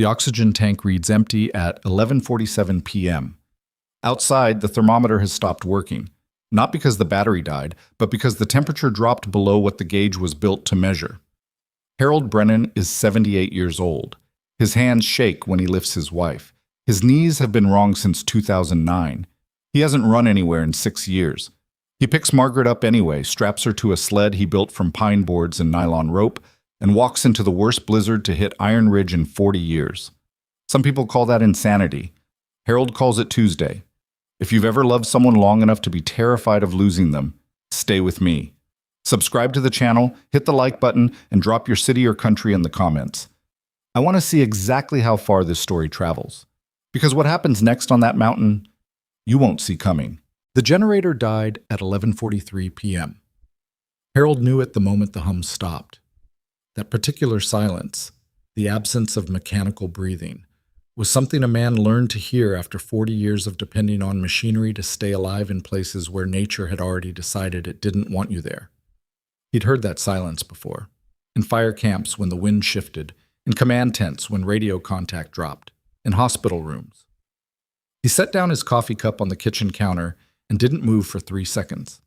The oxygen tank reads empty at 11:47 p.m. Outside, the thermometer has stopped working, not because the battery died, but because the temperature dropped below what the gauge was built to measure. Harold Brennan is 78 years old. His hands shake when he lifts his wife. His knees have been wrong since 2009. He hasn't run anywhere in 6 years. He picks Margaret up anyway, straps her to a sled he built from pine boards and nylon rope, and walks into the worst blizzard to hit Iron Ridge in 40 years. Some people call that insanity. Harold calls it Tuesday. If you've ever loved someone long enough to be terrified of losing them, stay with me. Subscribe to the channel, hit the like button, and drop your city or country in the comments. I want to see exactly how far this story travels. Because what happens next on that mountain, you won't see coming. The generator died at 11:43 p.m. Harold knew it the moment the hum stopped. That particular silence, the absence of mechanical breathing, was something a man learned to hear after 40 years of depending on machinery to stay alive in places where nature had already decided it didn't want you there. He'd heard that silence before, in fire camps when the wind shifted, in command tents when radio contact dropped, in hospital rooms. He set down his coffee cup on the kitchen counter and didn't move for 3 seconds.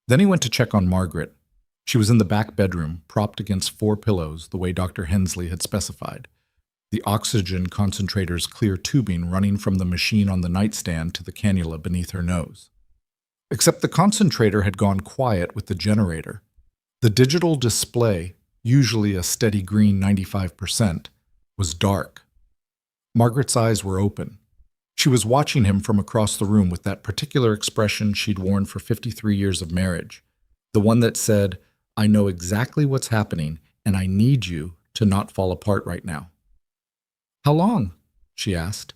Then he went to check on Margaret. She was in the back bedroom, propped against 4 pillows the way Dr. Hensley had specified, the oxygen concentrator's clear tubing running from the machine on the nightstand to the cannula beneath her nose. Except the concentrator had gone quiet with the generator. The digital display, usually a steady green 95%, was dark. Margaret's eyes were open. She was watching him from across the room with that particular expression she'd worn for 53 years of marriage, the one that said, "I know exactly what's happening, and I need you to not fall apart right now." "How long?" she asked.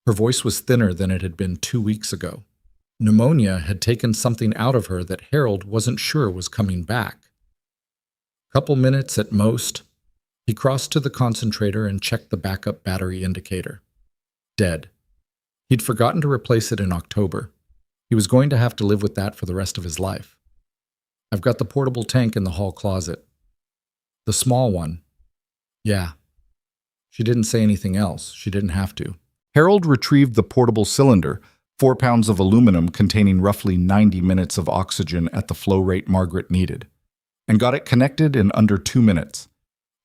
Her voice was thinner than it had been 2 weeks ago. Pneumonia had taken something out of her that Harold wasn't sure was coming back. "Couple minutes at most." He crossed to the concentrator and checked the backup battery indicator. Dead. He'd forgotten to replace it in October. He was going to have to live with that for the rest of his life. "I've got the portable tank in the hall closet." "The small one?" "Yeah." She didn't say anything else. She didn't have to. Harold retrieved the portable cylinder, 4 pounds of aluminum containing roughly 90 minutes of oxygen at the flow rate Margaret needed, and got it connected in under 2 minutes.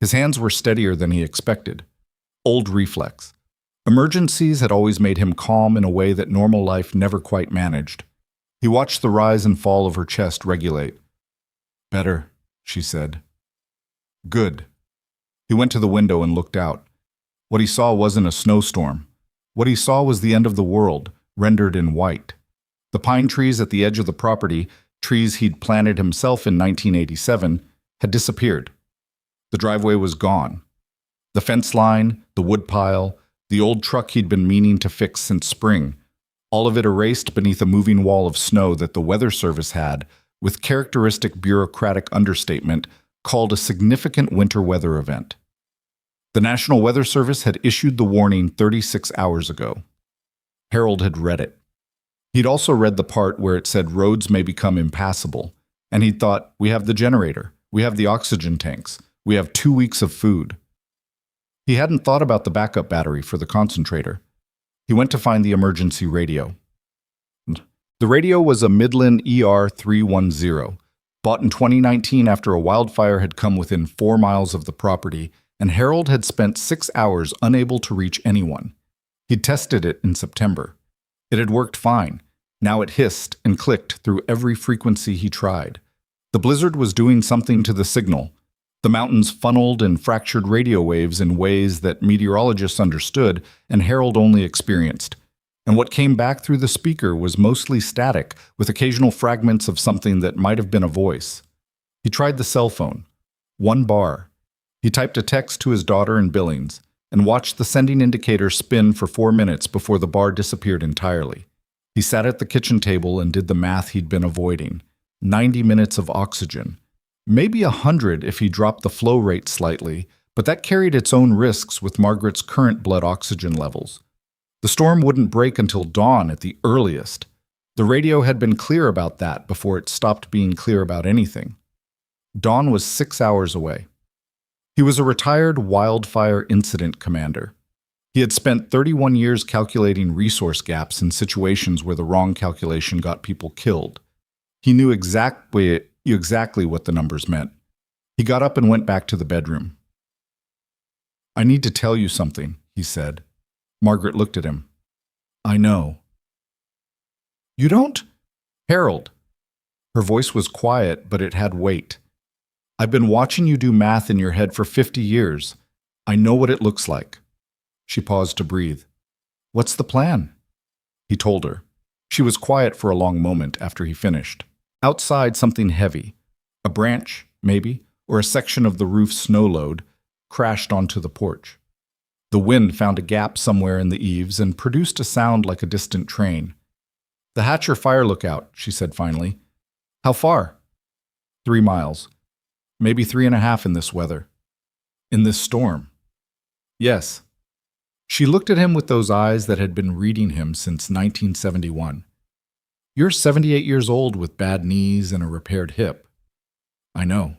His hands were steadier than he expected. Old reflex. Emergencies had always made him calm in a way that normal life never quite managed. He watched the rise and fall of her chest regulate. "Better," she said. "Good." He went to the window and looked out. What he saw wasn't a snowstorm. What he saw was the end of the world, rendered in white. The pine trees at the edge of the property, trees he'd planted himself in 1987, had disappeared. The driveway was gone. The fence line, the woodpile, the old truck he'd been meaning to fix since spring, all of it erased beneath a moving wall of snow that the Weather Service had, with characteristic bureaucratic understatement, called a significant winter weather event. The National Weather Service had issued the warning 36 hours ago. Harold had read it. He'd also read the part where it said roads may become impassable, and he'd thought, we have the generator, we have the oxygen tanks, we have 2 weeks of food. He hadn't thought about the backup battery for the concentrator. He went to find the emergency radio. The radio was a Midland ER-310, bought in 2019 after a wildfire had come within 4 miles of the property, and Harold had spent 6 hours unable to reach anyone. He'd tested it in September. It had worked fine. Now it hissed and clicked through every frequency he tried. The blizzard was doing something to the signal. The mountains funneled and fractured radio waves in ways that meteorologists understood and Harold only experienced. And what came back through the speaker was mostly static, with occasional fragments of something that might have been a voice. He tried the cell phone. 1 bar. He typed a text to his daughter in Billings and watched the sending indicator spin for 4 minutes before the bar disappeared entirely. He sat at the kitchen table and did the math he'd been avoiding. 90 minutes of oxygen. Maybe 100 if he dropped the flow rate slightly, but that carried its own risks with Margaret's current blood oxygen levels. The storm wouldn't break until dawn at the earliest. The radio had been clear about that before it stopped being clear about anything. Dawn was 6 hours away. He was a retired wildfire incident commander. He had spent 31 years calculating resource gaps in situations where the wrong calculation got people killed. He knew exactly what the numbers meant. He got up and went back to the bedroom. "I need to tell you something," he said. Margaret looked at him. "I know." "You don't?" "Harold." Her voice was quiet, but it had weight. "I've been watching you do math in your head for 50 years. I know what it looks like." She paused to breathe. "What's the plan?" He told her. She was quiet for a long moment after he finished. Outside, something heavy, a branch, maybe, or a section of the roof's snow load, crashed onto the porch. The wind found a gap somewhere in the eaves and produced a sound like a distant train. "The Hatcher fire lookout," she said finally. "How far?" 3 miles. Maybe 3.5 in this weather. In this storm. Yes. She looked at him with those eyes that had been reading him since 1971. "You're 78 years old with bad knees and a repaired hip." "I know."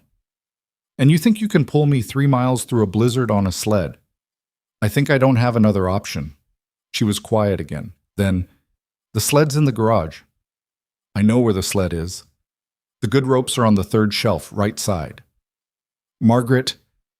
"And you think you can pull me 3 miles through a blizzard on a sled?" "I think I don't have another option." She was quiet again. Then, "The sled's in the garage." "I know where the sled is. The good ropes are on the 3rd shelf, right side." "Margaret,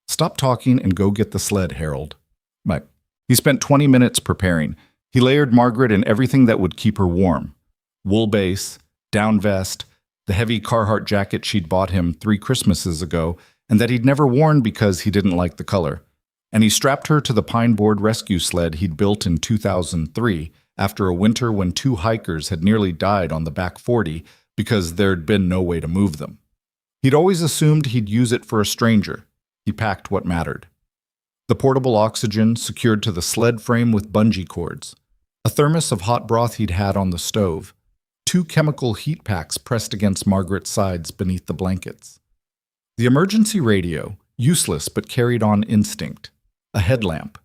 stop talking and go get the sled, Harold." Right. He spent 20 minutes preparing. He layered Margaret in everything that would keep her warm. Wool base, down vest, the heavy Carhartt jacket she'd bought him 3 Christmases ago, and that he'd never worn because he didn't like the color. And he strapped her to the pine board rescue sled he'd built in 2003 after a winter when 2 hikers had nearly died on the back 40 because there'd been no way to move them. He'd always assumed he'd use it for a stranger. He packed what mattered. The portable oxygen secured to the sled frame with bungee cords, a thermos of hot broth he'd had on the stove, 2 chemical heat packs pressed against Margaret's sides beneath the blankets. The emergency radio, useless but carried on instinct, a headlamp,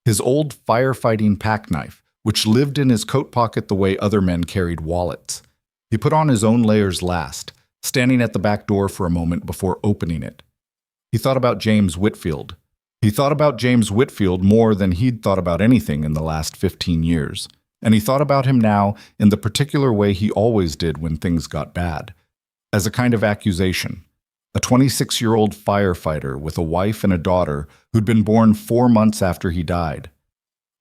his old firefighting pack knife, which lived in his coat pocket the way other men carried wallets. He put on his own layers last, standing at the back door for a moment before opening it. He thought about James Whitfield. He thought about James Whitfield more than he'd thought about anything in the last 15 years. And he thought about him now in the particular way he always did when things got bad, as a kind of accusation. A 26-year-old firefighter with a wife and a daughter who'd been born 4 months after he died.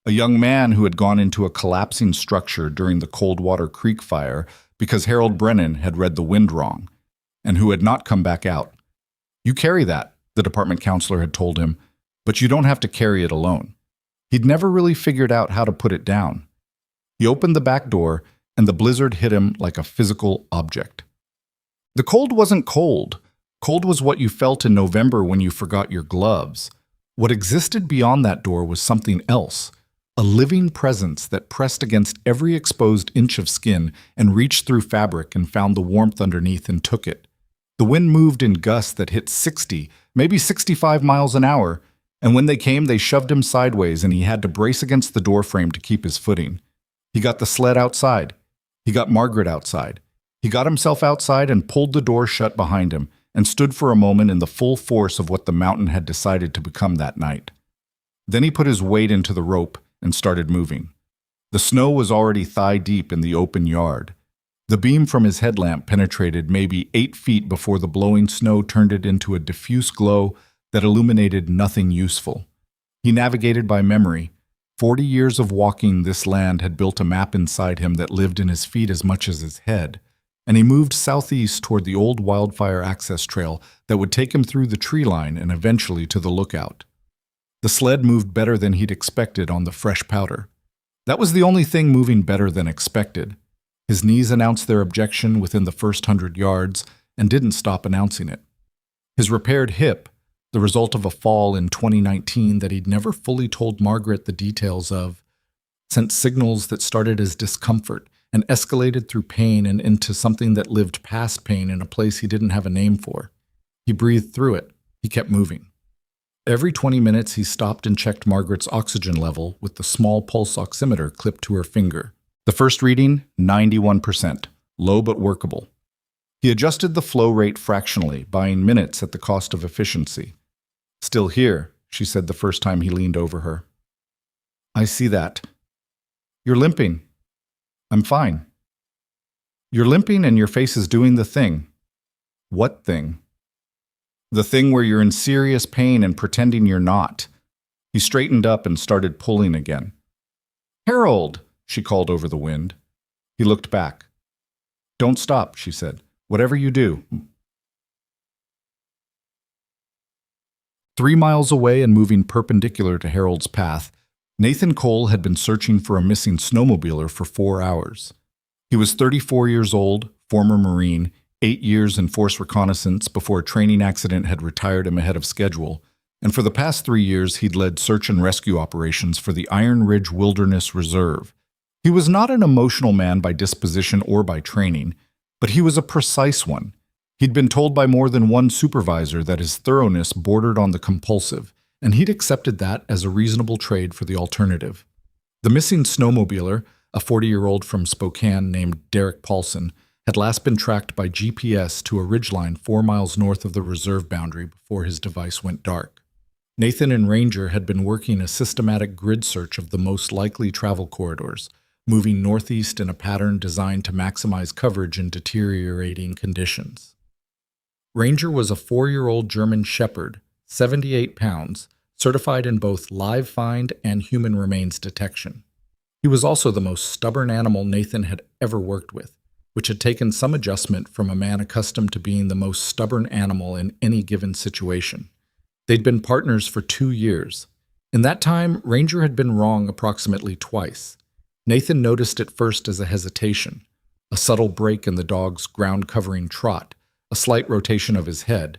A young man who had gone into a collapsing structure during the Coldwater Creek fire because Harold Brennan had read the wind wrong, and who had not come back out. "You carry that," the department counselor had told him, "but you don't have to carry it alone." He'd never really figured out how to put it down. He opened the back door, and the blizzard hit him like a physical object. The cold wasn't cold. Cold was what you felt in November when you forgot your gloves. What existed beyond that door was something else, a living presence that pressed against every exposed inch of skin and reached through fabric and found the warmth underneath and took it. The wind moved in gusts that hit 60, maybe 65 miles an hour, and when they came, they shoved him sideways and he had to brace against the doorframe to keep his footing. He got the sled outside. He got Margaret outside. He got himself outside and pulled the door shut behind him and stood for a moment in the full force of what the mountain had decided to become that night. Then he put his weight into the rope and started moving. The snow was already thigh-deep in the open yard. The beam from his headlamp penetrated maybe 8 feet before the blowing snow turned it into a diffuse glow that illuminated nothing useful. He navigated by memory. 40 years of walking this land had built a map inside him that lived in his feet as much as his head, and he moved southeast toward the old wildfire access trail that would take him through the tree line and eventually to the lookout. The sled moved better than he'd expected on the fresh powder. That was the only thing moving better than expected. His knees announced their objection within the first 100 yards and didn't stop announcing it. His repaired hip, the result of a fall in 2019 that he'd never fully told Margaret the details of, sent signals that started as discomfort and escalated through pain and into something that lived past pain in a place he didn't have a name for. He breathed through it. He kept moving. Every 20 minutes he stopped and checked Margaret's oxygen level with the small pulse oximeter clipped to her finger. The first reading, 91%, low but workable. He adjusted the flow rate fractionally, buying minutes at the cost of efficiency. Still here, she said the first time he leaned over her. I see that. You're limping. I'm fine. You're limping and your face is doing the thing. What thing? The thing where you're in serious pain and pretending you're not. He straightened up and started pulling again. Harold, she called over the wind. He looked back. Don't stop, she said. Whatever you do. 3 miles away and moving perpendicular to Harold's path, Nathan Cole had been searching for a missing snowmobiler for 4 hours. He was 34 years old, former Marine, 8 years in force reconnaissance before a training accident had retired him ahead of schedule, and for the past 3 years he'd led search and rescue operations for the Iron Ridge Wilderness Reserve. He was not an emotional man by disposition or by training, but he was a precise one. He'd been told by more than one supervisor that his thoroughness bordered on the compulsive, and he'd accepted that as a reasonable trade for the alternative. The missing snowmobiler, a 40-year-old from Spokane named Derek Paulson, had last been tracked by GPS to a ridgeline 4 miles north of the reserve boundary before his device went dark. Nathan and Ranger had been working a systematic grid search of the most likely travel corridors, moving northeast in a pattern designed to maximize coverage in deteriorating conditions. Ranger was a 4-year-old German Shepherd, 78 pounds, certified in both live find and human remains detection. He was also the most stubborn animal Nathan had ever worked with, which had taken some adjustment from a man accustomed to being the most stubborn animal in any given situation. They'd been partners for 2 years. In that time, Ranger had been wrong approximately twice. Nathan noticed it first as a hesitation, a subtle break in the dog's ground-covering trot, a slight rotation of his head,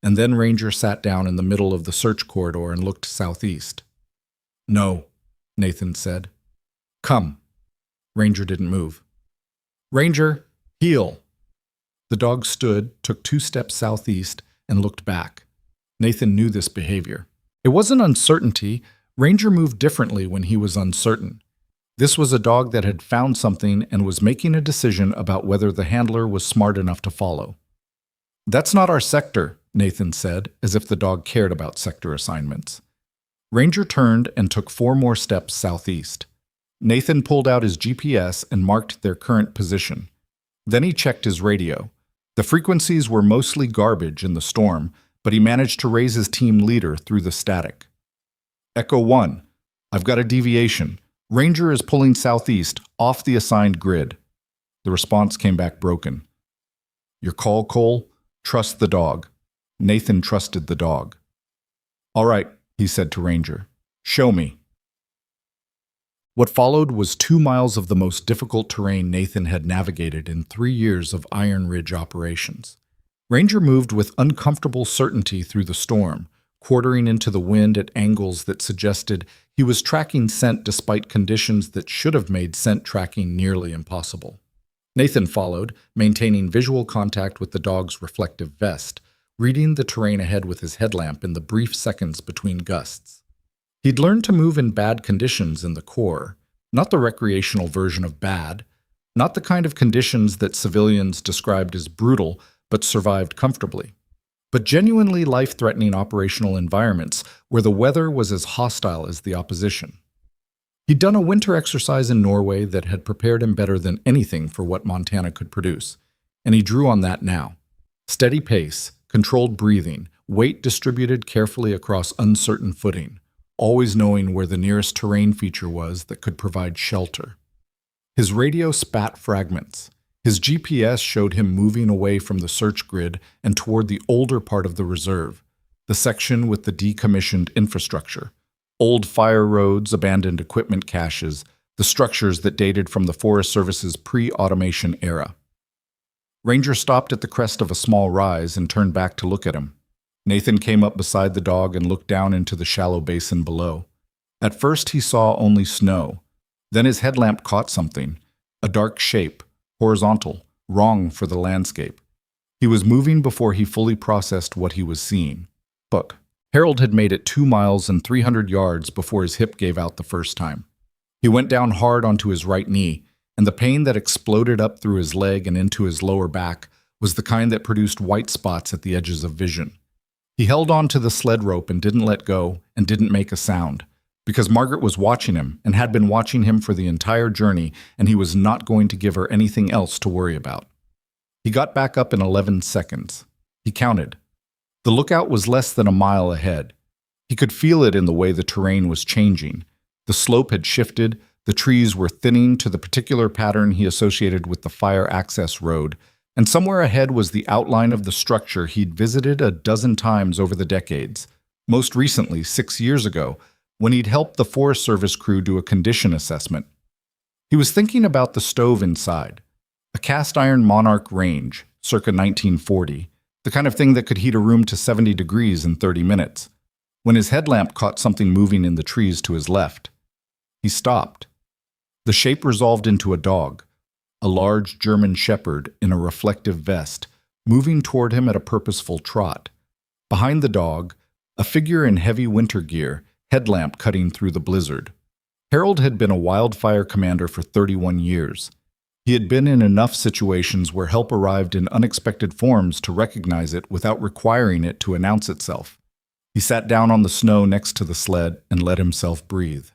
and then Ranger sat down in the middle of the search corridor and looked southeast. No, Nathan said. Come. Ranger didn't move. Ranger, heel. The dog stood, took 2 steps southeast, and looked back. Nathan knew this behavior. It wasn't uncertainty. Ranger moved differently when he was uncertain. This was a dog that had found something and was making a decision about whether the handler was smart enough to follow. That's not our sector, Nathan said, as if the dog cared about sector assignments. Ranger turned and took 4 more steps southeast. Nathan pulled out his GPS and marked their current position. Then he checked his radio. The frequencies were mostly garbage in the storm, but he managed to raise his team leader through the static. Echo 1, I've got a deviation. Ranger is pulling southeast, off the assigned grid. The response came back broken. Your call, Cole? Trust the dog. Nathan trusted the dog. All right, he said to Ranger. Show me. What followed was 2 miles of the most difficult terrain Nathan had navigated in 3 years of Iron Ridge operations. Ranger moved with uncomfortable certainty through the storm, quartering into the wind at angles that suggested he was tracking scent despite conditions that should have made scent tracking nearly impossible. Nathan followed, maintaining visual contact with the dog's reflective vest, reading the terrain ahead with his headlamp in the brief seconds between gusts. He'd learned to move in bad conditions in the Corps, not the recreational version of bad, not the kind of conditions that civilians described as brutal but survived comfortably, but genuinely life-threatening operational environments where the weather was as hostile as the opposition. He'd done a winter exercise in Norway that had prepared him better than anything for what Montana could produce, and he drew on that now. Steady pace, controlled breathing, weight distributed carefully across uncertain footing, always knowing where the nearest terrain feature was that could provide shelter. His radio spat fragments. His GPS showed him moving away from the search grid and toward the older part of the reserve, the section with the decommissioned infrastructure. Old fire roads, abandoned equipment caches, the structures that dated from the Forest Service's pre-automation era. Ranger stopped at the crest of a small rise and turned back to look at him. Nathan came up beside the dog and looked down into the shallow basin below. At first he saw only snow. Then his headlamp caught something, a dark shape, horizontal, wrong for the landscape. He was moving before he fully processed what he was seeing. Look. Harold had made it 2 miles and 300 yards before his hip gave out the first time. He went down hard onto his right knee, and the pain that exploded up through his leg and into his lower back was the kind that produced white spots at the edges of vision. He held on to the sled rope and didn't let go and didn't make a sound, because Margaret was watching him and had been watching him for the entire journey, and he was not going to give her anything else to worry about. He got back up in 11 seconds. He counted. The lookout was less than a mile ahead. He could feel it in the way the terrain was changing. The slope had shifted, the trees were thinning to the particular pattern he associated with the fire access road, and somewhere ahead was the outline of the structure he'd visited a dozen times over the decades, most recently 6 years ago, when he'd helped the Forest Service crew do a condition assessment. He was thinking about the stove inside, a cast-iron Monarch range, circa 1940, the kind of thing that could heat a room to 70 degrees in 30 minutes, when his headlamp caught something moving in the trees to his left. He stopped. The shape resolved into a dog, a large German shepherd in a reflective vest, moving toward him at a purposeful trot. Behind the dog, a figure in heavy winter gear, headlamp cutting through the blizzard. Harold had been a wildfire commander for 31 years. He had been in enough situations where help arrived in unexpected forms to recognize it without requiring it to announce itself. He sat down on the snow next to the sled and let himself breathe.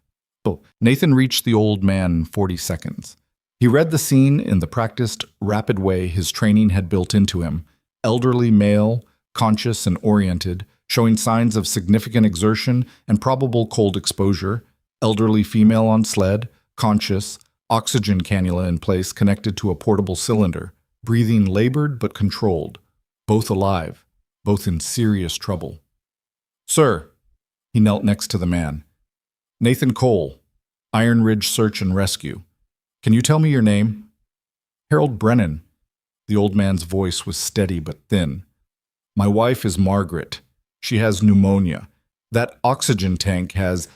Nathan reached the old man in 40 seconds. He read the scene in the practiced, rapid way his training had built into him. Elderly male, conscious and oriented, showing signs of significant exertion and probable cold exposure. Elderly female on sled, conscious, oxygen cannula in place connected to a portable cylinder, breathing labored but controlled. Both alive, both in serious trouble. "Sir," he knelt next to the man. "Nathan Cole, Iron Ridge Search and Rescue. Can you tell me your name?" "Harold Brennan." The old man's voice was steady but thin. "My wife is Margaret. She has pneumonia. That oxygen tank has—"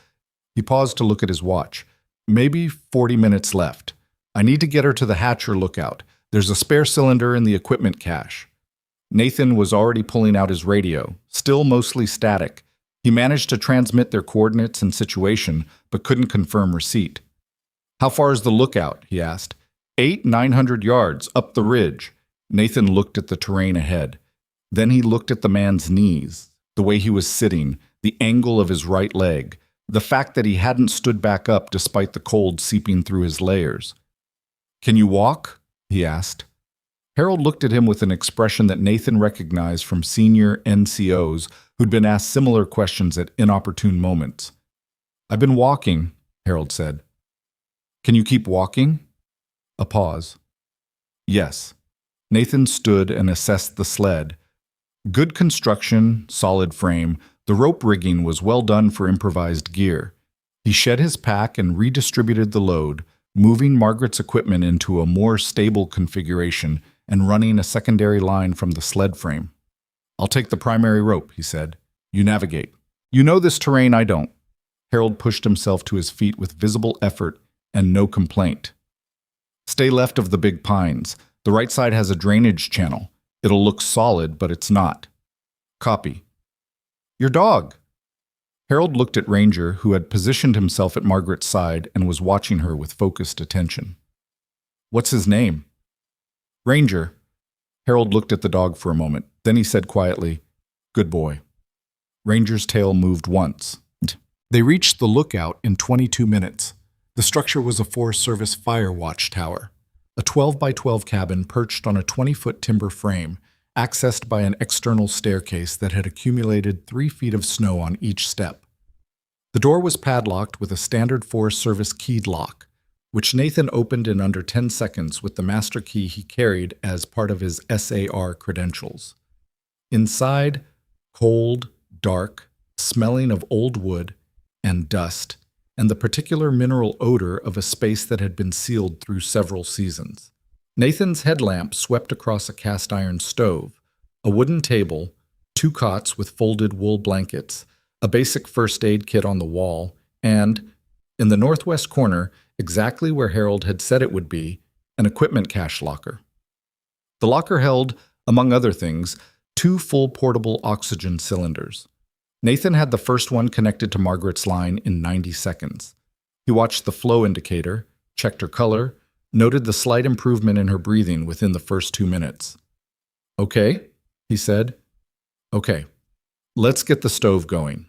He paused to look at his watch. "Maybe 40 minutes left. I need to get her to the Hatcher lookout. There's a spare cylinder in the equipment cache." Nathan was already pulling out his radio, still mostly static. He managed to transmit their coordinates and situation, but couldn't confirm receipt. "How far is the lookout?" he asked. 900 yards, up the ridge." Nathan looked at the terrain ahead. Then he looked at the man's knees, the way he was sitting, the angle of his right leg, the fact that he hadn't stood back up despite the cold seeping through his layers. "Can you walk?" he asked. Harold looked at him with an expression that Nathan recognized from senior NCOs who'd been asked similar questions at inopportune moments. "I've been walking," Harold said. "Can you keep walking?" A pause. "Yes." Nathan stood and assessed the sled. Good construction, solid frame, the rope rigging was well done for improvised gear. He shed his pack and redistributed the load, moving Margaret's equipment into a more stable configuration and running a secondary line from the sled frame. "I'll take the primary rope," he said. "You navigate. You know this terrain, I don't." Harold pushed himself to his feet with visible effort and no complaint. "Stay left of the big pines. The right side has a drainage channel. It'll look solid, but it's not." "Copy." "Your dog." Harold looked at Ranger, who had positioned himself at Margaret's side and was watching her with focused attention. "What's his name?" "Ranger." Harold looked at the dog for a moment. Then he said quietly, "Good boy." Ranger's tail moved once. They reached the lookout in 22 minutes. The structure was a Forest Service fire watch tower, a 12 by 12 cabin perched on a 20-foot timber frame, accessed by an external staircase that had accumulated 3 feet of snow on each step. The door was padlocked with a standard Forest Service keyed lock, which Nathan opened in under 10 seconds with the master key he carried as part of his SAR credentials. Inside, cold, dark, smelling of old wood and dust, and the particular mineral odor of a space that had been sealed through several seasons. Nathan's headlamp swept across a cast-iron stove, a wooden table, 2 cots with folded wool blankets, a basic first aid kit on the wall, and, in the northwest corner, exactly where Harold had said it would be, an equipment cache locker. The locker held, among other things, 2 full portable oxygen cylinders. Nathan had the first one connected to Margaret's line in 90 seconds. He watched the flow indicator, checked her color, noted the slight improvement in her breathing within the first 2 minutes. "Okay," he said. "Okay. Let's get the stove going.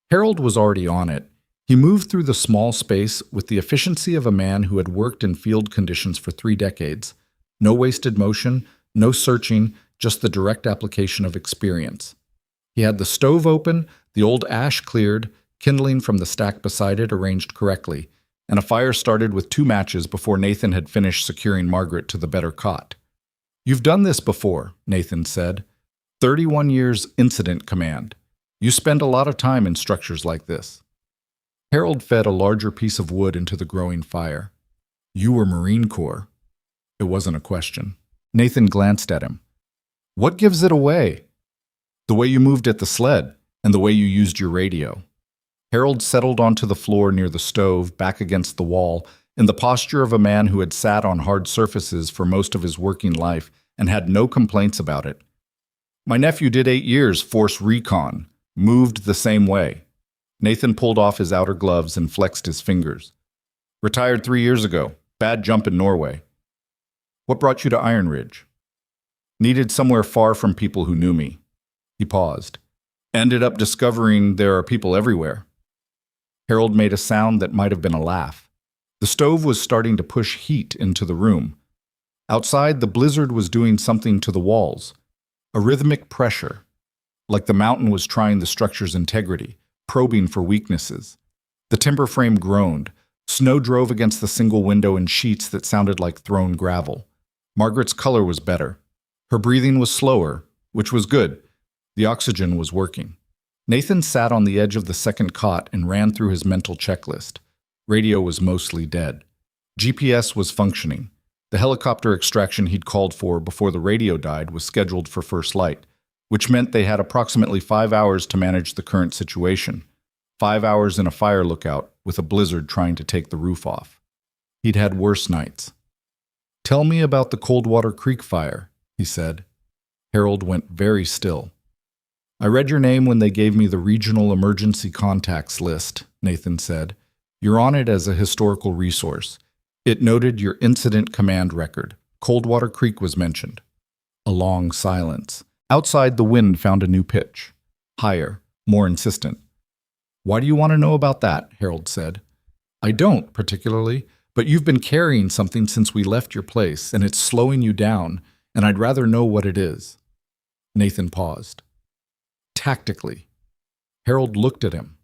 Harold was already on it. He moved through the small space with the efficiency of a man who had worked in field conditions for 3 decades. No wasted motion, no searching, just the direct application of experience. He had the stove open, the old ash cleared, kindling from the stack beside it arranged correctly, and a fire started with 2 matches before Nathan had finished securing Margaret to the better cot. "You've done this before," Nathan said. 31 years incident command. You spend a lot of time in structures like this. Harold fed a larger piece of wood into the growing fire. "You were Marine Corps." It wasn't a question. Nathan glanced at him. "What gives it away?" "The way you moved at the sled, and the way you used your radio." Harold settled onto the floor near the stove, back against the wall, in the posture of a man who had sat on hard surfaces for most of his working life and had no complaints about it. "My nephew did 8 years force recon, moved the same way." Nathan pulled off his outer gloves and flexed his fingers. "Retired 3 years ago. Bad jump in Norway." "What brought you to Iron Ridge?" "Needed somewhere far from people who knew me." He paused. "Ended up discovering there are people everywhere." Harold made a sound that might have been a laugh. The stove was starting to push heat into the room. Outside, the blizzard was doing something to the walls. A rhythmic pressure, like the mountain was trying the structure's integrity, probing for weaknesses. The timber frame groaned. Snow drove against the single window in sheets that sounded like thrown gravel. Margaret's color was better. Her breathing was slower, which was good. The oxygen was working. Nathan sat on the edge of the second cot and ran through his mental checklist. Radio was mostly dead. GPS was functioning. The helicopter extraction he'd called for before the radio died was scheduled for first light, which meant they had approximately 5 hours to manage the current situation. 5 hours in a fire lookout, with a blizzard trying to take the roof off. He'd had worse nights. "Tell me about the Coldwater Creek fire," he said. Harold went very still. "I read your name when they gave me the regional emergency contacts list," Nathan said. "You're on it as a historical resource. It noted your incident command record. Coldwater Creek was mentioned." A long silence. Outside, the wind found a new pitch. Higher, more insistent. "Why do you want to know about that?" Harold said. "I don't, particularly, but you've been carrying something since we left your place, and it's slowing you down, and I'd rather know what it is." Nathan paused. "Tactically." Harold looked at him.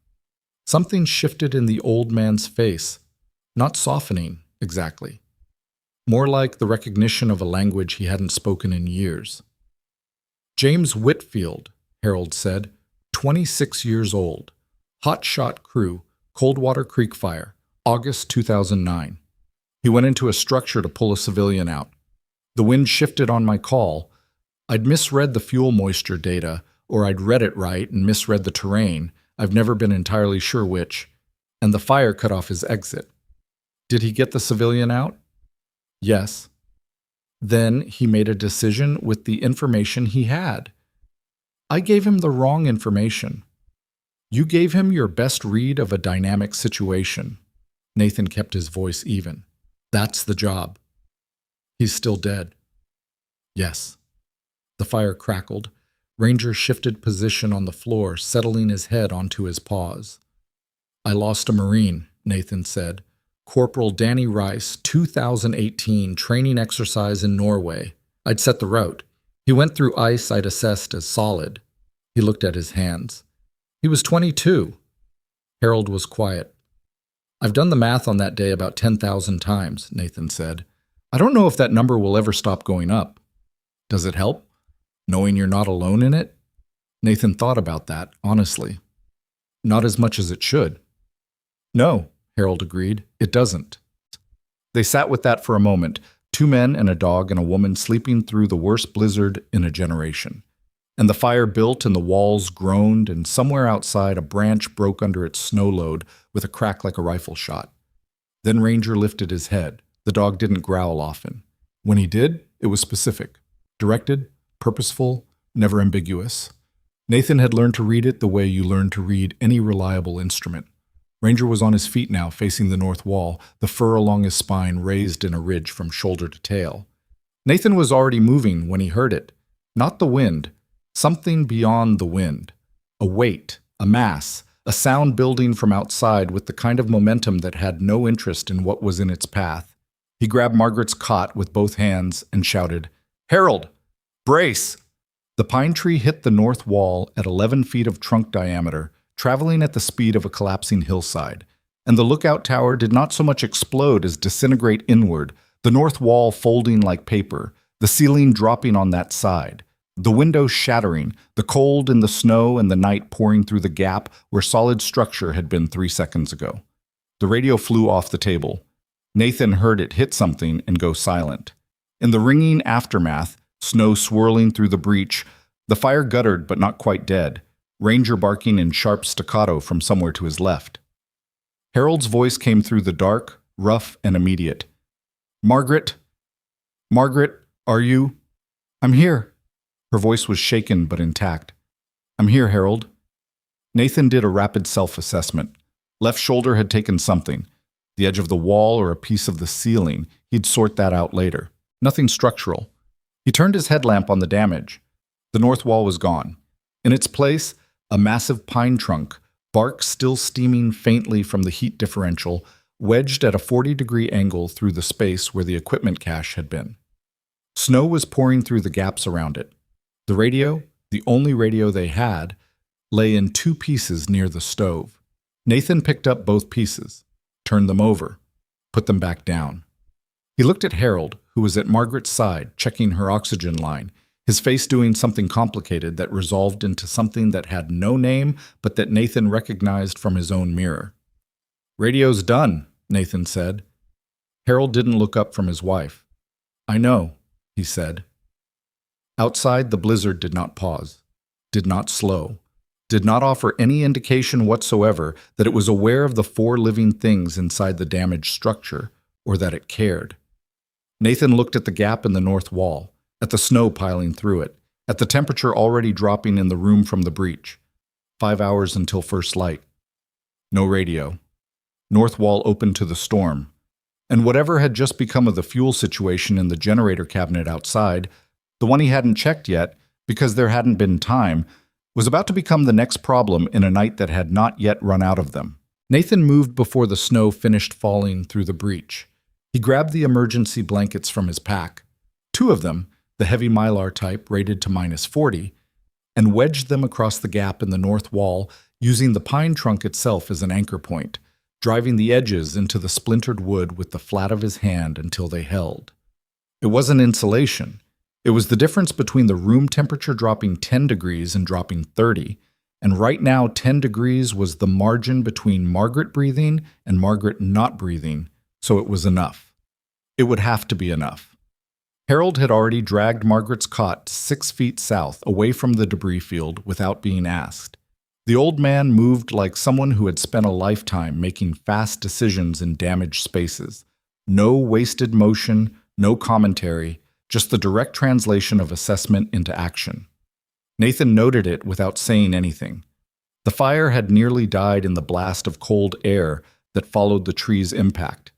Something shifted in the old man's face, not softening, exactly. More like the recognition of a language he hadn't spoken in years. "James Whitfield," Harold said, 26 years old. Hotshot crew, Coldwater Creek fire, August 2009. He went into a structure to pull a civilian out. The wind shifted on my call. I'd misread the fuel moisture data, or I'd read it right and misread the terrain. I've never been entirely sure which. And the fire cut off his exit. Did he get the civilian out? Yes. Then he made a decision with the information he had. I gave him the wrong information. You gave him your best read of a dynamic situation. Nathan kept his voice even. That's the job. He's still dead. Yes. The fire crackled. Ranger shifted position on the floor, settling his head onto his paws. I lost a Marine, Nathan said. Corporal Danny Rice, 2018, training exercise in Norway. I'd set the route. He went through ice I'd assessed as solid. He looked at his hands. He was 22. Harold was quiet. I've done the math on that day about 10,000 times, Nathan said. I don't know if that number will ever stop going up. Does it help, knowing you're not alone in it? Nathan thought about that, honestly. Not as much as it should. No, Harold agreed. It doesn't. They sat with that for a moment, 2 men and a dog and a woman sleeping through the worst blizzard in a generation. And the fire built and the walls groaned, and somewhere outside a branch broke under its snow load with a crack like a rifle shot. Then Ranger lifted his head. The dog didn't growl often. When he did, it was specific, directed, purposeful, never ambiguous. Nathan had learned to read it the way you learn to read any reliable instrument. Ranger was on his feet now, facing the north wall, the fur along his spine raised in a ridge from shoulder to tail. Nathan was already moving when he heard it. Not the wind. Something beyond the wind. a weight, a mass, a sound building from outside with the kind of momentum that had no interest in what was in its path. He grabbed Margaret's cot with both hands and shouted, "Harold! Brace!" The pine tree hit the north wall at 11 feet of trunk diameter, traveling at the speed of a collapsing hillside. And the lookout tower did not so much explode as disintegrate inward, the north wall folding like paper, the ceiling dropping on that side, the windows shattering, the cold and the snow and the night pouring through the gap where solid structure had been 3 seconds ago. The radio flew off the table. Nathan heard it hit something and go silent. In the ringing aftermath, snow swirling through the breach, the fire guttered but not quite dead, Ranger barking in sharp staccato from somewhere to his left. Harold's voice came through the dark, rough, and immediate. "Margaret? Margaret, are you?" "I'm here." Her voice was shaken but intact. "I'm here, Harold." Nathan did a rapid self-assessment. Left shoulder had taken something. The edge of the wall or a piece of the ceiling. He'd sort that out later. Nothing structural. He turned his headlamp on the damage. The north wall was gone. In its place, a massive pine trunk, bark still steaming faintly from the heat differential, wedged at a 40-degree angle through the space where the equipment cache had been. Snow was pouring through the gaps around it. The radio, the only radio they had, lay in 2 pieces near the stove. Nathan picked up both pieces, turned them over, put them back down. He looked at Harold, who was at Margaret's side, checking her oxygen line, his face doing something complicated that resolved into something that had no name, but that Nathan recognized from his own mirror. "Radio's done," Nathan said. Harold didn't look up from his wife. "I know," he said. Outside, the blizzard did not pause, did not slow, did not offer any indication whatsoever that it was aware of the 4 living things inside the damaged structure, or that it cared. Nathan looked at the gap in the north wall, at the snow piling through it, at the temperature already dropping in the room from the breach. 5 hours until first light. No radio. North wall open to the storm. And whatever had just become of the fuel situation in the generator cabinet outside, the one he hadn't checked yet, because there hadn't been time, was about to become the next problem in a night that had not yet run out of them. Nathan moved before the snow finished falling through the breach. He grabbed the emergency blankets from his pack, 2 of them, the heavy mylar type rated to -40, and wedged them across the gap in the north wall, using the pine trunk itself as an anchor point, driving the edges into the splintered wood with the flat of his hand until they held. It wasn't insulation. It was the difference between the room temperature dropping 10 degrees and dropping 30, and right now 10 degrees was the margin between Margaret breathing and Margaret not breathing, so it was enough. It would have to be enough. Harold had already dragged Margaret's cot 6 feet south, away from the debris field, without being asked. The old man moved like someone who had spent a lifetime making fast decisions in damaged spaces. No wasted motion, no commentary, just the direct translation of assessment into action. Nathan noted it without saying anything. The fire had nearly died in the blast of cold air that followed the tree's impact.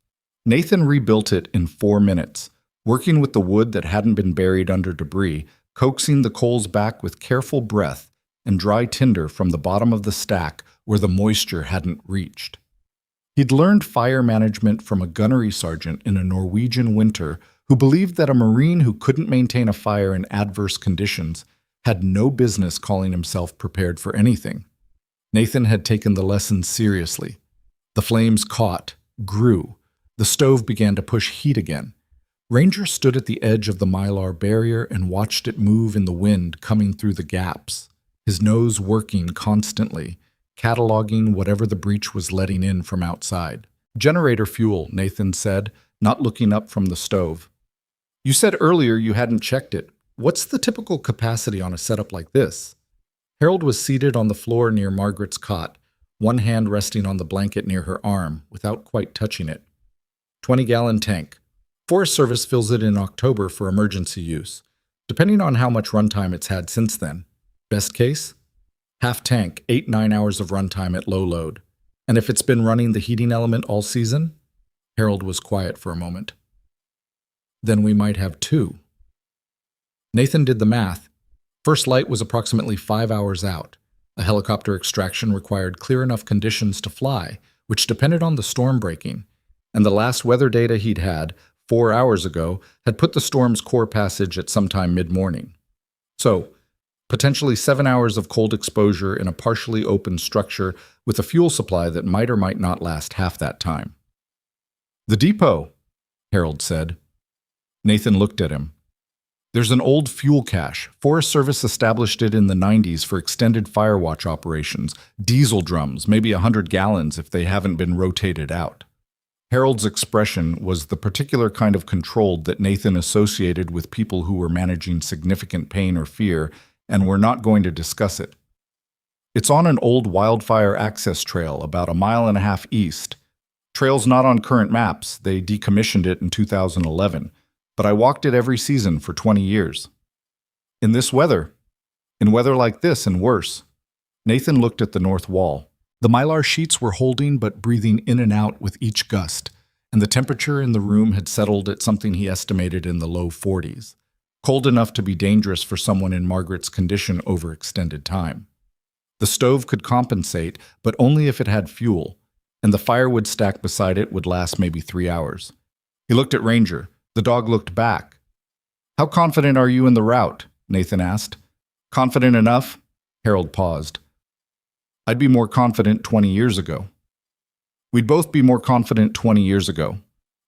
Nathan rebuilt it in 4 minutes, working with the wood that hadn't been buried under debris, coaxing the coals back with careful breath and dry tinder from the bottom of the stack where the moisture hadn't reached. He'd learned fire management from a gunnery sergeant in a Norwegian winter who believed that a Marine who couldn't maintain a fire in adverse conditions had no business calling himself prepared for anything. Nathan had taken the lesson seriously. The flames caught, grew. The stove began to push heat again. Ranger stood at the edge of the mylar barrier and watched it move in the wind coming through the gaps, his nose working constantly, cataloging whatever the breach was letting in from outside. "Generator fuel," Nathan said, not looking up from the stove. "You said earlier you hadn't checked it. What's the typical capacity on a setup like this?" Harold was seated on the floor near Margaret's cot, one hand resting on the blanket near her arm, without quite touching it. 20-gallon tank. Forest Service fills it in October for emergency use, depending on how much runtime it's had since then. Best case? Half tank, 8-9 hours of runtime at low load. And if it's been running the heating element all season? Harold was quiet for a moment. Then we might have 2. Nathan did the math. First light was approximately 5 hours out. A helicopter extraction required clear enough conditions to fly, which depended on the storm breaking, and the last weather data he'd had, 4 hours ago, had put the storm's core passage at sometime mid-morning. So, potentially 7 hours of cold exposure in a partially open structure with a fuel supply that might or might not last half that time. "The depot," Harold said. Nathan looked at him. "There's an old fuel cache. Forest Service established it in the 90s for extended firewatch operations. Diesel drums, maybe 100 gallons if they haven't been rotated out." Harold's expression was the particular kind of controlled that Nathan associated with people who were managing significant pain or fear and were not going to discuss it. "It's on an old wildfire access trail about 1.5 miles east. Trail's not on current maps. They decommissioned it in 2011. But I walked it every season for 20 years. In this weather. In weather like this and worse." Nathan looked at the north wall. The mylar sheets were holding but breathing in and out with each gust, and the temperature in the room had settled at something he estimated in the low 40s, cold enough to be dangerous for someone in Margaret's condition over extended time. The stove could compensate, but only if it had fuel, and the firewood stack beside it would last maybe 3 hours. He looked at Ranger. The dog looked back. "How confident are you in the route?" Nathan asked. "Confident enough?" Harold paused. "I'd be more confident 20 years ago." "We'd both be more confident 20 years ago."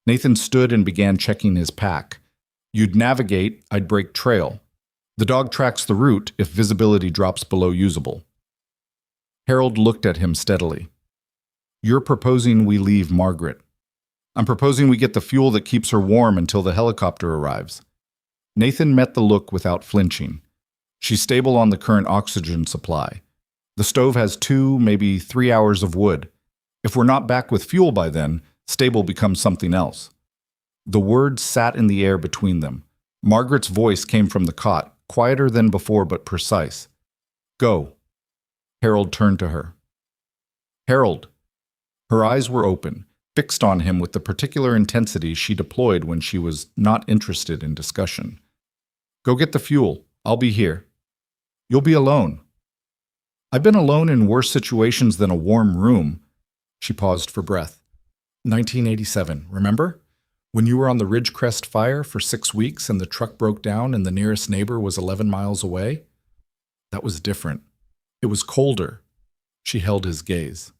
Nathan stood and began checking his pack. "You'd navigate, I'd break trail. The dog tracks the route if visibility drops below usable." Harold looked at him steadily. "You're proposing we leave Margaret." "I'm proposing we get the fuel that keeps her warm until the helicopter arrives." Nathan met the look without flinching. "She's stable on the current oxygen supply. The stove has 2, maybe 3 hours of wood. If we're not back with fuel by then, stable becomes something else." The words sat in the air between them. Margaret's voice came from the cot, quieter than before but precise. "Go." Harold turned to her. "Harold." Her eyes were open, fixed on him with the particular intensity she deployed when she was not interested in discussion. "Go get the fuel. I'll be here." "You'll be alone." "I've been alone in worse situations than a warm room." She paused for breath. 1987, remember? When you were on the Ridgecrest fire for 6 weeks and the truck broke down and the nearest neighbor was 11 miles away? That was different. It was colder. She held his gaze.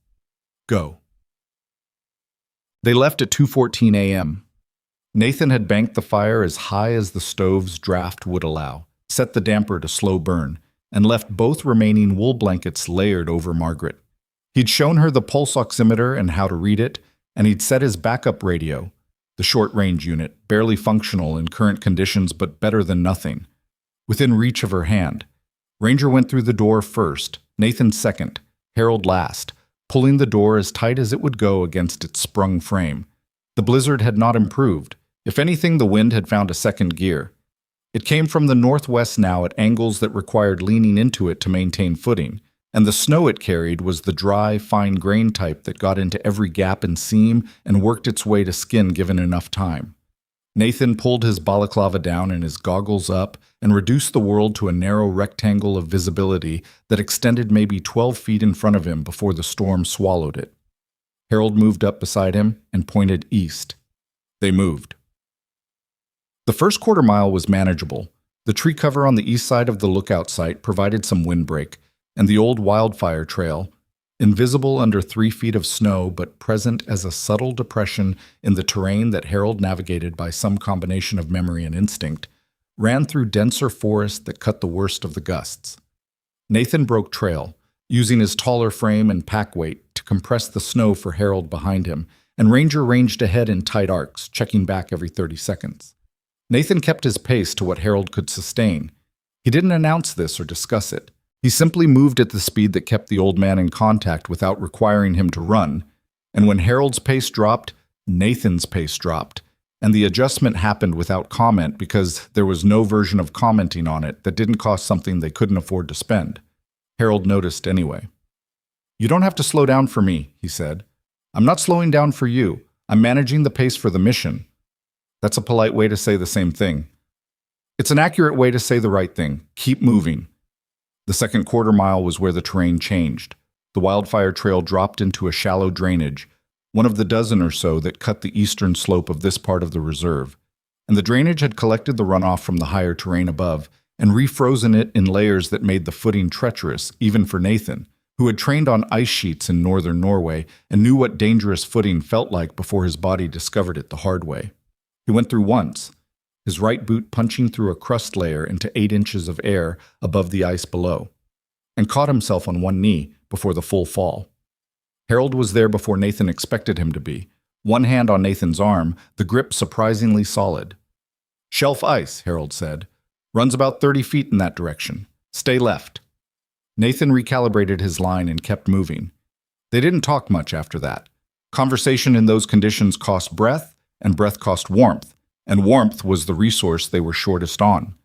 "Go." They left at 2:14 a.m. Nathan had banked the fire as high as the stove's draft would allow, set the damper to slow burn, and left both remaining wool blankets layered over Margaret. He'd shown her the pulse oximeter and how to read it, and he'd set his backup radio, the short-range unit, barely functional in current conditions but better than nothing, within reach of her hand. Ranger went through the door first, Nathan second, Harold last, pulling the door as tight as it would go against its sprung frame. The blizzard had not improved. If anything, the wind had found a second gear. It came from the northwest now at angles that required leaning into it to maintain footing, and the snow it carried was the dry, fine grain type that got into every gap and seam and worked its way to skin given enough time. Nathan pulled his balaclava down and his goggles up and reduced the world to a narrow rectangle of visibility that extended maybe 12 feet in front of him before the storm swallowed it. Harold moved up beside him and pointed east. They moved. The first quarter mile was manageable. The tree cover on the east side of the lookout site provided some windbreak, and the old wildfire trail, invisible under 3 feet of snow but present as a subtle depression in the terrain that Harold navigated by some combination of memory and instinct, ran through denser forest that cut the worst of the gusts. Nathan broke trail, using his taller frame and pack weight to compress the snow for Harold behind him, and Ranger ranged ahead in tight arcs, checking back every 30 seconds. Nathan kept his pace to what Harold could sustain. He didn't announce this or discuss it. He simply moved at the speed that kept the old man in contact without requiring him to run, and when Harold's pace dropped, Nathan's pace dropped, and the adjustment happened without comment because there was no version of commenting on it that didn't cost something they couldn't afford to spend. Harold noticed anyway. "You don't have to slow down for me," he said. "I'm not slowing down for you. I'm managing the pace for the mission." That's a polite way to say the same thing. It's an accurate way to say the right thing. Keep moving. The second quarter mile was where the terrain changed. The wildfire trail dropped into a shallow drainage, one of the dozen or so that cut the eastern slope of this part of the reserve, and the drainage had collected the runoff from the higher terrain above and refrozen it in layers that made the footing treacherous, even for Nathan, who had trained on ice sheets in northern Norway and knew what dangerous footing felt like before his body discovered it the hard way. He went through once, his right boot punching through a crust layer into 8 inches of air above the ice below, and caught himself on one knee before the full fall. Harold was there before Nathan expected him to be, one hand on Nathan's arm, the grip surprisingly solid. "Shelf ice," Harold said. "Runs about 30 feet in that direction. Stay left." Nathan recalibrated his line and kept moving. They didn't talk much after that. Conversation in those conditions cost breath, and breath cost warmth, and warmth was the resource they were shortest on.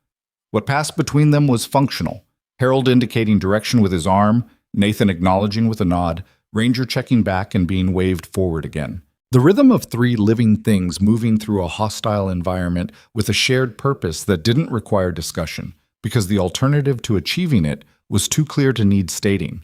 What passed between them was functional, Harold indicating direction with his arm, Nathan acknowledging with a nod, Ranger checking back and being waved forward again. The rhythm of 3 living things moving through a hostile environment with a shared purpose that didn't require discussion, because the alternative to achieving it was too clear to need stating.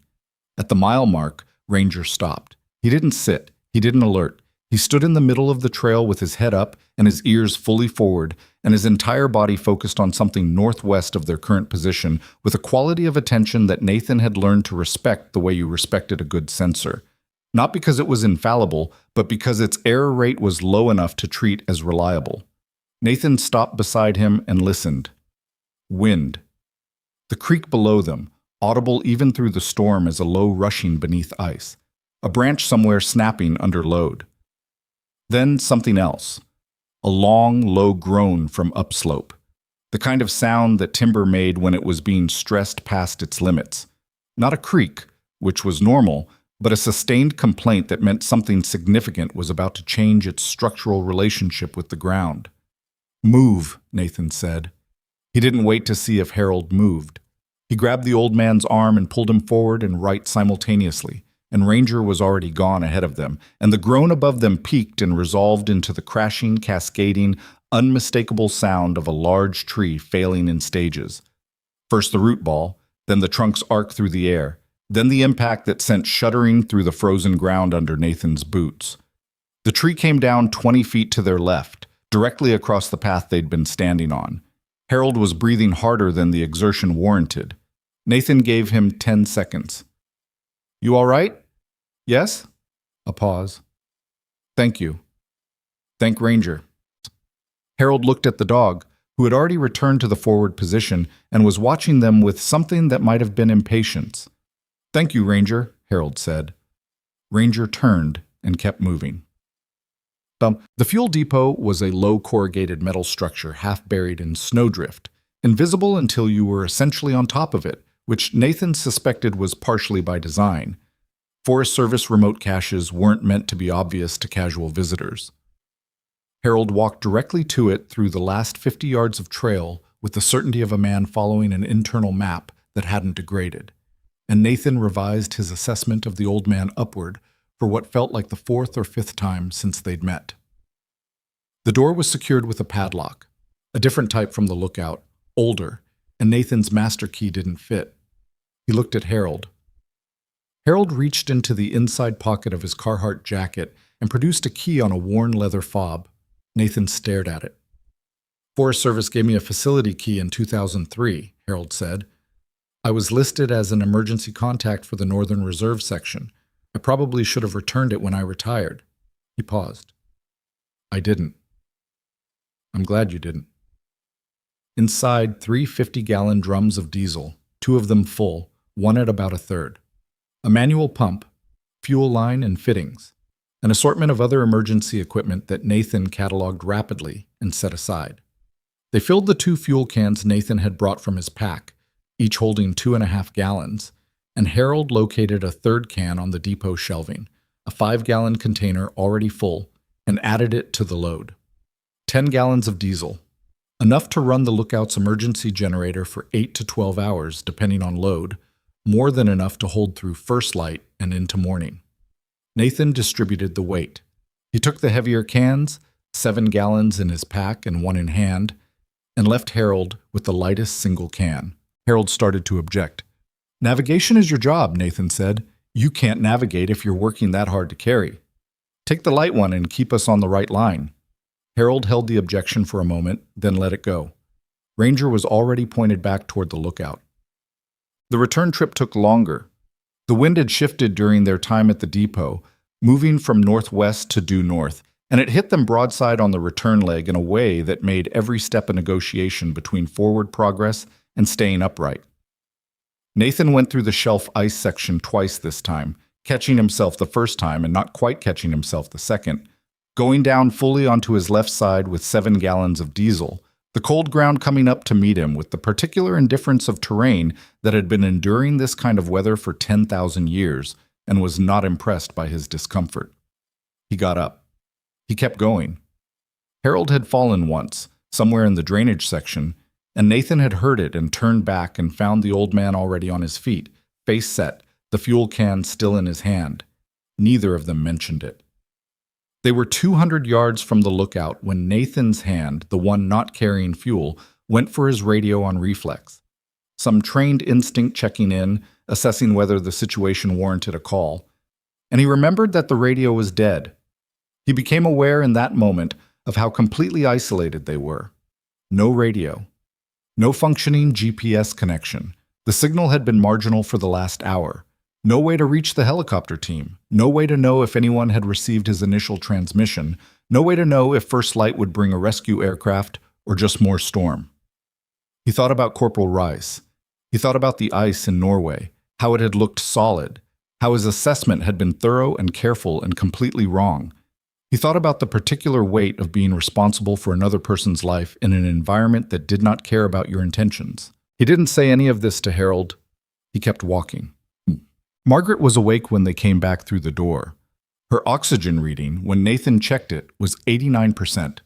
At the mile mark, Ranger stopped. He didn't sit. He didn't alert. He stood in the middle of the trail with his head up and his ears fully forward, and his entire body focused on something northwest of their current position with a quality of attention that Nathan had learned to respect the way you respected a good sensor. Not because it was infallible, but because its error rate was low enough to treat as reliable. Nathan stopped beside him and listened. Wind. The creek below them, audible even through the storm as a low rushing beneath ice. A branch somewhere snapping under load. Then something else. A long, low groan from upslope. The kind of sound that timber made when it was being stressed past its limits. Not a creak, which was normal, but a sustained complaint that meant something significant was about to change its structural relationship with the ground. "Move," Nathan said. He didn't wait to see if Harold moved. He grabbed the old man's arm and pulled him forward and right simultaneously, and Ranger was already gone ahead of them, and the groan above them peaked and resolved into the crashing, cascading, unmistakable sound of a large tree failing in stages. First the root ball, then the trunk's arc through the air, then the impact that sent shuddering through the frozen ground under Nathan's boots. The tree came down 20 feet to their left, directly across the path they'd been standing on. Harold was breathing harder than the exertion warranted. Nathan gave him 10 seconds. "You all right? Yes?" A pause. "Thank you." "Thank Ranger." Harold looked at the dog, who had already returned to the forward position and was watching them with something that might have been impatience. "Thank you, Ranger," Harold said. Ranger turned and kept moving. The fuel depot was a low corrugated metal structure half buried in snowdrift, invisible until you were essentially on top of it, which Nathan suspected was partially by design. Forest Service remote caches weren't meant to be obvious to casual visitors. Harold walked directly to it through the last 50 yards of trail with the certainty of a man following an internal map that hadn't degraded, and Nathan revised his assessment of the old man upward for what felt like the 4th or 5th time since they'd met. The door was secured with a padlock, a different type from the lookout, older, and Nathan's master key didn't fit. He looked at Harold. Harold reached into the inside pocket of his Carhartt jacket and produced a key on a worn leather fob. Nathan stared at it. "Forest Service gave me a facility key in 2003, Harold said. "I was listed as an emergency contact for the Northern Reserve section. I probably should have returned it when I retired." He paused. "I didn't." "I'm glad you didn't." Inside, 3 50-gallon drums of diesel, 2 of them full, one at about a third. A manual pump, fuel line and fittings. An assortment of other emergency equipment that Nathan cataloged rapidly and set aside. They filled the 2 fuel cans Nathan had brought from his pack, each holding 2.5 gallons, and Harold located a 3rd can on the depot shelving, a 5-gallon container already full, and added it to the load. 10 gallons of diesel, enough to run the lookout's emergency generator for 8 to 12 hours, depending on load, more than enough to hold through first light and into morning. Nathan distributed the weight. He took the heavier cans, 7 gallons in his pack and 1 in hand, and left Harold with the lightest single can. Harold started to object. Navigation is your job, Nathan said. You can't navigate if you're working that hard to carry. Take the light one and keep us on the right line. Harold held the objection for a moment, then let it go. Ranger was already pointed back toward the lookout. The return trip took longer. The wind had shifted during their time at the depot, moving from northwest to due north, and it hit them broadside on the return leg in a way that made every step a negotiation between forward progress and staying upright. Nathan went through the shelf ice section twice this time, catching himself the first time and not quite catching himself the second, going down fully onto his left side with 7 gallons of diesel, the cold ground coming up to meet him with the particular indifference of terrain that had been enduring this kind of weather for 10,000 years and was not impressed by his discomfort. He got up. He kept going. Harold had fallen once, somewhere in the drainage section, and Nathan had heard it and turned back and found the old man already on his feet, face set, the fuel can still in his hand. Neither of them mentioned it. They were 200 yards from the lookout when Nathan's hand, the one not carrying fuel, went for his radio on reflex. Some trained instinct checking in, assessing whether the situation warranted a call. And he remembered that the radio was dead. He became aware in that moment of how completely isolated they were. No radio. No functioning GPS connection. The signal had been marginal for the last hour. No way to reach the helicopter team. No way to know if anyone had received his initial transmission. No way to know if First Light would bring a rescue aircraft or just more storm. He thought about Corporal Rice. He thought about the ice in Norway, how it had looked solid, how his assessment had been thorough and careful and completely wrong. He thought about the particular weight of being responsible for another person's life in an environment that did not care about your intentions. He didn't say any of this to Harold. He kept walking. Margaret was awake when they came back through the door. Her oxygen reading, when Nathan checked it, was 89%,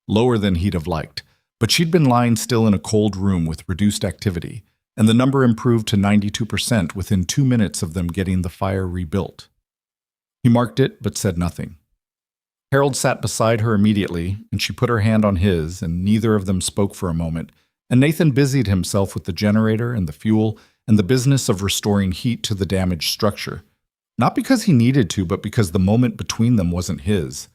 lower than he'd have liked, but she'd been lying still in a cold room with reduced activity, and the number improved to 92% within 2 minutes of them getting the fire rebuilt. He marked it, but said nothing. Harold sat beside her immediately, and she put her hand on his, and neither of them spoke for a moment, and Nathan busied himself with the generator and the fuel and the business of restoring heat to the damaged structure. Not because he needed to, but because the moment between them wasn't his.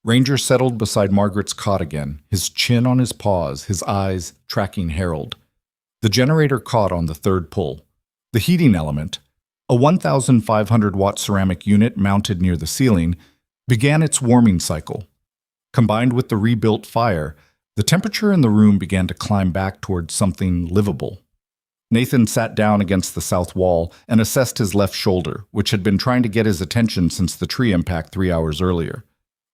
Ranger settled beside Margaret's cot again, his chin on his paws, his eyes tracking Harold. The generator caught on the third pull. The heating element, a 1,500-watt ceramic unit mounted near the ceiling, began its warming cycle. Combined with the rebuilt fire, the temperature in the room began to climb back towards something livable. Nathan sat down against the south wall and assessed his left shoulder, which had been trying to get his attention since the tree impact 3 hours earlier.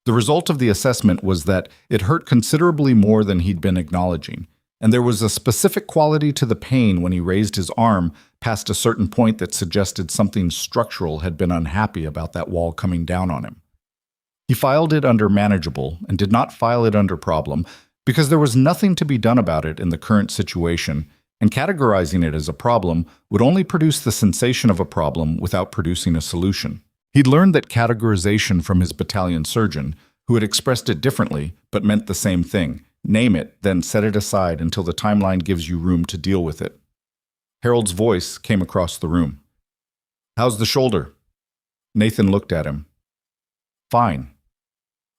The result of the assessment was that it hurt considerably more than he'd been acknowledging, and there was a specific quality to the pain when he raised his arm past a certain point that suggested something structural had been unhappy about that wall coming down on him. He filed it under manageable and did not file it under problem because there was nothing to be done about it in the current situation, and categorizing it as a problem would only produce the sensation of a problem without producing a solution. He'd learned that categorization from his battalion surgeon, who had expressed it differently but meant the same thing. Name it, then set it aside until the timeline gives you room to deal with it. Harold's voice came across the room. "How's the shoulder?" Nathan looked at him. "Fine."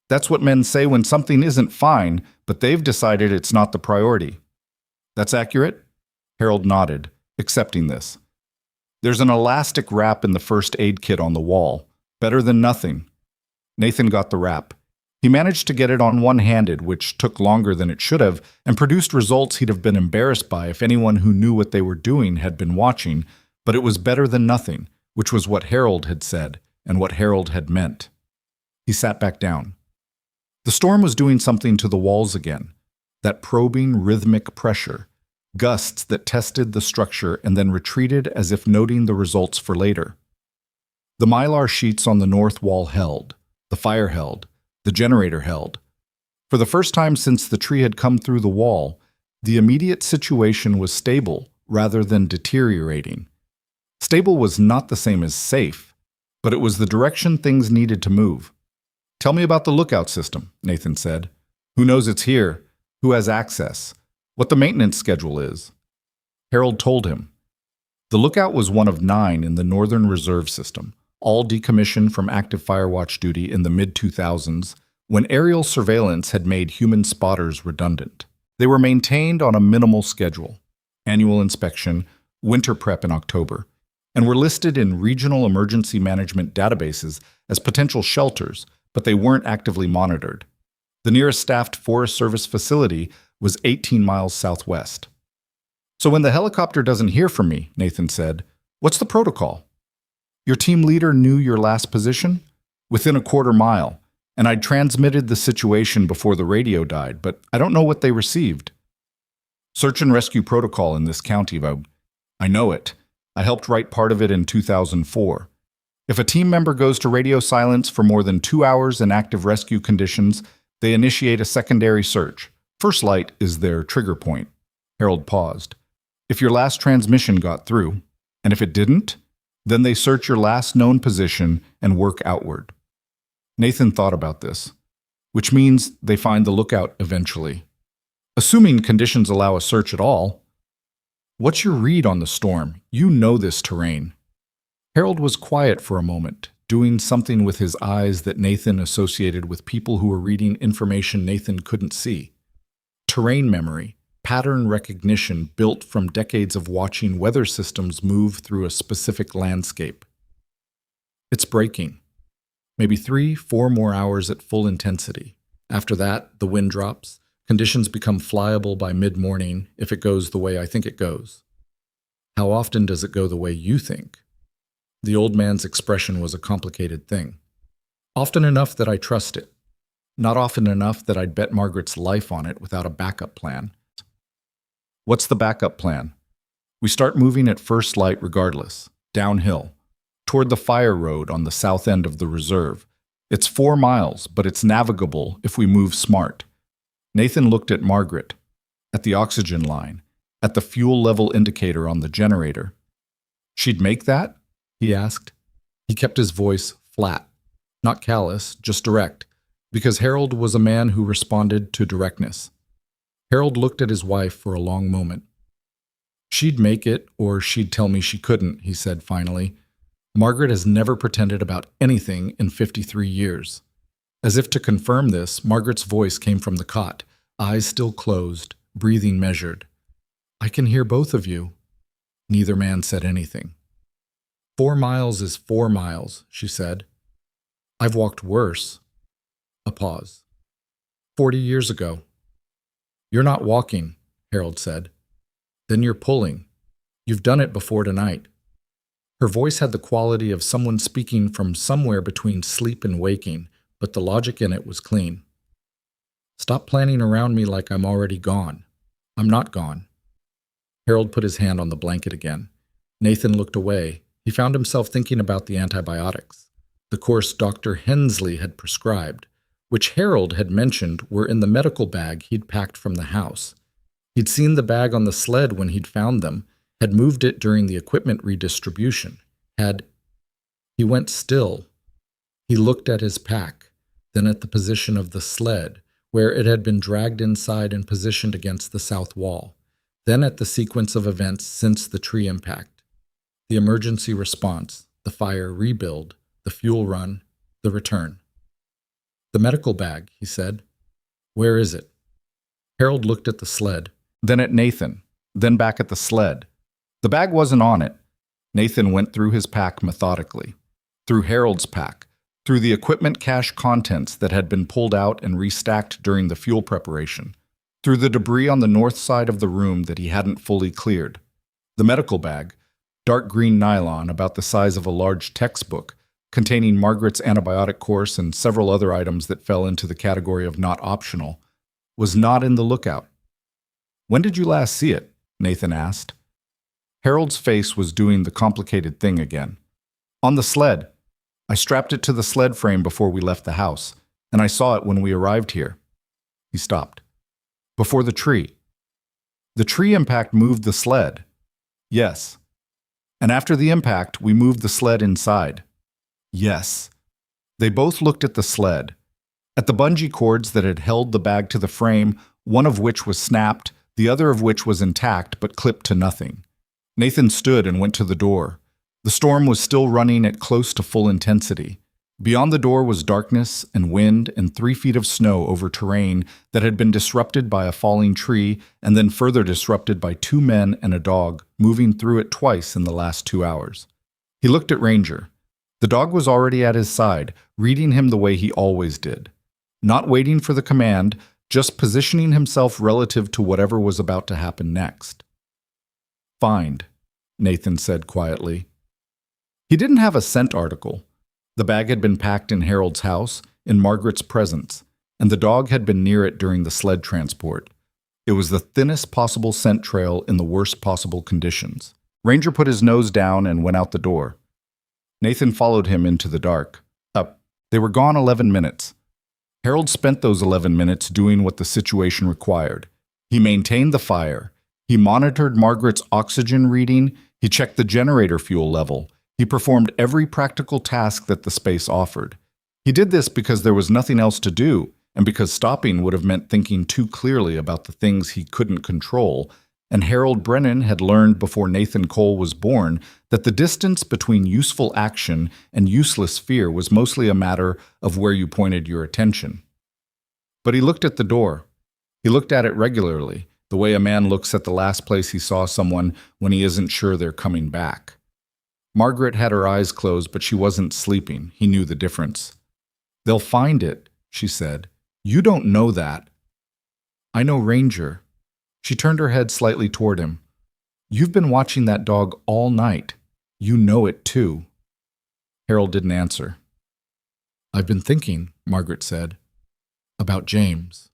That's what men say when something isn't fine, but they've decided it's not the priority. That's accurate? Harold nodded, accepting this. There's an elastic wrap in the first aid kit on the wall. Better than nothing. Nathan got the wrap. He managed to get it on one-handed, which took longer than it should have, and produced results he'd have been embarrassed by if anyone who knew what they were doing had been watching, but it was better than nothing, which was what Harold had said, and what Harold had meant. He sat back down. The storm was doing something to the walls again, that probing rhythmic pressure, gusts that tested the structure and then retreated as if noting the results for later. The mylar sheets on the north wall held, the fire held, the generator held. For the first time since the tree had come through the wall, the immediate situation was stable rather than deteriorating. Stable was not the same as safe, but it was the direction things needed to move. "Tell me about the lookout system," Nathan said. "Who knows it's here? Who has access? What the maintenance schedule is?" Harold told him. The lookout was one of 9 in the Northern Reserve System, all decommissioned from active firewatch duty in the mid-2000s when aerial surveillance had made human spotters redundant. They were maintained on a minimal schedule, annual inspection, winter prep in October, and were listed in regional emergency management databases as potential shelters, but they weren't actively monitored. The nearest staffed Forest Service facility was 18 miles southwest. "So when the helicopter doesn't hear from me," Nathan said, "what's the protocol?" "Your team leader knew your last position?" "Within a quarter mile, and I'd transmitted the situation before the radio died, but I don't know what they received." "Search and rescue protocol in this county, Vogue. I know it. I helped write part of it in 2004. If a team member goes to radio silence for more than 2 hours in active rescue conditions, they initiate a secondary search. First light is their trigger point." Harold paused. "If your last transmission got through, and if it didn't, then they search your last known position and work outward." Nathan thought about this, which means they find the lookout eventually. Assuming conditions allow a search at all. "What's your read on the storm? You know this terrain." Harold was quiet for a moment, doing something with his eyes that Nathan associated with people who were reading information Nathan couldn't see. Terrain memory, pattern recognition built from decades of watching weather systems move through a specific landscape. "It's breaking. Maybe 3-4 more hours at full intensity. After that, the wind drops. Conditions become flyable by mid-morning if it goes the way I think it goes." "How often does it go the way you think?" The old man's expression was a complicated thing. "Often enough that I trust it. Not often enough that I'd bet Margaret's life on it without a backup plan." "What's the backup plan?" "We start moving at first light regardless, downhill, toward the fire road on the south end of the reserve. It's 4 miles, but it's navigable if we move smart." Nathan looked at Margaret, at the oxygen line, at the fuel level indicator on the generator. "She'd make that?" he asked. He kept his voice flat, not callous, just direct, because Harold was a man who responded to directness. Harold looked at his wife for a long moment. "She'd make it, or she'd tell me she couldn't," he said finally. "Margaret has never pretended about anything in 53 years." As if to confirm this, Margaret's voice came from the cot, eyes still closed, breathing measured. "I can hear both of you." Neither man said anything. 4 miles is 4 miles, she said. "I've walked worse." A pause. 40 years ago." "You're not walking," Harold said. "Then you're pulling. You've done it before tonight." Her voice had the quality of someone speaking from somewhere between sleep and waking, but the logic in it was clean. "Stop planning around me like I'm already gone. I'm not gone." Harold put his hand on the blanket again. Nathan looked away. He found himself thinking about the antibiotics, the course Dr. Hensley had prescribed, which Harold had mentioned were in the medical bag he'd packed from the house. He'd seen the bag on the sled when he'd found them, had moved it during the equipment redistribution, He went still. He looked at his pack, then at the position of the sled, where it had been dragged inside and positioned against the south wall, then at the sequence of events since the tree impact. The emergency response, the fire rebuild, the fuel run, the return. "The medical bag," he said. "Where is it?" Harold looked at the sled, then at Nathan, then back at the sled. The bag wasn't on it. Nathan went through his pack methodically, through Harold's pack, through the equipment cache contents that had been pulled out and restacked during the fuel preparation, through the debris on the north side of the room that he hadn't fully cleared. The medical bag, dark green nylon about the size of a large textbook, containing Margaret's antibiotic course and several other items that fell into the category of not optional, was not in the lookout. "When did you last see it?" Nathan asked. Harold's face was doing the complicated thing again. "On the sled. I strapped it to the sled frame before we left the house, and I saw it when we arrived here." He stopped. "Before the tree." "The tree impact moved the sled." "Yes." "And after the impact, we moved the sled inside." "Yes." They both looked at the sled, at the bungee cords that had held the bag to the frame, one of which was snapped, the other of which was intact but clipped to nothing. Nathan stood and went to the door. The storm was still running at close to full intensity. Beyond the door was darkness and wind and 3 feet of snow over terrain that had been disrupted by a falling tree and then further disrupted by 2 men and a dog moving through it twice in the last 2 hours. He looked at Ranger. The dog was already at his side, reading him the way he always did. Not waiting for the command, just positioning himself relative to whatever was about to happen next. "Find," Nathan said quietly. He didn't have a scent article. The bag had been packed in Harold's house, in Margaret's presence, and the dog had been near it during the sled transport. It was the thinnest possible scent trail in the worst possible conditions. Ranger put his nose down and went out the door. Nathan followed him into the dark. They were gone 11 minutes. Harold spent those 11 minutes doing what the situation required. He maintained the fire. He monitored Margaret's oxygen reading. He checked the generator fuel level. He performed every practical task that the space offered. He did this because there was nothing else to do, and because stopping would have meant thinking too clearly about the things he couldn't control. And Harold Brennan had learned before Nathan Cole was born that the distance between useful action and useless fear was mostly a matter of where you pointed your attention. But he looked at the door. He looked at it regularly, the way a man looks at the last place he saw someone when he isn't sure they're coming back. Margaret had her eyes closed, but she wasn't sleeping. He knew the difference. "They'll find it," she said. "You don't know that." "I know Ranger." She turned her head slightly toward him. "You've been watching that dog all night. You know it too." Harold didn't answer. "I've been thinking," Margaret said, "about James."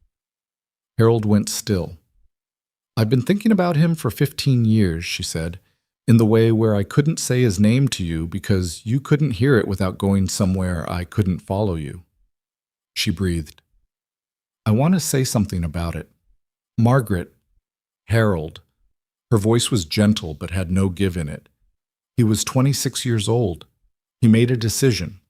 Harold went still. "I've been thinking about him for 15 years, she said, "in the way where I couldn't say his name to you because you couldn't hear it without going somewhere I couldn't follow you." She breathed. "I want to say something about it. Margaret, Harold." Her voice was gentle but had no give in it. He was 26 years old. He made a decision.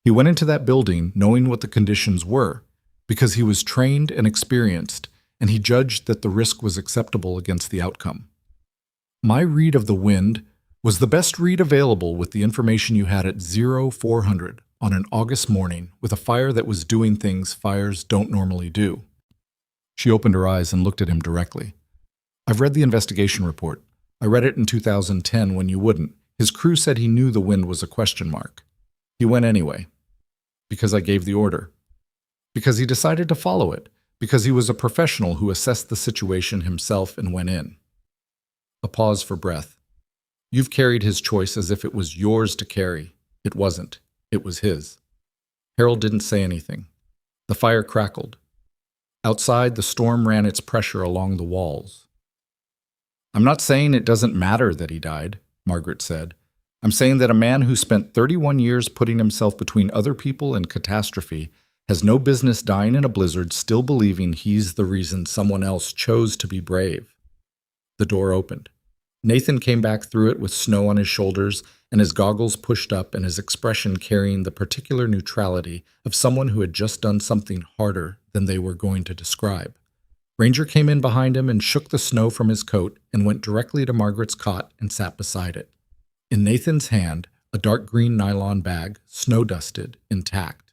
He went into that building knowing what the conditions were, because he was trained and experienced, and he judged that the risk was acceptable against the outcome. "My read of the wind was the best read available with the information you had at 0400 on an August morning with a fire that was doing things fires don't normally do." She opened her eyes and looked at him directly. "I've read the investigation report. I read it in 2010 when you wouldn't. His crew said he knew the wind was a question mark. He went anyway. Because I gave the order. Because he decided to follow it. Because he was a professional who assessed the situation himself and went in." A pause for breath. "You've carried his choice as if it was yours to carry. It wasn't. It was his." Harold didn't say anything. The fire crackled. Outside, the storm ran its pressure along the walls. "I'm not saying it doesn't matter that he died," Margaret said. "I'm saying that a man who spent 31 years putting himself between other people and catastrophe has no business dying in a blizzard still believing he's the reason someone else chose to be brave." The door opened. Nathan came back through it with snow on his shoulders and his goggles pushed up and his expression carrying the particular neutrality of someone who had just done something harder than they were going to describe. Ranger came in behind him and shook the snow from his coat and went directly to Margaret's cot and sat beside it. In Nathan's hand, a dark green nylon bag, snow-dusted, intact.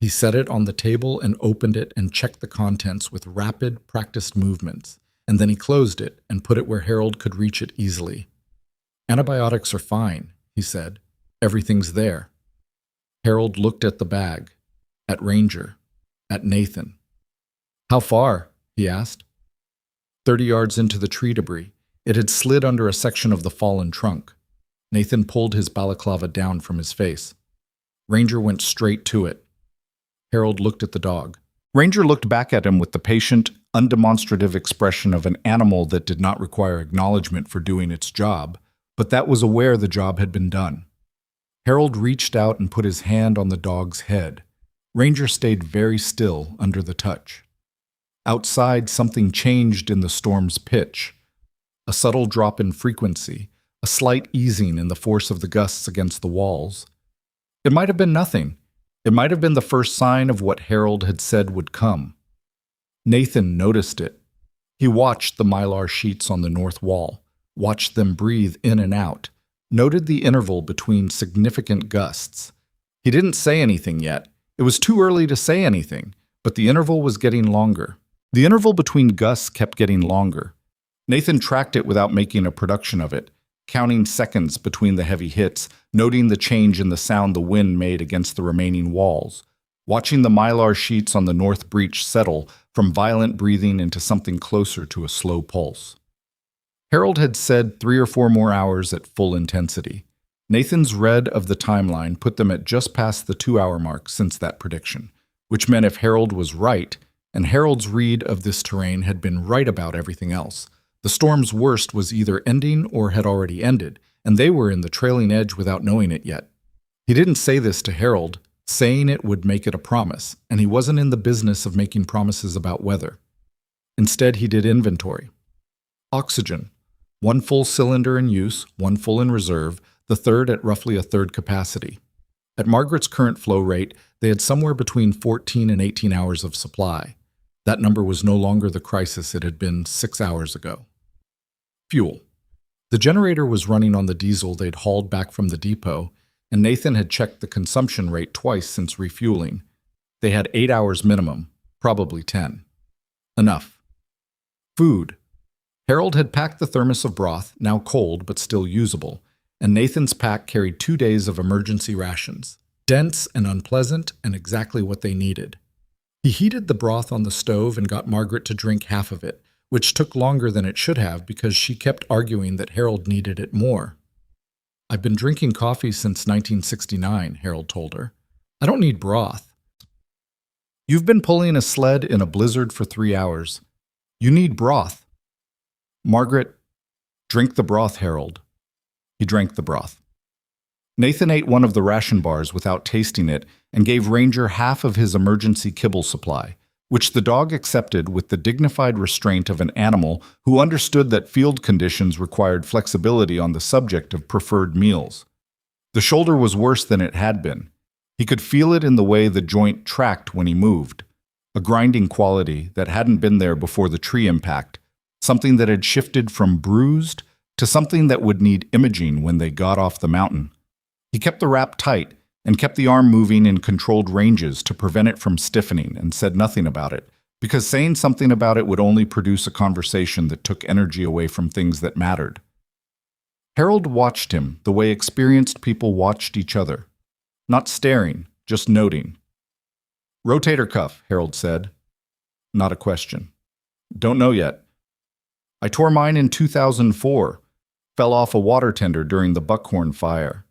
He set it on the table and opened it and checked the contents with rapid, practiced movements. And then he closed it and put it where Harold could reach it easily. "Antibiotics are fine," he said. "Everything's there." Harold looked at the bag, at Ranger, at Nathan. "How far?" he asked. 30 yards into the tree debris. It had slid under a section of the fallen trunk. Nathan pulled his balaclava down from his face. Ranger went straight to it. Harold looked at the dog. Ranger looked back at him with the patient, undemonstrative expression of an animal that did not require acknowledgement for doing its job, but that was aware the job had been done. Harold reached out and put his hand on the dog's head. Ranger stayed very still under the touch. Outside, something changed in the storm's pitch. A subtle drop in frequency, a slight easing in the force of the gusts against the walls. It might have been nothing. It might have been the first sign of what Harold had said would come. Nathan noticed it. He watched the mylar sheets on the north wall, watched them breathe in and out, noted the interval between significant gusts. He didn't say anything yet. It was too early to say anything, but the interval was getting longer. The interval between gusts kept getting longer. Nathan tracked it without making a production of it, counting seconds between the heavy hits, noting the change in the sound the wind made against the remaining walls, watching the mylar sheets on the north breach settle from violent breathing into something closer to a slow pulse. Harold had said 3 or 4 more hours at full intensity. Nathan's read of the timeline put them at just past the 2-hour mark since that prediction, which meant if Harold was right, and Harold's read of this terrain had been right about everything else, the storm's worst was either ending or had already ended, and they were in the trailing edge without knowing it yet. He didn't say this to Harold. Saying it would make it a promise, and he wasn't in the business of making promises about weather. Instead, he did inventory. Oxygen. 1 full cylinder in use, 1 full in reserve, the third at roughly a third capacity. At Margaret's current flow rate, they had somewhere between 14 and 18 hours of supply. That number was no longer the crisis it had been 6 hours ago. Fuel. The generator was running on the diesel they'd hauled back from the depot, and Nathan had checked the consumption rate twice since refueling. They had 8 hours minimum, probably 10. Enough. Food. Harold had packed the thermos of broth, now cold but still usable, and Nathan's pack carried 2 days of emergency rations, dense and unpleasant and exactly what they needed. He heated the broth on the stove and got Margaret to drink half of it, which took longer than it should have because she kept arguing that Harold needed it more. "I've been drinking coffee since 1969, Harold told her. "I don't need broth." "You've been pulling a sled in a blizzard for 3 hours. You need broth." "Margaret, drink the broth, Harold." He drank the broth. Nathan ate one of the ration bars without tasting it and gave Ranger half of his emergency kibble supply, which the dog accepted with the dignified restraint of an animal who understood that field conditions required flexibility on the subject of preferred meals. The shoulder was worse than it had been. He could feel it in the way the joint tracked when he moved, a grinding quality that hadn't been there before the tree impact, something that had shifted from bruised to something that would need imaging when they got off the mountain. He kept the wrap tight and kept the arm moving in controlled ranges to prevent it from stiffening and said nothing about it, because saying something about it would only produce a conversation that took energy away from things that mattered. Harold watched him the way experienced people watched each other, not staring, just noting. "Rotator cuff," Harold said. Not a question. "Don't know yet. I tore mine in 2004, fell off a water tender during the buckhorn fire."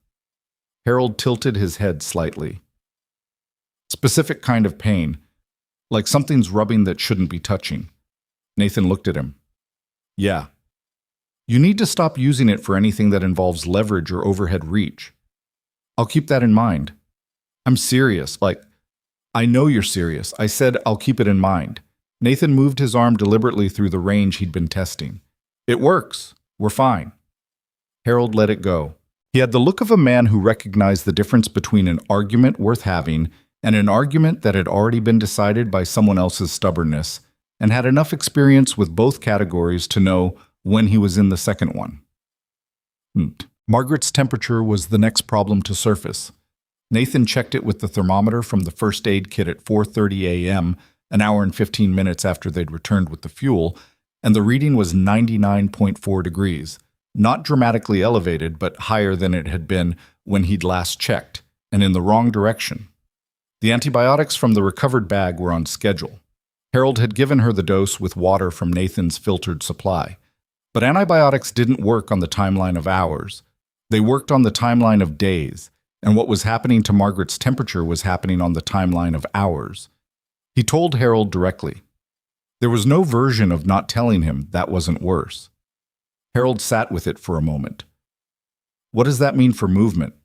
Harold tilted his head slightly. "Specific kind of pain, like something's rubbing that shouldn't be touching." Nathan looked at him. "Yeah. You need to stop using it for anything that involves leverage or overhead reach." "I'll keep that in mind." "I'm serious, I know you're serious. I said I'll keep it in mind." Nathan moved his arm deliberately through the range he'd been testing. "It works. We're fine." Harold let it go. He had the look of a man who recognized the difference between an argument worth having and an argument that had already been decided by someone else's stubbornness, and had enough experience with both categories to know when he was in the second one. Margaret's temperature was the next problem to surface. Nathan checked it with the thermometer from the first aid kit at 4:30 a.m., an hour and 15 minutes after they'd returned with the fuel, and the reading was 99.4 degrees. Not dramatically elevated, but higher than it had been when he'd last checked, and in the wrong direction. The antibiotics from the recovered bag were on schedule. Harold had given her the dose with water from Nathan's filtered supply. But antibiotics didn't work on the timeline of hours. They worked on the timeline of days, and what was happening to Margaret's temperature was happening on the timeline of hours. He told Harold directly. There was no version of not telling him that wasn't worse. Harold sat with it for a moment. "What does that mean for movement?"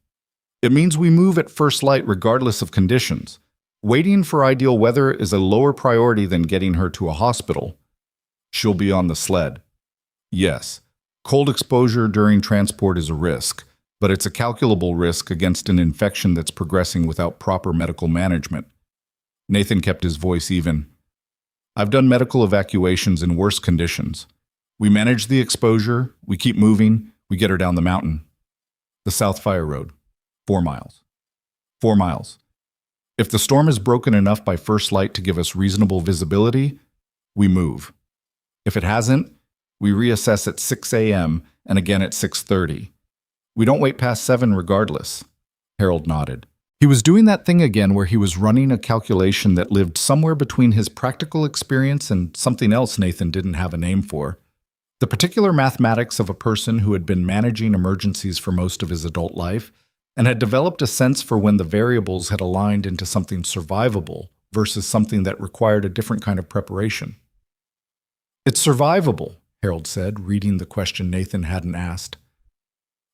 "It means we move at first light regardless of conditions. Waiting for ideal weather is a lower priority than getting her to a hospital." "She'll be on the sled." "Yes. Cold exposure during transport is a risk, but it's a calculable risk against an infection that's progressing without proper medical management." Nathan kept his voice even. "I've done medical evacuations in worse conditions. We manage the exposure, we keep moving, we get her down the mountain. The South Fire Road, 4 miles. 4 miles. If the storm is broken enough by first light to give us reasonable visibility, we move. If it hasn't, we reassess at 6 a.m. and again at 6:30. We don't wait past 7 regardless. Harold nodded. He was doing that thing again where he was running a calculation that lived somewhere between his practical experience and something else Nathan didn't have a name for. The particular mathematics of a person who had been managing emergencies for most of his adult life and had developed a sense for when the variables had aligned into something survivable versus something that required a different kind of preparation. "It's survivable," Harold said, reading the question Nathan hadn't asked.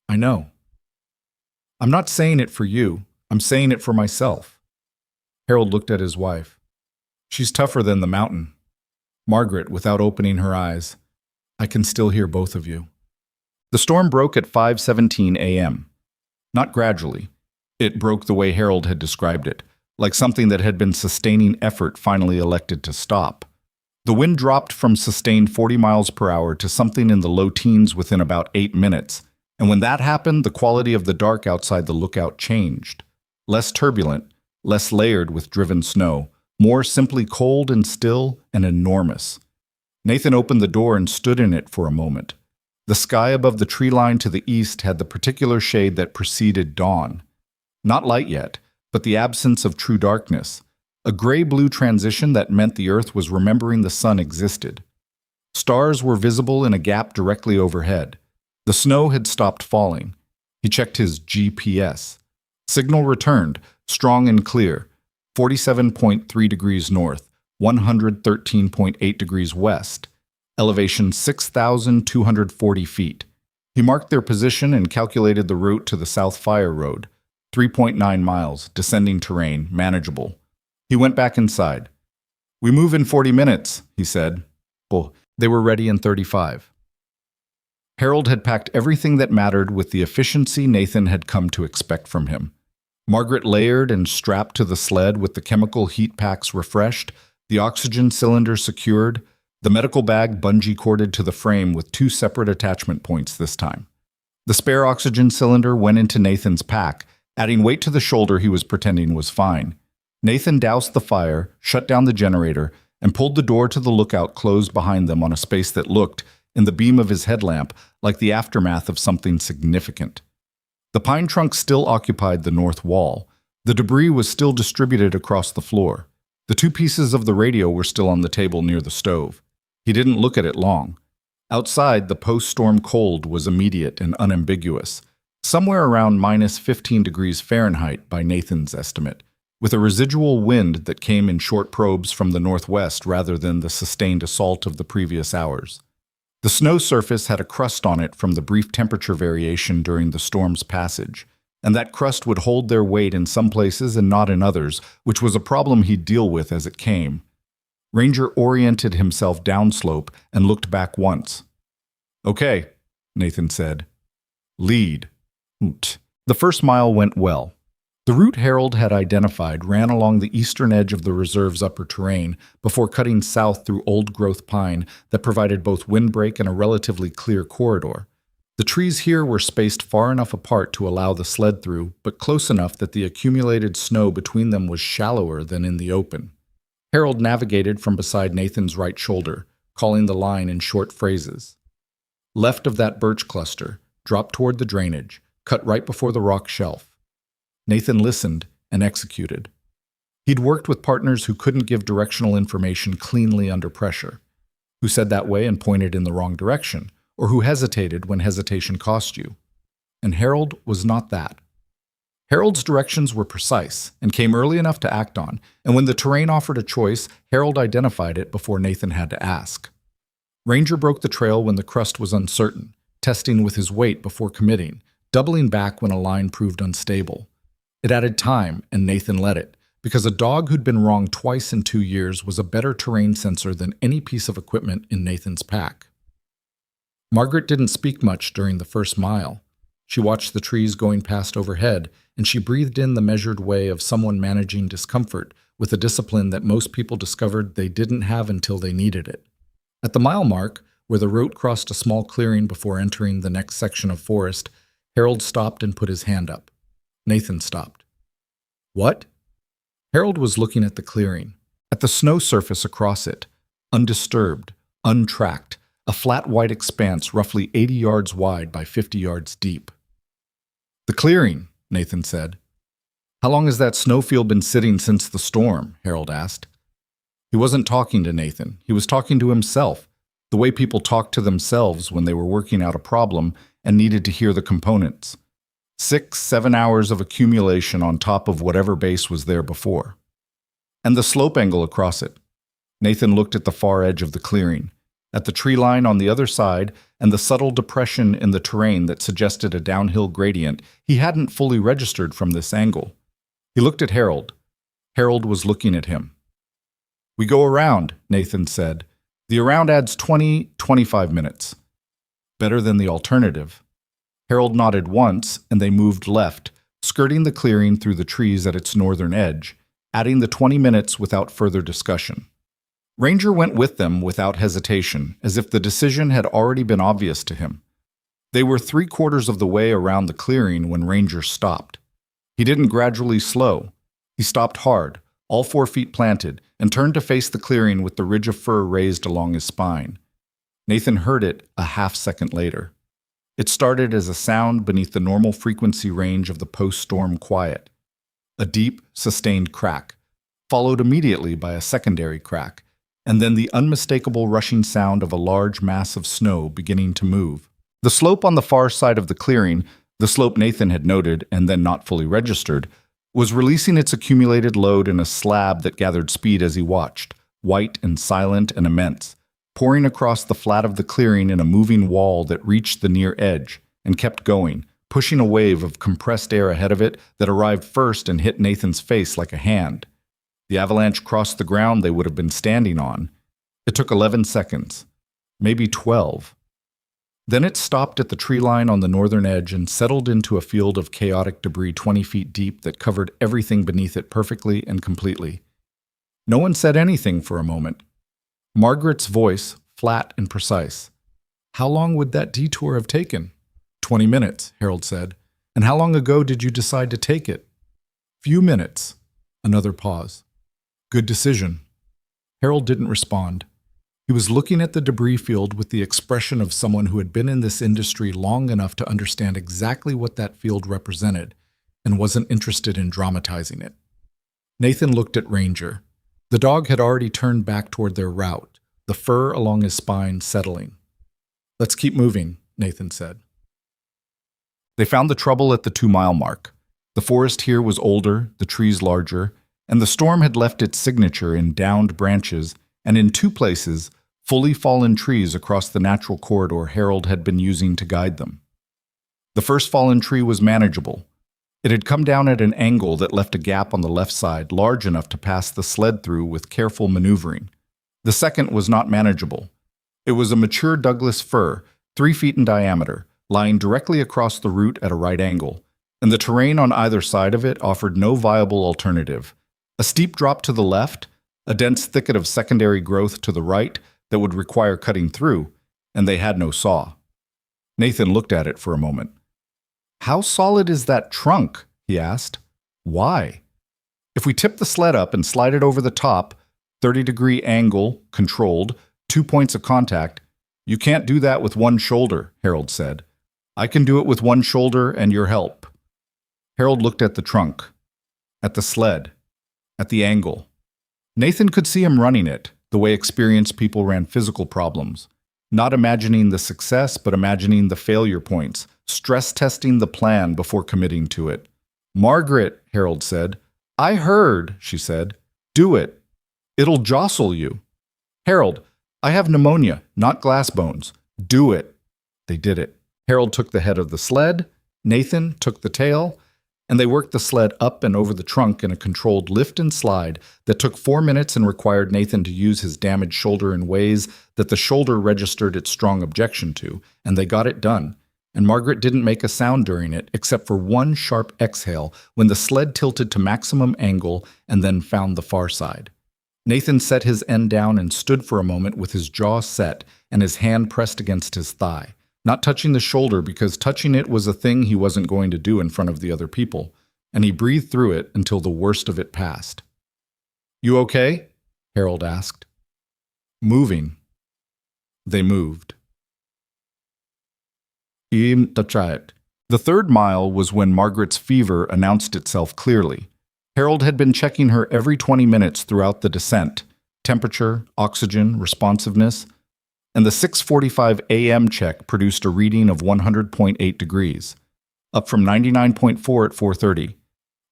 "I know. I'm not saying it for you. I'm saying it for myself." Harold looked at his wife. "She's tougher than the mountain." Margaret, without opening her eyes, "I can still hear both of you." The storm broke at 5:17 a.m. Not gradually. It broke the way Harold had described it, like something that had been sustaining effort finally elected to stop. The wind dropped from sustained 40 miles per hour to something in the low teens within about 8 minutes, and when that happened, the quality of the dark outside the lookout changed. Less turbulent, less layered with driven snow, more simply cold and still and enormous. Nathan opened the door and stood in it for a moment. The sky above the tree line to the east had the particular shade that preceded dawn. Not light yet, but the absence of true darkness. A gray-blue transition that meant the earth was remembering the sun existed. Stars were visible in a gap directly overhead. The snow had stopped falling. He checked his GPS. Signal returned, strong and clear, 47.3 degrees north, 113.8 degrees west, elevation 6,240 feet. He marked their position and calculated the route to the South Fire Road, 3.9 miles, descending terrain, manageable. He went back inside. "We move in 40 minutes, he said. Well, they were ready in 35. Harold had packed everything that mattered with the efficiency Nathan had come to expect from him. Margaret layered and strapped to the sled with the chemical heat packs refreshed, the oxygen cylinder secured, the medical bag bungee corded to the frame with 2 separate attachment points this time. The spare oxygen cylinder went into Nathan's pack, adding weight to the shoulder he was pretending was fine. Nathan doused the fire, shut down the generator, and pulled the door to the lookout closed behind them on a space that looked, in the beam of his headlamp, like the aftermath of something significant. The pine trunk still occupied the north wall. The debris was still distributed across the floor. The 2 pieces of the radio were still on the table near the stove. He didn't look at it long. Outside, the post-storm cold was immediate and unambiguous, somewhere around minus 15 degrees Fahrenheit by Nathan's estimate, with a residual wind that came in short probes from the northwest rather than the sustained assault of the previous hours. The snow surface had a crust on it from the brief temperature variation during the storm's passage, and that crust would hold their weight in some places and not in others, which was a problem he'd deal with as it came. Ranger oriented himself downslope and looked back once. "Okay," Nathan said. "Lead." The first mile went well. The route Harold had identified ran along the eastern edge of the reserve's upper terrain before cutting south through old-growth pine that provided both windbreak and a relatively clear corridor. The trees here were spaced far enough apart to allow the sled through, but close enough that the accumulated snow between them was shallower than in the open. Harold navigated from beside Nathan's right shoulder, calling the line in short phrases. Left of that birch cluster, drop toward the drainage, cut right before the rock shelf. Nathan listened and executed. He'd worked with partners who couldn't give directional information cleanly under pressure, who said that way and pointed in the wrong direction, or who hesitated when hesitation cost you. And Harold was not that. Harold's directions were precise and came early enough to act on, and when the terrain offered a choice, Harold identified it before Nathan had to ask. Ranger broke the trail when the crust was uncertain, testing with his weight before committing, doubling back when a line proved unstable. It added time, and Nathan let it, because a dog who'd been wrong twice in 2 years was a better terrain sensor than any piece of equipment in Nathan's pack. Margaret didn't speak much during the first mile. She watched the trees going past overhead, and she breathed in the measured way of someone managing discomfort with a discipline that most people discovered they didn't have until they needed it. At the mile mark, where the road crossed a small clearing before entering the next section of forest, Harold stopped and put his hand up. Nathan stopped. What? Harold was looking at the clearing, at the snow surface across it, undisturbed, untracked, a flat white expanse roughly 80 yards wide by 50 yards deep. The clearing, Nathan said. How long has that snowfield been sitting since the storm? Harold asked. He wasn't talking to Nathan. He was talking to himself, the way people talk to themselves when they were working out a problem and needed to hear the components. 6-7 hours of accumulation on top of whatever base was there before. And the slope angle across it. Nathan looked at the far edge of the clearing, at the tree line on the other side and the subtle depression in the terrain that suggested a downhill gradient he hadn't fully registered from this angle. He looked at Harold. Harold was looking at him. We go around, Nathan said. The around adds 20-25 minutes. Better than the alternative. Harold nodded once, and they moved left, skirting the clearing through the trees at its northern edge, adding the 20 minutes without further discussion. Ranger went with them without hesitation, as if the decision had already been obvious to him. They were 3/4 of the way around the clearing when Ranger stopped. He didn't gradually slow. He stopped hard, all 4 feet planted, and turned to face the clearing with the ridge of fur raised along his spine. Nathan heard it a half-second later. It started as a sound beneath the normal frequency range of the post-storm quiet. A deep, sustained crack, followed immediately by a secondary crack, and then the unmistakable rushing sound of a large mass of snow beginning to move. The slope on the far side of the clearing, the slope Nathan had noted and then not fully registered, was releasing its accumulated load in a slab that gathered speed as he watched, white and silent and immense, pouring across the flat of the clearing in a moving wall that reached the near edge and kept going, pushing a wave of compressed air ahead of it that arrived first and hit Nathan's face like a hand. The avalanche crossed the ground they would have been standing on. It took 11 seconds, maybe 12. Then it stopped at the tree line on the northern edge and settled into a field of chaotic debris 20 feet deep that covered everything beneath it perfectly and completely. No one said anything for a moment. Margaret's voice, flat and precise. How long would that detour have taken? 20 minutes, Harold said. And how long ago did you decide to take it? Few minutes. Another pause. Good decision. Harold didn't respond. He was looking at the debris field with the expression of someone who had been in this industry long enough to understand exactly what that field represented and wasn't interested in dramatizing it. Nathan looked at Ranger. The dog had already turned back toward their route, the fur along his spine settling. Let's keep moving, Nathan said. They found the trouble at the 2-mile mark. The forest here was older, the trees larger, and the storm had left its signature in downed branches and in 2 places, fully fallen trees across the natural corridor Harold had been using to guide them. The first fallen tree was manageable. It had come down at an angle that left a gap on the left side large enough to pass the sled through with careful maneuvering. The second was not manageable. It was a mature Douglas fir, 3 feet in diameter, lying directly across the route at a right angle, and the terrain on either side of it offered no viable alternative. A steep drop to the left, a dense thicket of secondary growth to the right that would require cutting through, and they had no saw. Nathan looked at it for a moment. How solid is that trunk? He asked. Why? If we tip the sled up and slide it over the top, 30-degree angle, controlled, 2 points of contact, you can't do that with one shoulder, Harold said. I can do it with one shoulder and your help. Harold looked at the trunk, at the sled, at the angle. Nathan could see him running it, the way experienced people ran physical problems, not imagining the success but imagining the failure points, stress testing the plan before committing to it. Margaret, Harold said. I heard, she said. Do it. It'll jostle you. Harold, I have pneumonia, not glass bones. Do it. They did it. Harold took the head of the sled, Nathan took the tail, and they worked the sled up and over the trunk in a controlled lift and slide that took 4 minutes and required Nathan to use his damaged shoulder in ways that the shoulder registered its strong objection to, and they got it done. And Margaret didn't make a sound during it, except for one sharp exhale when the sled tilted to maximum angle and then found the far side. Nathan set his end down and stood for a moment with his jaw set and his hand pressed against his thigh, not touching the shoulder because touching it was a thing he wasn't going to do in front of the other people, and he breathed through it until the worst of it passed. "You okay?" Harold asked. "Moving." They moved. The third mile was when Margaret's fever announced itself clearly. Harold had been checking her every 20 minutes throughout the descent: temperature, oxygen, responsiveness, and the 6:45 a.m. check produced a reading of 100.8 degrees, up from 99.4 at 4:30.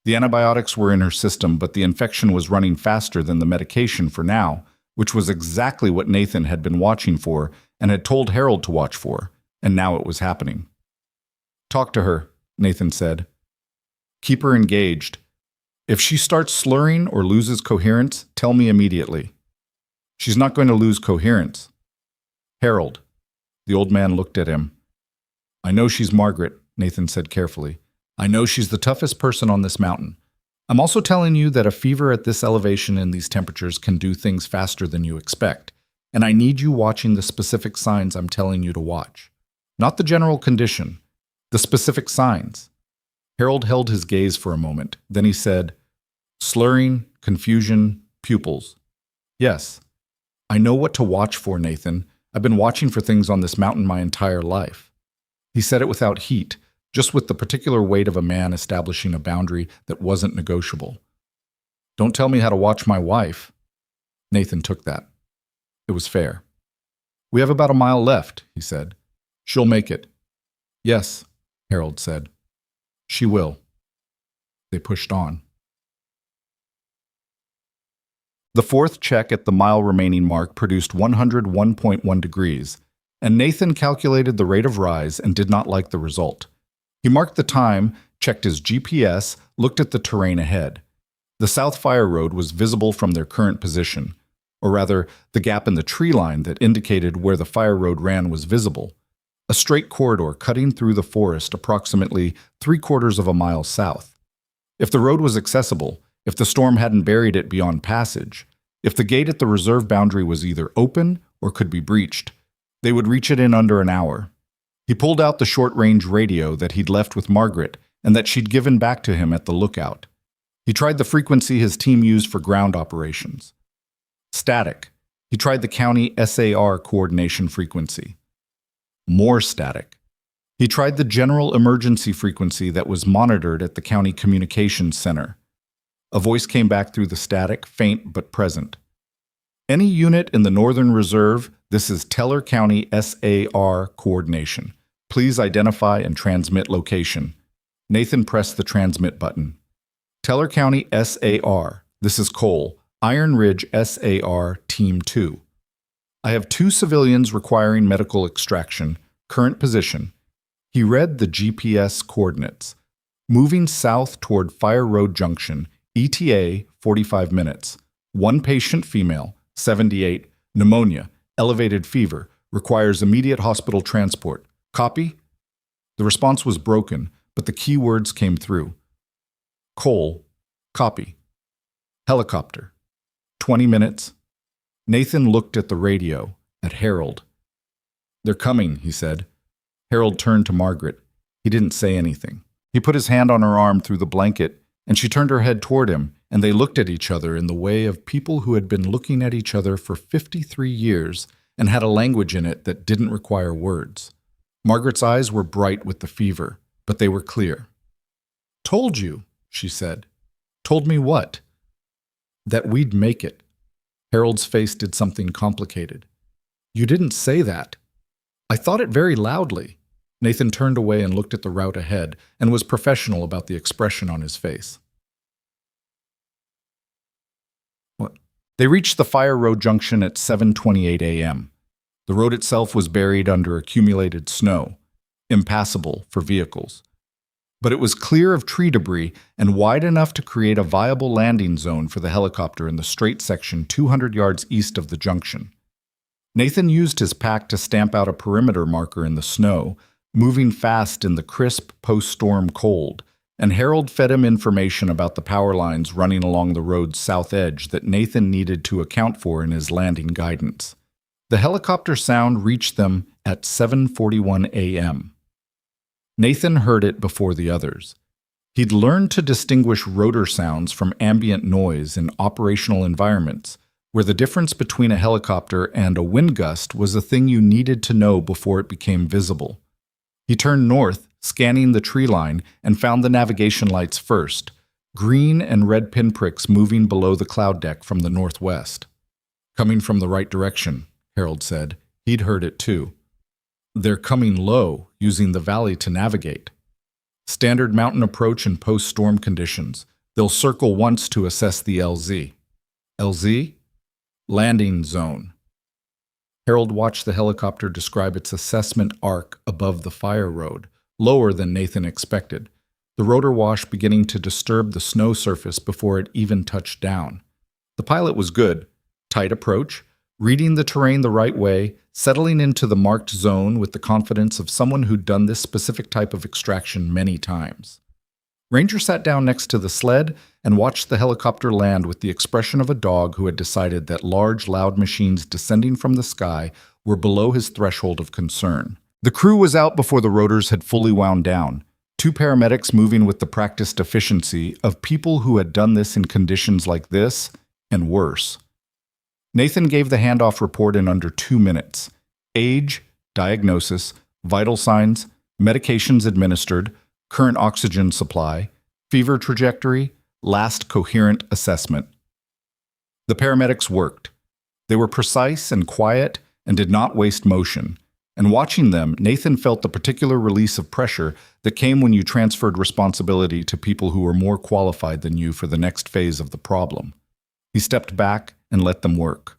The antibiotics were in her system, but the infection was running faster than the medication for now, which was exactly what Nathan had been watching for and had told Harold to watch for, and now it was happening. "Talk to her," Nathan said. "Keep her engaged. If she starts slurring or loses coherence, tell me immediately." "She's not going to lose coherence." "Harold." The old man looked at him. "I know she's Margaret," Nathan said carefully. "I know she's the toughest person on this mountain. I'm also telling you that a fever at this elevation and these temperatures can do things faster than you expect, and I need you watching the specific signs I'm telling you to watch. Not the general condition, the specific signs." Harold held his gaze for a moment. Then he said, "Slurring, confusion, pupils." "Yes. I know what to watch for, Nathan. I've been watching for things on this mountain my entire life." He said it without heat, just with the particular weight of a man establishing a boundary that wasn't negotiable. "Don't tell me how to watch my wife." Nathan took that. It was fair. "We have about a mile left," he said. "She'll make it." "Yes," Harold said. "She will." They pushed on. The fourth check at the mile remaining mark produced 101.1 degrees, and Nathan calculated the rate of rise and did not like the result. He marked the time, checked his GPS, looked at the terrain ahead. The South Fire Road was visible from their current position, or rather, the gap in the tree line that indicated where the fire road ran was visible. A straight corridor cutting through the forest approximately 3/4 of a mile south. If the road was accessible, if the storm hadn't buried it beyond passage, if the gate at the reserve boundary was either open or could be breached, they would reach it in under an hour. He pulled out the short-range radio that he'd left with Margaret and that she'd given back to him at the lookout. He tried the frequency his team used for ground operations. Static. He tried the county SAR coordination frequency. More static. He tried the general emergency frequency that was monitored at the county communications center. A voice came back through the static, faint but present. "Any unit in the Northern Reserve, this is Teller County SAR coordination. Please identify and transmit location." Nathan pressed the transmit button. "Teller County SAR, this is Cole, Iron Ridge SAR Team 2. I have 2 civilians requiring medical extraction. Current position." He read the GPS coordinates. "Moving south toward Fire Road Junction, ETA 45 minutes. 1 patient female, 78, pneumonia, elevated fever, requires immediate hospital transport. Copy?" The response was broken, but the key words came through. "Cole, copy. Helicopter. 20 minutes. Nathan looked at the radio, at Harold. "They're coming," he said. Harold turned to Margaret. He didn't say anything. He put his hand on her arm through the blanket, and she turned her head toward him, and they looked at each other in the way of people who had been looking at each other for 53 years and had a language in it that didn't require words. Margaret's eyes were bright with the fever, but they were clear. "Told you," she said. "Told me what?" "That we'd make it." Harold's face did something complicated. "You didn't say that." "I thought it very loudly." Nathan turned away and looked at the route ahead and was professional about the expression on his face. They reached the Fire Road Junction at 7:28 a.m. The road itself was buried under accumulated snow, impassable for vehicles. But it was clear of tree debris and wide enough to create a viable landing zone for the helicopter in the straight section 200 yards east of the junction. Nathan used his pack to stamp out a perimeter marker in the snow, moving fast in the crisp post-storm cold, and Harold fed him information about the power lines running along the road's south edge that Nathan needed to account for in his landing guidance. The helicopter sound reached them at 7:41 a.m. Nathan heard it before the others. He'd learned to distinguish rotor sounds from ambient noise in operational environments, where the difference between a helicopter and a wind gust was a thing you needed to know before it became visible. He turned north, scanning the tree line, and found the navigation lights first, green and red pinpricks moving below the cloud deck from the northwest. Coming from the right direction, Harold said. He'd heard it too. They're coming low, using the valley to navigate. Standard mountain approach in post-storm conditions. They'll circle once to assess the LZ. LZ? Landing zone. Harold watched the helicopter describe its assessment arc above the fire road, lower than Nathan expected, the rotor wash beginning to disturb the snow surface before it even touched down. The pilot was good. Tight approach, reading the terrain the right way, settling into the marked zone with the confidence of someone who'd done this specific type of extraction many times. Ranger sat down next to the sled and watched the helicopter land with the expression of a dog who had decided that large, loud machines descending from the sky were below his threshold of concern. The crew was out before the rotors had fully wound down, 2 paramedics moving with the practiced efficiency of people who had done this in conditions like this and worse. Nathan gave the handoff report in under 2 minutes. Age, diagnosis, vital signs, medications administered, current oxygen supply, fever trajectory, last coherent assessment. The paramedics worked. They were precise and quiet and did not waste motion. And watching them, Nathan felt the particular release of pressure that came when you transferred responsibility to people who were more qualified than you for the next phase of the problem. He stepped back and let them work.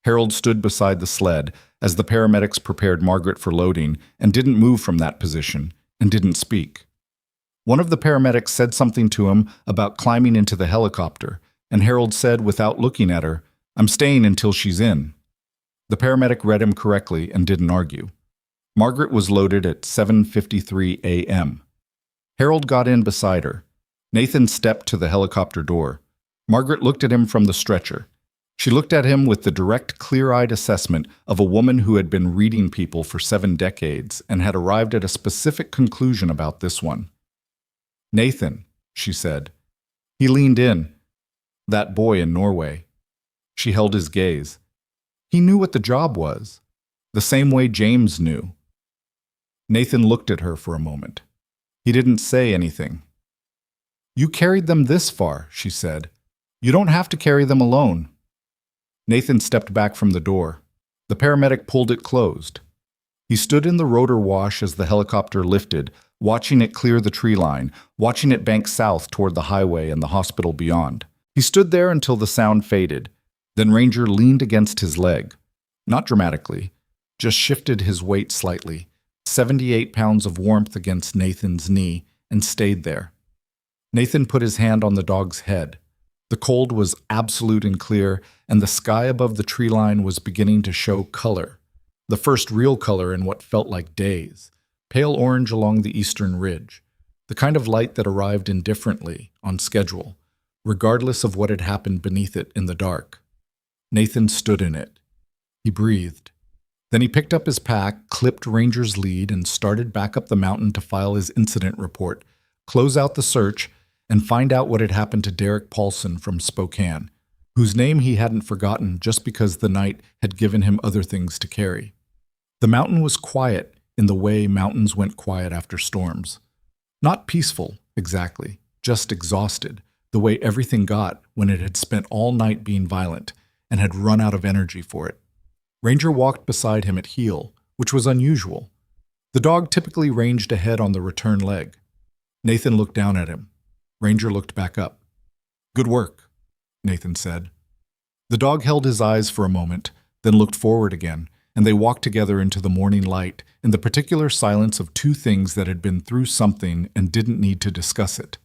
Harold stood beside the sled as the paramedics prepared Margaret for loading and didn't move from that position and didn't speak. One of the paramedics said something to him about climbing into the helicopter, and Harold said without looking at her, "I'm staying until she's in." The paramedic read him correctly and didn't argue. Margaret was loaded at 7:53 a.m. Harold got in beside her. Nathan stepped to the helicopter door. Margaret looked at him from the stretcher. She looked at him with the direct, clear-eyed assessment of a woman who had been reading people for 7 decades and had arrived at a specific conclusion about this one. "Nathan," she said. He leaned in. "That boy in Norway." She held his gaze. He knew what the job was, the same way James knew. Nathan looked at her for a moment. He didn't say anything. "You carried them this far," she said. "You don't have to carry them alone." Nathan stepped back from the door. The paramedic pulled it closed. He stood in the rotor wash as the helicopter lifted, watching it clear the tree line, watching it bank south toward the highway and the hospital beyond. He stood there until the sound faded. Then Ranger leaned against his leg. Not dramatically, just shifted his weight slightly, 78 pounds of warmth against Nathan's knee, and stayed there. Nathan put his hand on the dog's head. The cold was absolute and clear, and the sky above the tree line was beginning to show color. The first real color in what felt like days. Pale orange along the eastern ridge. The kind of light that arrived indifferently, on schedule, regardless of what had happened beneath it in the dark. Nathan stood in it. He breathed. Then he picked up his pack, clipped Ranger's lead, and started back up the mountain to file his incident report, close out the search, and find out what had happened to Derek Paulson from Spokane, whose name he hadn't forgotten just because the night had given him other things to carry. The mountain was quiet in the way mountains went quiet after storms. Not peaceful, exactly, just exhausted, the way everything got when it had spent all night being violent and had run out of energy for it. Ranger walked beside him at heel, which was unusual. The dog typically ranged ahead on the return leg. Nathan looked down at him. Ranger looked back up. "Good work," Nathan said. The dog held his eyes for a moment, then looked forward again, and they walked together into the morning light in the particular silence of 2 things that had been through something and didn't need to discuss it.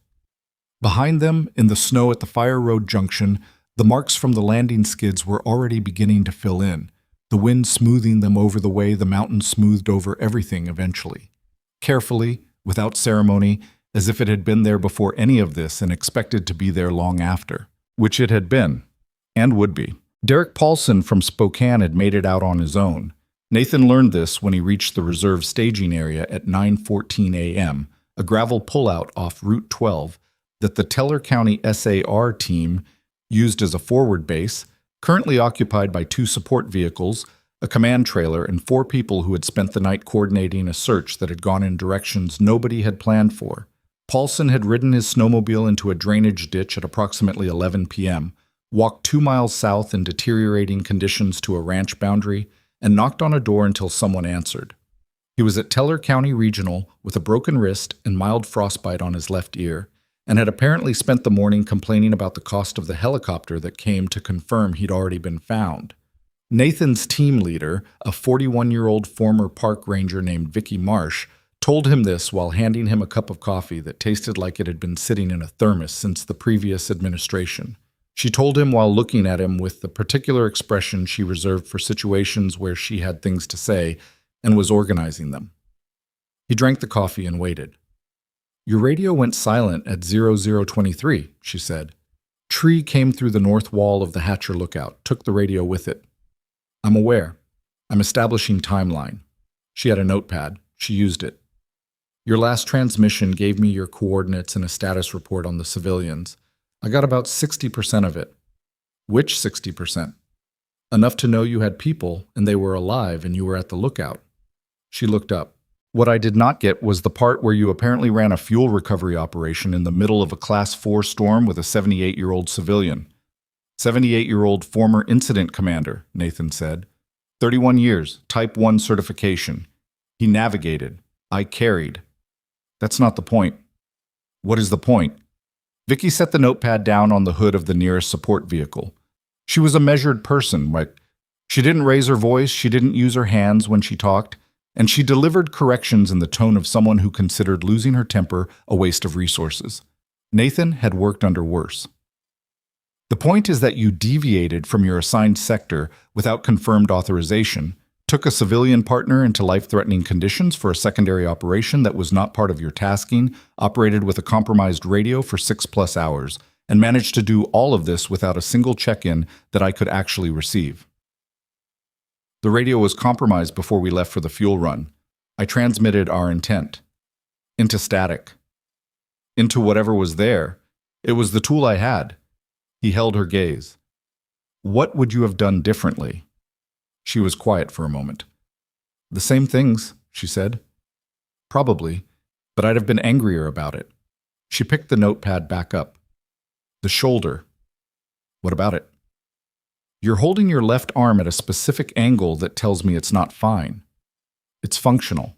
Behind them, in the snow at the Fire Road junction, the marks from the landing skids were already beginning to fill in, the wind smoothing them over the way the mountain smoothed over everything eventually. Carefully, without ceremony, as if it had been there before any of this and expected to be there long after, which it had been, and would be. Derek Paulson from Spokane had made it out on his own. Nathan learned this when he reached the reserve staging area at 9:14 a.m., a gravel pullout off Route 12 that the Teller County SAR team used as a forward base, currently occupied by 2 support vehicles, a command trailer, and 4 people who had spent the night coordinating a search that had gone in directions nobody had planned for. Paulson had ridden his snowmobile into a drainage ditch at approximately 11 p.m., walked 2 miles south in deteriorating conditions to a ranch boundary, and knocked on a door until someone answered. He was at Teller County Regional with a broken wrist and mild frostbite on his left ear, and had apparently spent the morning complaining about the cost of the helicopter that came to confirm he'd already been found. Nathan's team leader, a 41-year-old former park ranger named Vicky Marsh, told him this while handing him a cup of coffee that tasted like it had been sitting in a thermos since the previous administration. She told him while looking at him with the particular expression she reserved for situations where she had things to say and was organizing them. He drank the coffee and waited. "Your radio went silent at 0023, she said. Tree came through the north wall of the Hatcher lookout, took the radio with it. I'm aware. I'm establishing timeline. She had a notepad. She used it. Your last transmission gave me your coordinates and a status report on the civilians. I got about 60% of it. Which 60%? Enough to know you had people and they were alive and you were at the lookout." She looked up. "What I did not get was the part where you apparently ran a fuel recovery operation in the middle of a Class 4 storm with a 78-year-old civilian." 78-year-old former incident commander, Nathan said. 31 years, Type 1 certification. He navigated. I carried. That's not the point. What is the point? Vicky set the notepad down on the hood of the nearest support vehicle. She was a measured person, right? She didn't raise her voice, she didn't use her hands when she talked, and she delivered corrections in the tone of someone who considered losing her temper a waste of resources. Nathan had worked under worse. The point is that you deviated from your assigned sector without confirmed authorization, took a civilian partner into life-threatening conditions for a secondary operation that was not part of your tasking, operated with a compromised radio for 6+ hours, and managed to do all of this without a single check-in that I could actually receive. The radio was compromised before we left for the fuel run. I transmitted our intent. Into static. Into whatever was there. It was the tool I had. He held her gaze. What would you have done differently? She was quiet for a moment. The same things, she said. Probably, but I'd have been angrier about it. She picked the notepad back up. The shoulder. What about it? You're holding your left arm at a specific angle that tells me it's not fine. It's functional.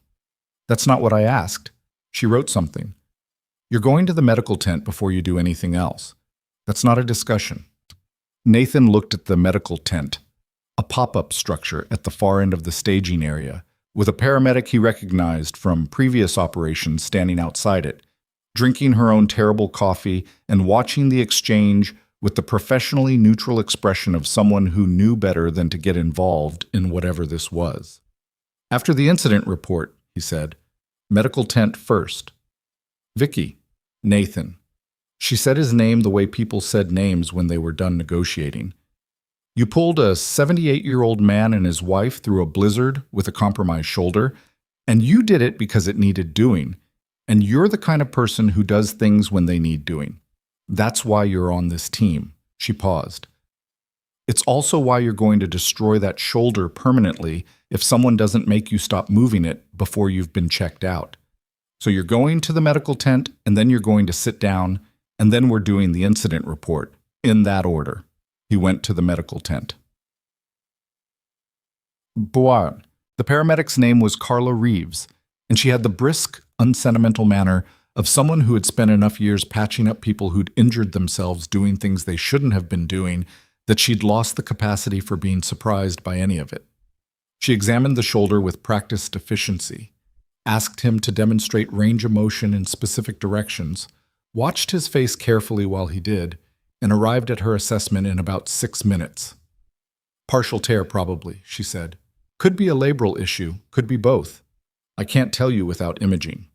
That's not what I asked. She wrote something. You're going to the medical tent before you do anything else. That's not a discussion. Nathan looked at the medical tent, a pop-up structure at the far end of the staging area, with a paramedic he recognized from previous operations standing outside it, drinking her own terrible coffee and watching the exchange with the professionally neutral expression of someone who knew better than to get involved in whatever this was. After the incident report, he said, medical tent first. Vicky, Nathan. She said his name the way people said names when they were done negotiating. You pulled a 78-year-old man and his wife through a blizzard with a compromised shoulder, and you did it because it needed doing. And you're the kind of person who does things when they need doing. That's why you're on this team. She paused. It's also why you're going to destroy that shoulder permanently if someone doesn't make you stop moving it before you've been checked out. So you're going to the medical tent, and then you're going to sit down, and then we're doing the incident report, in that order. He went to the medical tent. Bois. The paramedic's name was Carla Reeves, and she had the brisk, unsentimental manner of someone who had spent enough years patching up people who'd injured themselves doing things they shouldn't have been doing that she'd lost the capacity for being surprised by any of it. She examined the shoulder with practiced efficiency, asked him to demonstrate range of motion in specific directions, watched his face carefully while he did, and arrived at her assessment in about 6 minutes. Partial tear, probably, she said. Could be a labral issue, could be both. I can't tell you without imaging.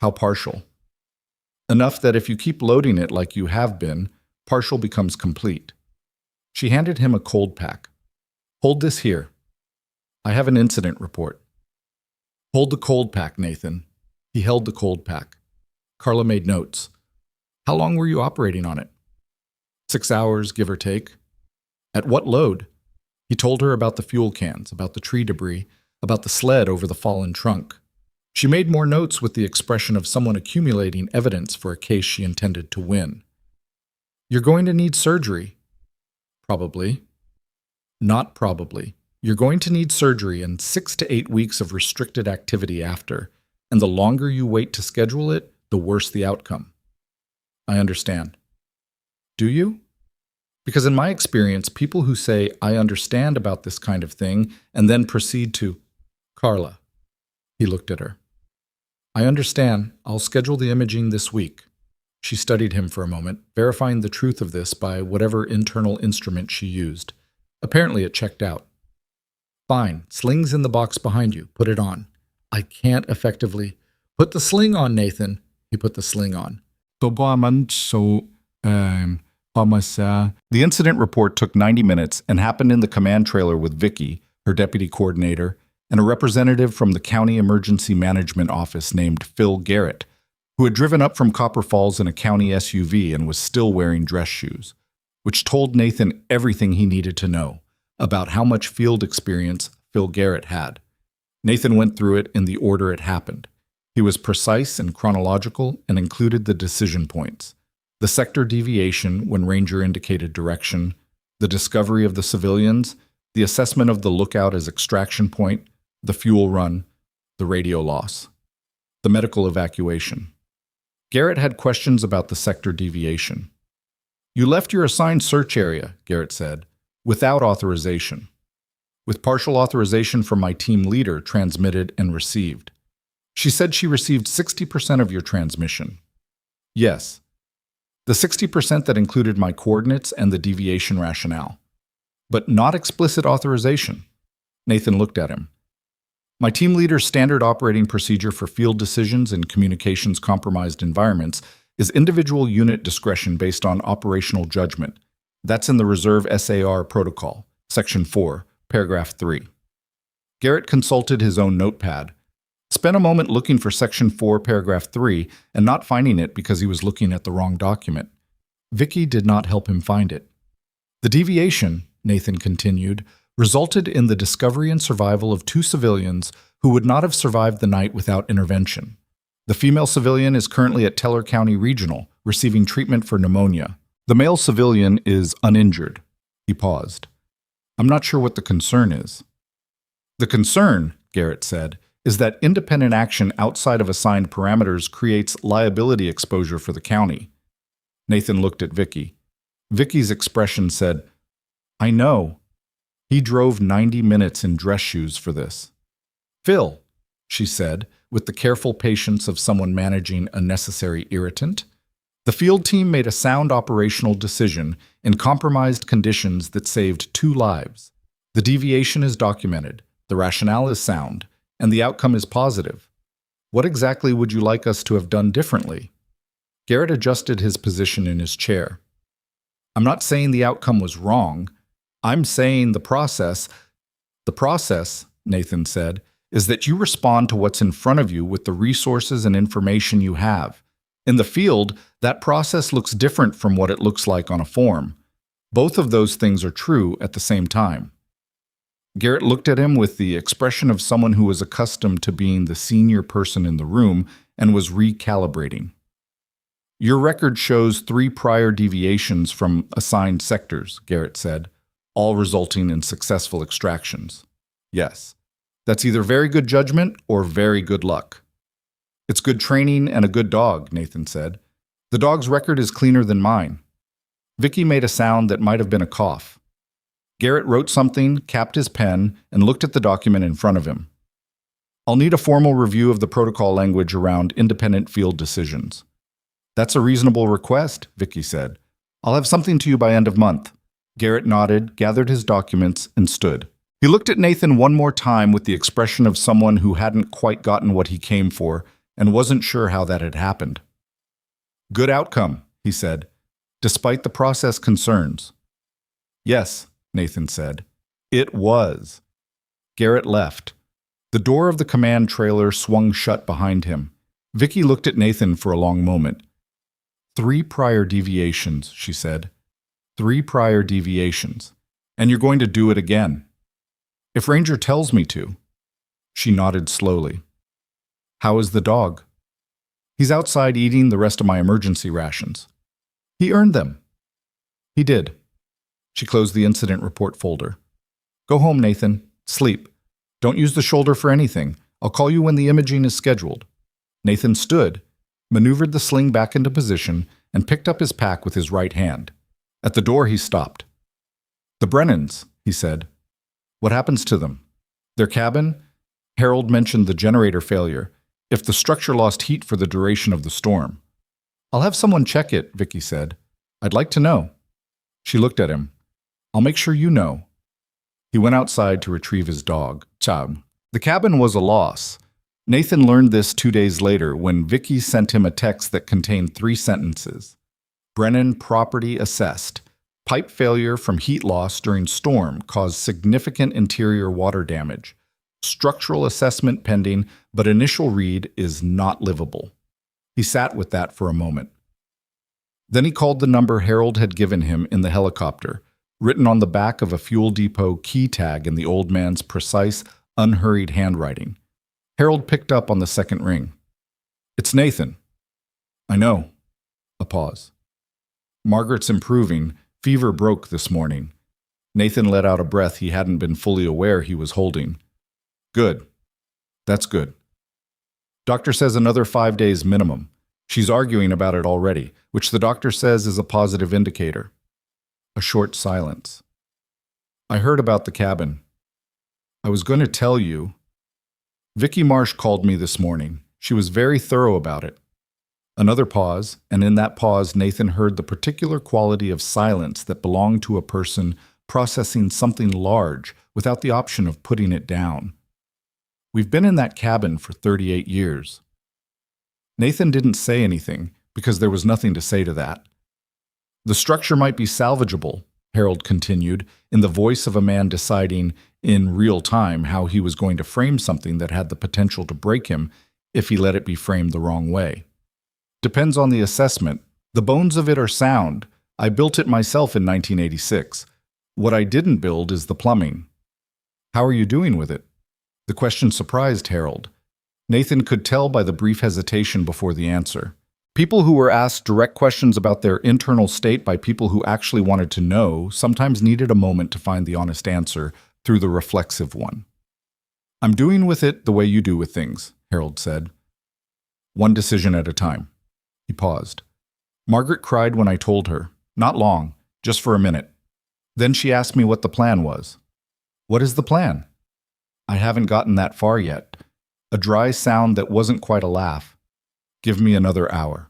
How partial? Enough that if you keep loading it like you have been, partial becomes complete. She handed him a cold pack. Hold this here. I have an incident report. Hold the cold pack, Nathan. He held the cold pack. Carla made notes. How long were you operating on it? 6 hours, give or take. At what load? He told her about the fuel cans, about the tree debris, about the sled over the fallen trunk. She made more notes with the expression of someone accumulating evidence for a case she intended to win. You're going to need surgery. Probably. Not probably. You're going to need surgery and 6 to 8 weeks of restricted activity after, and the longer you wait to schedule it, the worse the outcome. I understand. Do you? Because in my experience, people who say, I understand about this kind of thing, and then proceed to, Carla. He looked at her. I understand. I'll schedule the imaging this week. She studied him for a moment, verifying the truth of this by whatever internal instrument she used. Apparently it checked out. Fine. Sling's in the box behind you. Put it on. I can't effectively. Put the sling on, Nathan. He put the sling on. The incident report took 90 minutes and happened in the command trailer with Vicky, her deputy coordinator, and a representative from the County Emergency Management Office named Phil Garrett, who had driven up from Copper Falls in a county SUV and was still wearing dress shoes, which told Nathan everything he needed to know about how much field experience Phil Garrett had. Nathan went through it in the order it happened. He was precise and chronological and included the decision points. The sector deviation when Ranger indicated direction, the discovery of the civilians, the assessment of the lookout as extraction point, the fuel run, the radio loss, the medical evacuation. Garrett had questions about the sector deviation. You left your assigned search area, Garrett said, without authorization. With partial authorization from my team leader transmitted and received. She said she received 60% of your transmission. Yes. The 60% that included my coordinates and the deviation rationale. But not explicit authorization. Nathan looked at him. My team leader's standard operating procedure for field decisions in communications-compromised environments is individual unit discretion based on operational judgment. That's in the Reserve SAR Protocol, Section 4, Paragraph 3. Garrett consulted his own notepad, spent a moment looking for Section 4, Paragraph 3, and not finding it because he was looking at the wrong document. Vicky did not help him find it. The deviation, Nathan continued, resulted in the discovery and survival of 2 civilians who would not have survived the night without intervention. The female civilian is currently at Teller County Regional, receiving treatment for pneumonia. The male civilian is uninjured. He paused. I'm not sure what the concern is. The concern, Garrett said, is that independent action outside of assigned parameters creates liability exposure for the county. Nathan looked at Vicky. Vicky's expression said, I know. He drove 90 minutes in dress shoes for this. Phil, she said, with the careful patience of someone managing a necessary irritant, the field team made a sound operational decision in compromised conditions that saved 2 lives. The deviation is documented, the rationale is sound, and the outcome is positive. What exactly would you like us to have done differently? Garrett adjusted his position in his chair. I'm not saying the outcome was wrong. I'm saying the process, Nathan said, is that you respond to what's in front of you with the resources and information you have. In the field, that process looks different from what it looks like on a form. Both of those things are true at the same time. Garrett looked at him with the expression of someone who was accustomed to being the senior person in the room and was recalibrating. Your record shows 3 prior deviations from assigned sectors, Garrett said, all resulting in successful extractions. Yes, that's either very good judgment or very good luck. It's good training and a good dog, Nathan said. The dog's record is cleaner than mine. Vicky made a sound that might have been a cough. Garrett wrote something, capped his pen, and looked at the document in front of him. I'll need a formal review of the protocol language around independent field decisions. That's a reasonable request, Vicky said. I'll have something to you by end of month. Garrett nodded, gathered his documents, and stood. He looked at Nathan one more time with the expression of someone who hadn't quite gotten what he came for and wasn't sure how that had happened. Good outcome, he said, despite the process concerns. Yes, Nathan said. It was. Garrett left. The door of the command trailer swung shut behind him. Vicky looked at Nathan for a long moment. 3 prior deviations, she said. 3 prior deviations. And you're going to do it again. If Ranger tells me to. She nodded slowly. How is the dog? He's outside eating the rest of my emergency rations. He earned them. He did. She closed the incident report folder. Go home, Nathan. Sleep. Don't use the shoulder for anything. I'll call you when the imaging is scheduled. Nathan stood, maneuvered the sling back into position, and picked up his pack with his right hand. At the door, he stopped. The Brennans, he said. What happens to them? Their cabin? Harold mentioned the generator failure. If the structure lost heat for the duration of the storm. I'll have someone check it, Vicky said. I'd like to know. She looked at him. I'll make sure you know. He went outside to retrieve his dog, Cham. The cabin was a loss. Nathan learned this 2 days later when Vicky sent him a text that contained 3 sentences. Brennan property assessed. Pipe failure from heat loss during storm caused significant interior water damage. Structural assessment pending, but initial read is not livable. He sat with that for a moment. Then he called the number Harold had given him in the helicopter, written on the back of a fuel depot key tag in the old man's precise, unhurried handwriting. Harold picked up on the second ring. It's Nathan. I know. A pause. Margaret's improving. Fever broke this morning. Nathan let out a breath he hadn't been fully aware he was holding. Good. That's good. Doctor says another 5 days minimum. She's arguing about it already, which the doctor says is a positive indicator. A short silence. I heard about the cabin. I was going to tell you. Vicky Marsh called me this morning. She was very thorough about it. Another pause, and in that pause Nathan heard the particular quality of silence that belonged to a person processing something large without the option of putting it down. We've been in that cabin for 38 years. Nathan didn't say anything because there was nothing to say to that. The structure might be salvageable, Harold continued, in the voice of a man deciding in real time how he was going to frame something that had the potential to break him if he let it be framed the wrong way. Depends on the assessment. The bones of it are sound. I built it myself in 1986. What I didn't build is the plumbing. How are you doing with it? The question surprised Harold. Nathan could tell by the brief hesitation before the answer. People who were asked direct questions about their internal state by people who actually wanted to know sometimes needed a moment to find the honest answer through the reflexive one. I'm doing with it the way you do with things, Harold said. One decision at a time. He paused. Margaret cried when I told her. Not long, just for a minute. Then she asked me what the plan was. What is the plan? I haven't gotten that far yet. A dry sound that wasn't quite a laugh. Give me another hour.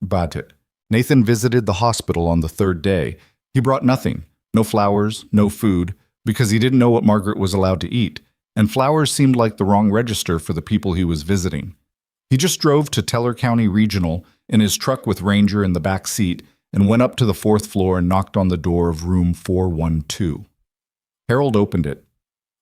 Batit. Nathan visited the hospital on the 3rd day. He brought nothing. No flowers, no food, because he didn't know what Margaret was allowed to eat, and flowers seemed like the wrong register for the people he was visiting. He just drove to Teller County Regional in his truck with Ranger in the back seat and went up to the 4th floor and knocked on the door of room 412. Harold opened it.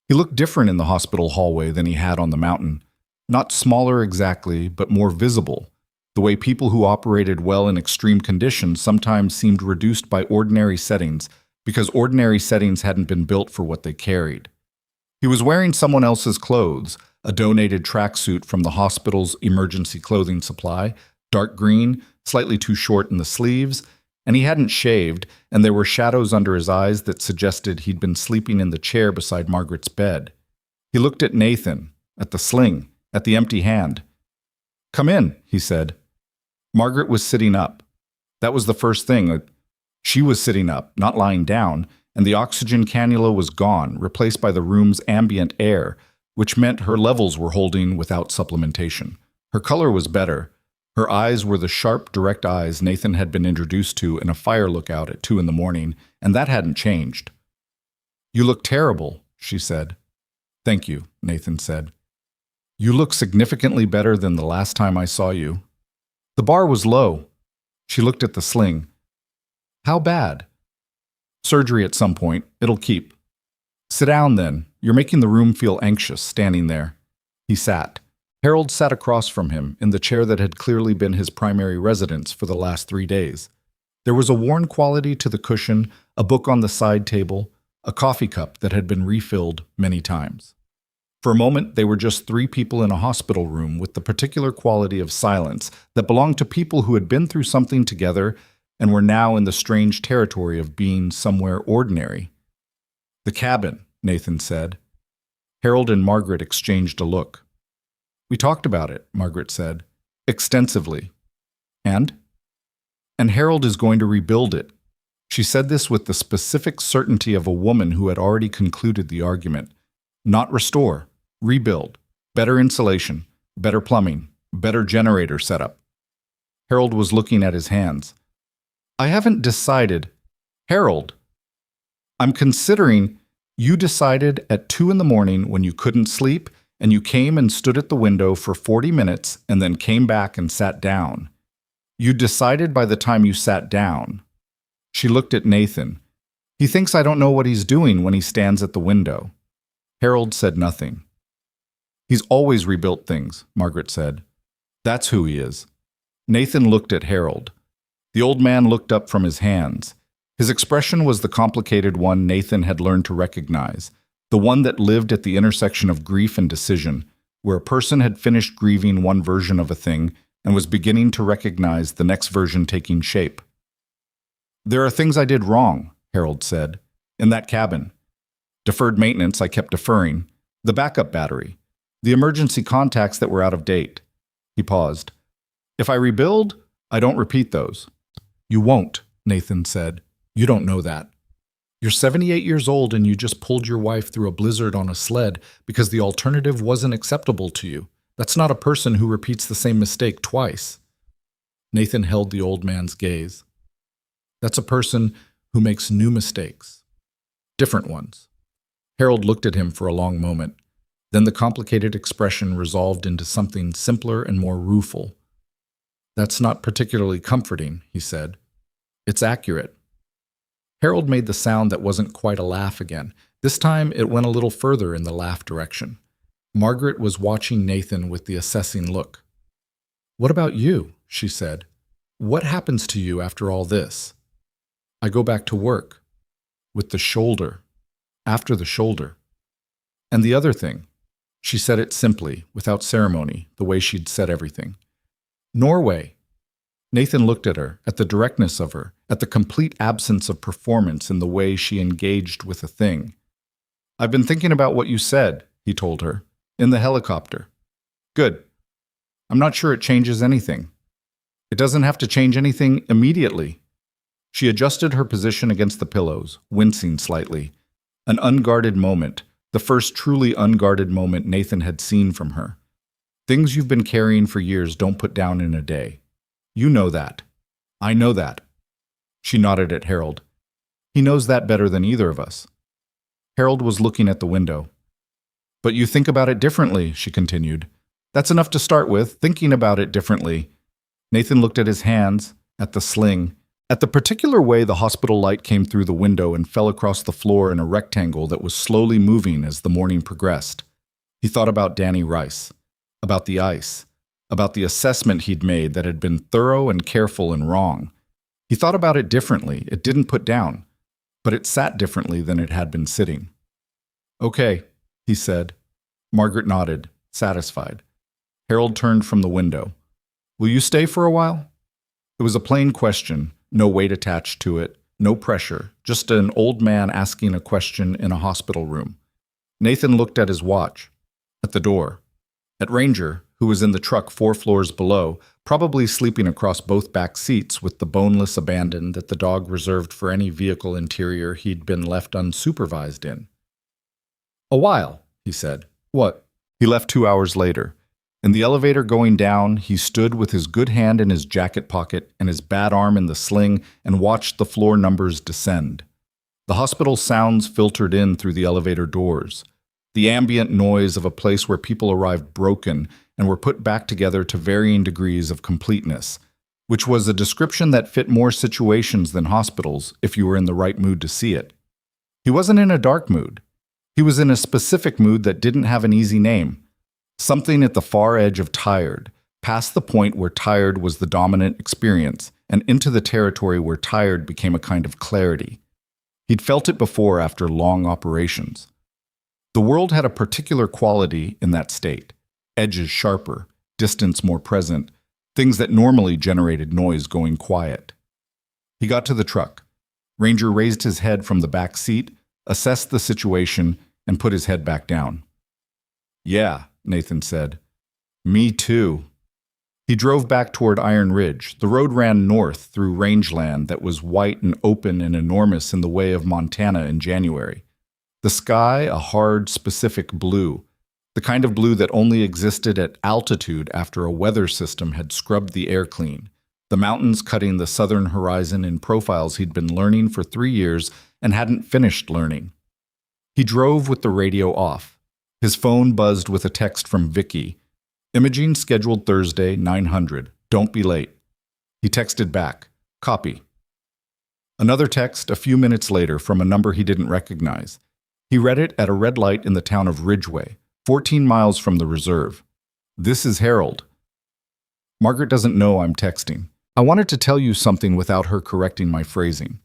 He looked different in the hospital hallway than he had on the mountain. Not smaller exactly, but more visible, the way people who operated well in extreme conditions sometimes seemed reduced by ordinary settings because ordinary settings hadn't been built for what they carried. He was wearing someone else's clothes, a donated tracksuit from the hospital's emergency clothing supply, dark green, slightly too short in the sleeves, and he hadn't shaved, and there were shadows under his eyes that suggested he'd been sleeping in the chair beside Margaret's bed. He looked at Nathan, at the sling, at the empty hand. Come in, he said. Margaret was sitting up. That was the first thing. She was sitting up, not lying down, and the oxygen cannula was gone, replaced by the room's ambient air, which meant her levels were holding without supplementation. Her color was better. Her eyes were the sharp, direct eyes Nathan had been introduced to in a fire lookout at 2 a.m, and that hadn't changed. You look terrible, she said. Thank you, Nathan said. You look significantly better than the last time I saw you. The bar was low. She looked at the sling. How bad? Surgery at some point. It'll keep. Sit down then. You're making the room feel anxious, standing there. He sat. Harold sat across from him, in the chair that had clearly been his primary residence for the last 3 days. There was a worn quality to the cushion, a book on the side table, a coffee cup that had been refilled many times. For a moment, they were just 3 people in a hospital room with the particular quality of silence that belonged to people who had been through something together and were now in the strange territory of being somewhere ordinary. The cabin, Nathan said. Harold and Margaret exchanged a look. We talked about it, Margaret said. Extensively. And Harold is going to rebuild it. She said this with the specific certainty of a woman who had already concluded the argument. Not restore, rebuild, better insulation, better plumbing, better generator setup. Harold was looking at his hands. I haven't decided. Harold, I'm considering you decided at 2 in the morning when you couldn't sleep, and you came and stood at the window for 40 minutes and then came back and sat down. You decided by the time you sat down. She looked at Nathan. He thinks I don't know what he's doing when he stands at the window. Harold said nothing. He's always rebuilt things, Margaret said. That's who he is. Nathan looked at Harold. The old man looked up from his hands. His expression was the complicated one Nathan had learned to recognize, the one that lived at the intersection of grief and decision, where a person had finished grieving one version of a thing and was beginning to recognize the next version taking shape. There are things I did wrong, Harold said, in that cabin. Deferred maintenance I kept deferring, the backup battery, the emergency contacts that were out of date. He paused. If I rebuild, I don't repeat those. You won't, Nathan said. You don't know that. You're 78 years old and you just pulled your wife through a blizzard on a sled because the alternative wasn't acceptable to you. That's not a person who repeats the same mistake twice. Nathan held the old man's gaze. That's a person who makes new mistakes. Different ones. Harold looked at him for a long moment. Then the complicated expression resolved into something simpler and more rueful. That's not particularly comforting, he said. It's accurate. Harold made the sound that wasn't quite a laugh again. This time it went a little further in the laugh direction. Margaret was watching Nathan with the assessing look. What about you? She said. What happens to you after all this? I go back to work. With the shoulder. After the shoulder. And the other thing. She said it simply, without ceremony, the way she'd said everything. Norway. Nathan looked at her, at the directness of her, at the complete absence of performance in the way she engaged with a thing. I've been thinking about what you said, he told her, in the helicopter. Good. I'm not sure it changes anything. It doesn't have to change anything immediately. She adjusted her position against the pillows, wincing slightly. An unguarded moment, the first truly unguarded moment Nathan had seen from her. Things you've been carrying for years don't put down in a day. You know that. I know that. She nodded at Harold. He knows that better than either of us. Harold was looking at the window. But you think about it differently, she continued. That's enough to start with, thinking about it differently. Nathan looked at his hands, at the sling, at the particular way the hospital light came through the window and fell across the floor in a rectangle that was slowly moving as the morning progressed. He thought about Danny Rice, about the ice, about the assessment he'd made that had been thorough and careful and wrong. He thought about it differently. It didn't put down, but it sat differently than it had been sitting. Okay, he said. Margaret nodded, satisfied. Harold turned from the window. Will you stay for a while? It was a plain question, no weight attached to it, no pressure, just an old man asking a question in a hospital room. Nathan looked at his watch, at the door, at Ranger, who was in the truck 4 floors below, probably sleeping across both back seats with the boneless abandon that the dog reserved for any vehicle interior he'd been left unsupervised in. A while, he said. What? He left 2 hours later. In the elevator going down, he stood with his good hand in his jacket pocket and his bad arm in the sling and watched the floor numbers descend. The hospital sounds filtered in through the elevator doors. the ambient noise of a place where people arrived broken and were put back together to varying degrees of completeness, which was a description that fit more situations than hospitals if you were in the right mood to see it. He wasn't in a dark mood. He was in a specific mood that didn't have an easy name, something at the far edge of tired, past the point where tired was the dominant experience, and into the territory where tired became a kind of clarity. He'd felt it before after long operations. The world had a particular quality in that state, edges sharper, distance more present, things that normally generated noise going quiet. He got to the truck. Ranger raised his head from the back seat, assessed the situation, and put his head back down. "Yeah," Nathan said. "Me too." He drove back toward Iron Ridge. The road ran north through rangeland that was white and open and enormous in the way of Montana in January. The sky a hard, specific blue, the kind of blue that only existed at altitude after a weather system had scrubbed the air clean. The mountains cutting the southern horizon in profiles he'd been learning for 3 years and hadn't finished learning. He drove with the radio off. His phone buzzed with a text from Vicky. "Imaging scheduled Thursday, 900. Don't be late." He texted back, "Copy." Another text a few minutes later from a number he didn't recognize. He read it at a red light in the town of Ridgeway, 14 miles from the reserve. "This is Harold. Margaret doesn't know I'm texting. I wanted to tell you something without her correcting my phrasing."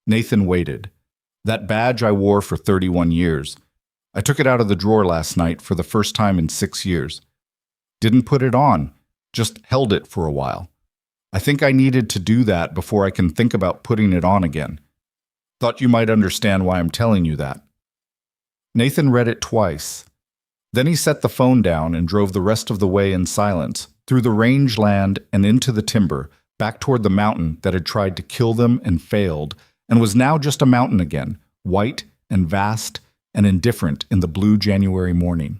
Nathan waited. "That badge I wore for 31 years. I took it out of the drawer last night for the first time in 6 years. Didn't put it on, just held it for a while. I think I needed to do that before I can think about putting it on again. Thought you might understand why I'm telling you that." Nathan read it twice. Then he set the phone down and drove the rest of the way in silence, through the rangeland and into the timber, back toward the mountain that had tried to kill them and failed, and was now just a mountain again, white and vast and indifferent in the blue January morning.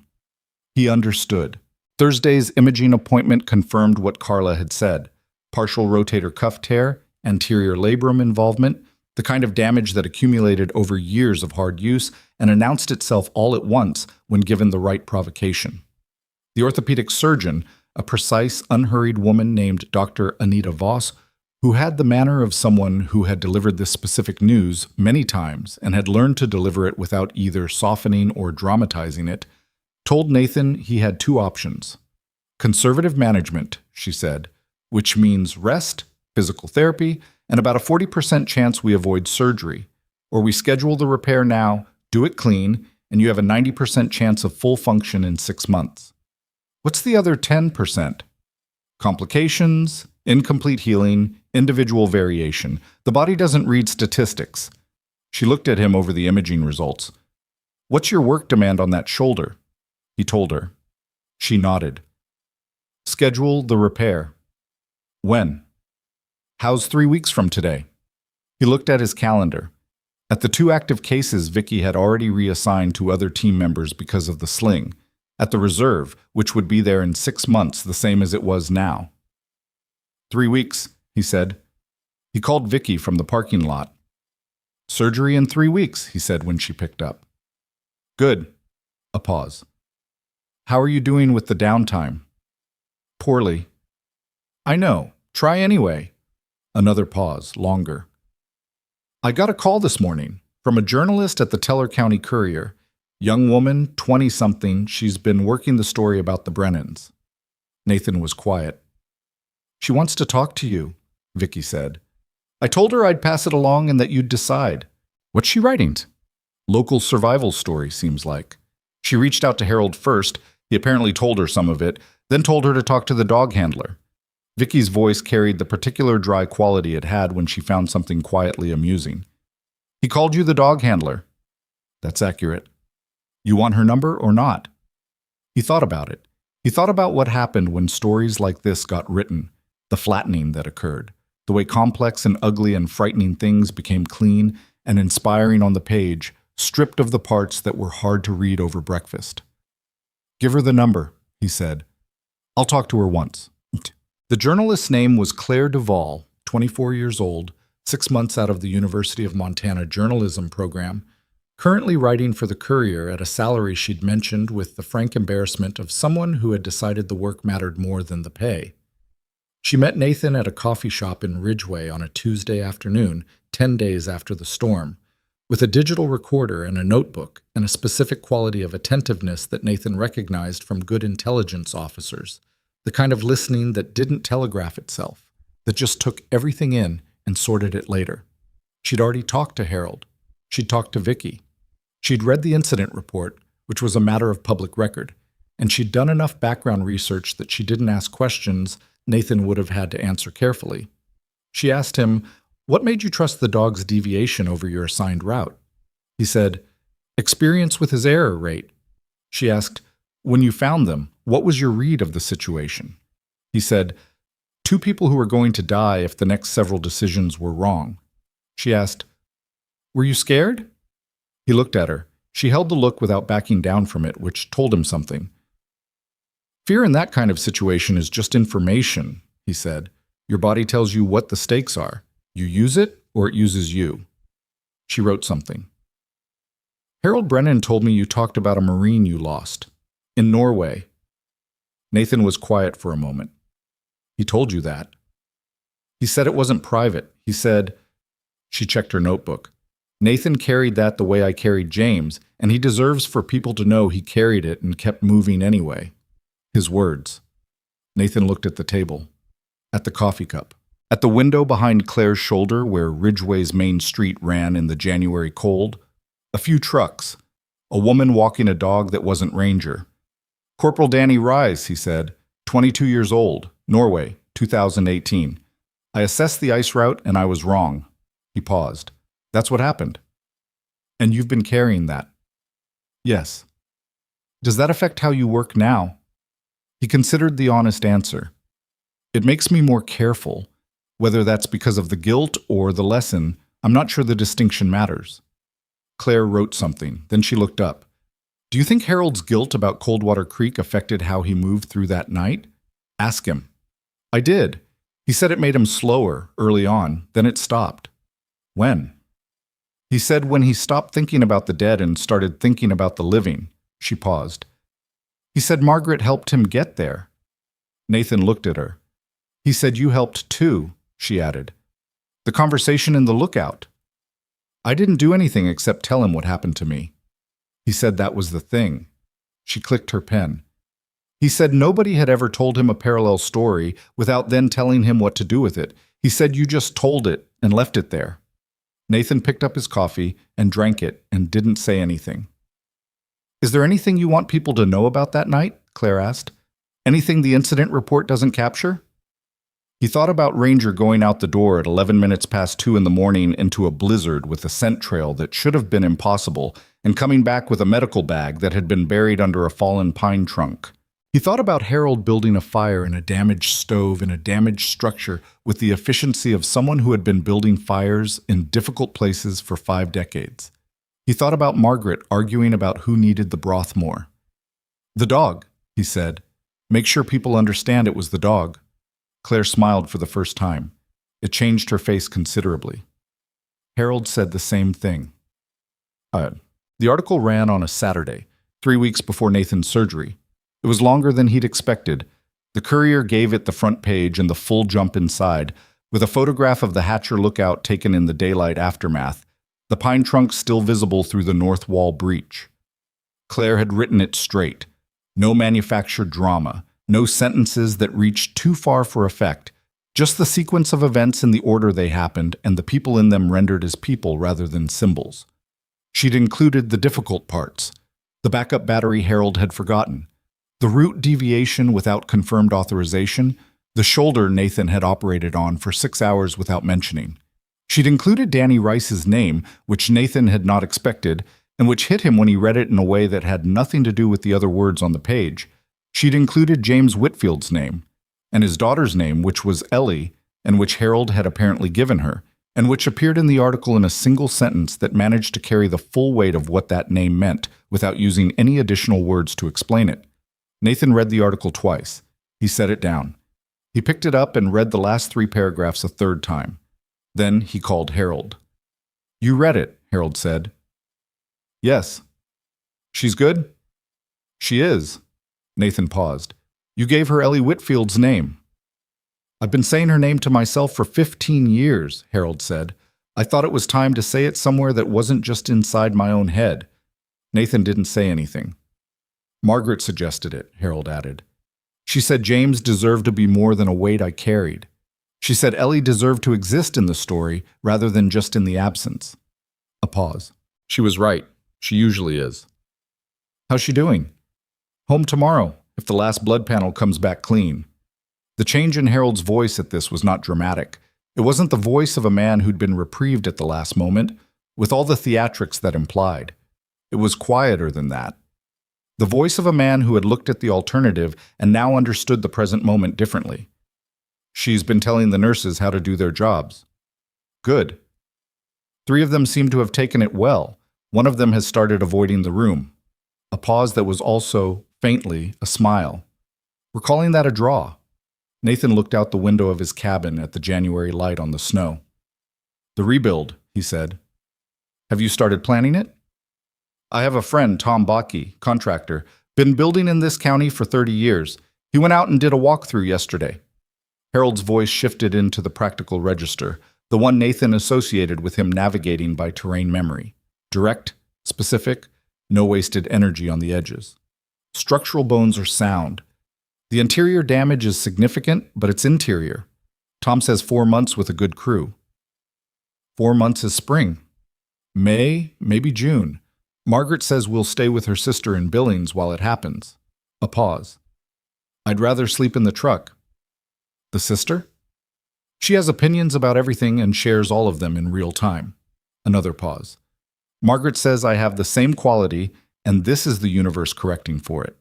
He understood. Thursday's imaging appointment confirmed what Carla had said. Partial rotator cuff tear, anterior labrum involvement, the kind of damage that accumulated over years of hard use and announced itself all at once when given the right provocation. The orthopedic surgeon, a precise, unhurried woman named Dr. Anita Voss, who had the manner of someone who had delivered this specific news many times and had learned to deliver it without either softening or dramatizing it, told Nathan he had 2 options. "Conservative management," she said, "which means rest, physical therapy, and about a 40% chance we avoid surgery. Or we schedule the repair now, do it clean, and you have a 90% chance of full function in 6 months. What's the other 10%? Complications, incomplete healing, individual variation. The body doesn't read statistics." She looked at him over the imaging results. "What's your work demand on that shoulder?" He told her. She nodded. "Schedule the repair." "When?" "How's 3 weeks from today?" He looked at his calendar. At the 2 active cases Vicky had already reassigned to other team members because of the sling. At the reserve, which would be there in 6 months, the same as it was now. 3 weeks, he said. He called Vicky from the parking lot. "Surgery in 3 weeks, he said when she picked up. "Good." A pause. "How are you doing with the downtime?" "Poorly." "I know. Try anyway." Another pause, longer. "I got a call this morning from a journalist at the Teller County Courier. Young woman, 20-something, she's been working the story about the Brennans." Nathan was quiet. "She wants to talk to you," Vicky said. "I told her I'd pass it along and that you'd decide." "What's she writing?" "Local survival story, seems like." She reached out to Harold first. He apparently told her some of it, then told her to talk to the dog handler. Vicky's voice carried the particular dry quality it had when she found something quietly amusing. "He called you the dog handler." "That's accurate." "You want her number or not?" He thought about it. He thought about what happened when stories like this got written, the flattening that occurred, the way complex and ugly and frightening things became clean and inspiring on the page, stripped of the parts that were hard to read over breakfast. "Give her the number," he said. "I'll talk to her once." The journalist's name was Claire Duvall, 24 years old, 6 months out of the University of Montana journalism program, currently writing for the Courier at a salary she'd mentioned with the frank embarrassment of someone who had decided the work mattered more than the pay. She met Nathan at a coffee shop in Ridgeway on a Tuesday afternoon, 10 days after the storm, with a digital recorder and a notebook and a specific quality of attentiveness that Nathan recognized from good intelligence officers, the kind of listening that didn't telegraph itself, that just took everything in and sorted it later. She'd already talked to Harold. She'd talked to Vicky. She'd read the incident report, which was a matter of public record, and she'd done enough background research that she didn't ask questions Nathan would have had to answer carefully. She asked him, "What made you trust the dog's deviation over your assigned route?" He said, "Experience with his error rate." She asked, "When you found them, what was your read of the situation?" He said, "Two people who were going to die if the next several decisions were wrong." She asked, "Were you scared?" He looked at her. She held the look without backing down from it, which told him something. "Fear in that kind of situation is just information," he said. "Your body tells you what the stakes are. You use it, or it uses you." She wrote something. "Harold Brennan told me you talked about a Marine you lost. In Norway." Nathan was quiet for a moment. "He told you that?" "He said it wasn't private. He said—" She checked her notebook. "Nathan carried that the way I carried James, and he deserves for people to know he carried it and kept moving anyway." His words. Nathan looked at the table, at the coffee cup, at the window behind Claire's shoulder where Ridgeway's main street ran in the January cold. A few trucks. A woman walking a dog that wasn't Ranger. "Corporal Danny Rise," he said, 22 years old, Norway, 2018. "I assessed the ice route and I was wrong." He paused. "That's what happened." "And you've been carrying that?" "Yes." "Does that affect how you work now?" He considered the honest answer. "It makes me more careful. Whether that's because of the guilt or the lesson, I'm not sure the distinction matters." Claire wrote something, then she looked up. "Do you think Harold's guilt about Coldwater Creek affected how he moved through that night? Ask him." "I did. He said it made him slower early on, then it stopped." "When?" "He said when he stopped thinking about the dead and started thinking about the living." She paused. "He said Margaret helped him get there." Nathan looked at her. "He said you helped too," she added. "The conversation in the lookout." "I didn't do anything except tell him what happened to me." He said that was the thing. She clicked her pen. "He said nobody had ever told him a parallel story without then telling him what to do with it. He said you just told it and left it there." Nathan picked up his coffee and drank it and didn't say anything. "Is there anything you want people to know about that night?" Claire asked. "Anything the incident report doesn't capture?" He thought about Ranger going out the door at 11 minutes past 2 in the morning into a blizzard with a scent trail that should have been impossible and coming back with a medical bag that had been buried under a fallen pine trunk. He thought about Harold building a fire in a damaged stove in a damaged structure with the efficiency of someone who had been building fires in difficult places for 5 decades. He thought about Margaret arguing about who needed the broth more. "The dog," he said. "Make sure people understand it was the dog." Claire smiled for the first time. It changed her face considerably. Harold said the same thing. The article ran on a Saturday, 3 weeks before Nathan's surgery. It was longer than he'd expected. The Courier gave it the front page and the full jump inside, with a photograph of the Hatcher lookout taken in the daylight aftermath, the pine trunk still visible through the north wall breach. Claire had written it straight. No manufactured drama, no sentences that reached too far for effect, just the sequence of events in the order they happened and the people in them rendered as people rather than symbols. She'd included the difficult parts, the backup battery Harold had forgotten, the route deviation without confirmed authorization, the shoulder Nathan had operated on for 6 hours without mentioning. She'd included Danny Rice's name, which Nathan had not expected, and which hit him when he read it in a way that had nothing to do with the other words on the page. She'd included James Whitfield's name, and his daughter's name, which was Ellie, and which Harold had apparently given her, and which appeared in the article in a single sentence that managed to carry the full weight of what that name meant without using any additional words to explain it. Nathan read the article twice. He set it down. He picked it up and read the last 3 paragraphs a third time. Then he called Harold. "You read it," Harold said. Yes. She's good? She is. Nathan paused. You gave her Ellie Whitfield's name. I've been saying her name to myself for 15 years, Harold said. I thought it was time to say it somewhere that wasn't just inside my own head. Nathan didn't say anything. Margaret suggested it, Harold added. She said James deserved to be more than a weight I carried. She said Ellie deserved to exist in the story rather than just in the absence. A pause. She was right. She usually is. How's she doing? Home tomorrow, if the last blood panel comes back clean. The change in Harold's voice at this was not dramatic. It wasn't the voice of a man who'd been reprieved at the last moment, with all the theatrics that implied. It was quieter than that. The voice of a man who had looked at the alternative and now understood the present moment differently. She's been telling the nurses how to do their jobs. Good. 3 of them seem to have taken it well. One of them has started avoiding the room. A pause that was also, faintly, a smile. We're calling that a draw. Nathan looked out the window of his cabin at the January light on the snow. The rebuild, he said. Have you started planning it? I have a friend, Tom Bakke, contractor, been building in this county for 30 years. He went out and did a walkthrough yesterday. Harold's voice shifted into the practical register, the one Nathan associated with him navigating by terrain memory. Direct, specific, no wasted energy on the edges. Structural bones are sound. The interior damage is significant, but it's interior. Tom says 4 months with a good crew. 4 months is spring. May, maybe June. Margaret says we'll stay with her sister in Billings while it happens. A pause. I'd rather sleep in the truck. The sister? She has opinions about everything and shares all of them in real time. Another pause. Margaret says I have the same quality, and this is the universe correcting for it.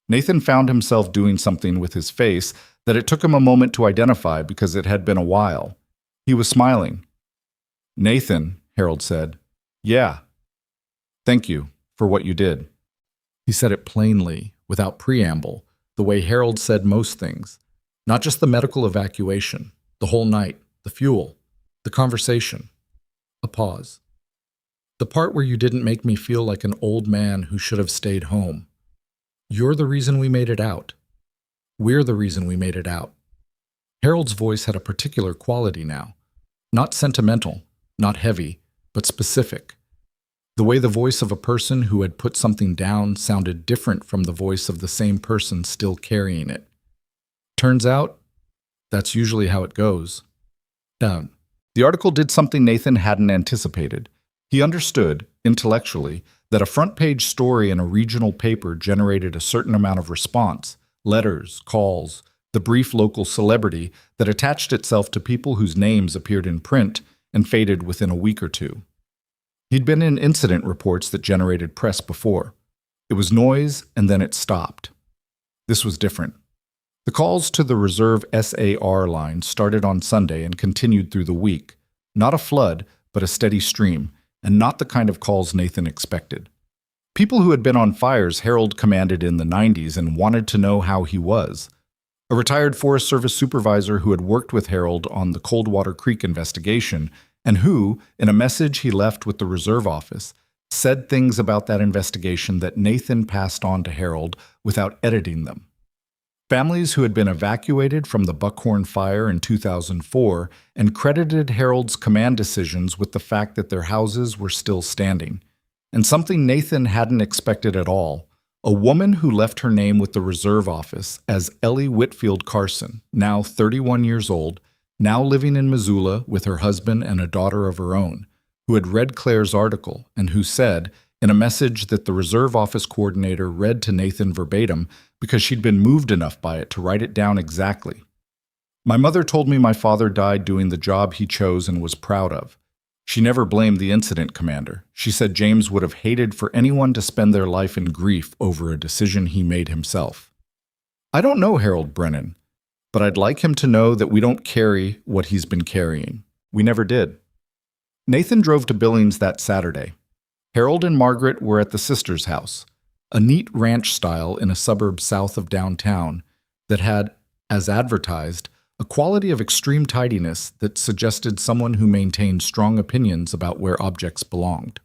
Nathan found himself doing something with his face that it took him a moment to identify because it had been a while. He was smiling. Nathan, Harold said. Yeah. Thank you for what you did. He said it plainly, without preamble, the way Harold said most things. Not just the medical evacuation, the whole night, the fuel, the conversation. A pause. The part where you didn't make me feel like an old man who should have stayed home. You're the reason we made it out. We're the reason we made it out. Harold's voice had a particular quality now. Not sentimental, not heavy, but specific. The way the voice of a person who had put something down sounded different from the voice of the same person still carrying it. Turns out, that's usually how it goes. Down. The article did something Nathan hadn't anticipated. He understood, intellectually, that a front-page story in a regional paper generated a certain amount of response, letters, calls, the brief local celebrity that attached itself to people whose names appeared in print and faded within a week or two. He'd been in incident reports that generated press before. It was noise, and then it stopped. This was different. The calls to the reserve SAR line started on Sunday and continued through the week. Not a flood, but a steady stream, and not the kind of calls Nathan expected. People who had been on fires Harold commanded in the 90s and wanted to know how he was. A retired Forest Service supervisor who had worked with Harold on the Coldwater Creek investigation and who, in a message he left with the reserve office, said things about that investigation that Nathan passed on to Harold without editing them. Families who had been evacuated from the Buckhorn fire in 2004 and credited Harold's command decisions with the fact that their houses were still standing. And something Nathan hadn't expected at all, a woman who left her name with the reserve office as Ellie Whitfield Carson, now 31 years old, now living in Missoula with her husband and a daughter of her own, who had read Claire's article and who said, in a message that the reserve office coordinator read to Nathan verbatim because she'd been moved enough by it to write it down exactly. My mother told me my father died doing the job he chose and was proud of. She never blamed the incident commander. She said James would have hated for anyone to spend their life in grief over a decision he made himself. I don't know Harold Brennan, but I'd like him to know that we don't carry what he's been carrying. We never did. Nathan drove to Billings that Saturday. Harold and Margaret were at the sister's house, a neat ranch style in a suburb south of downtown that had, as advertised, a quality of extreme tidiness that suggested someone who maintained strong opinions about where objects belonged.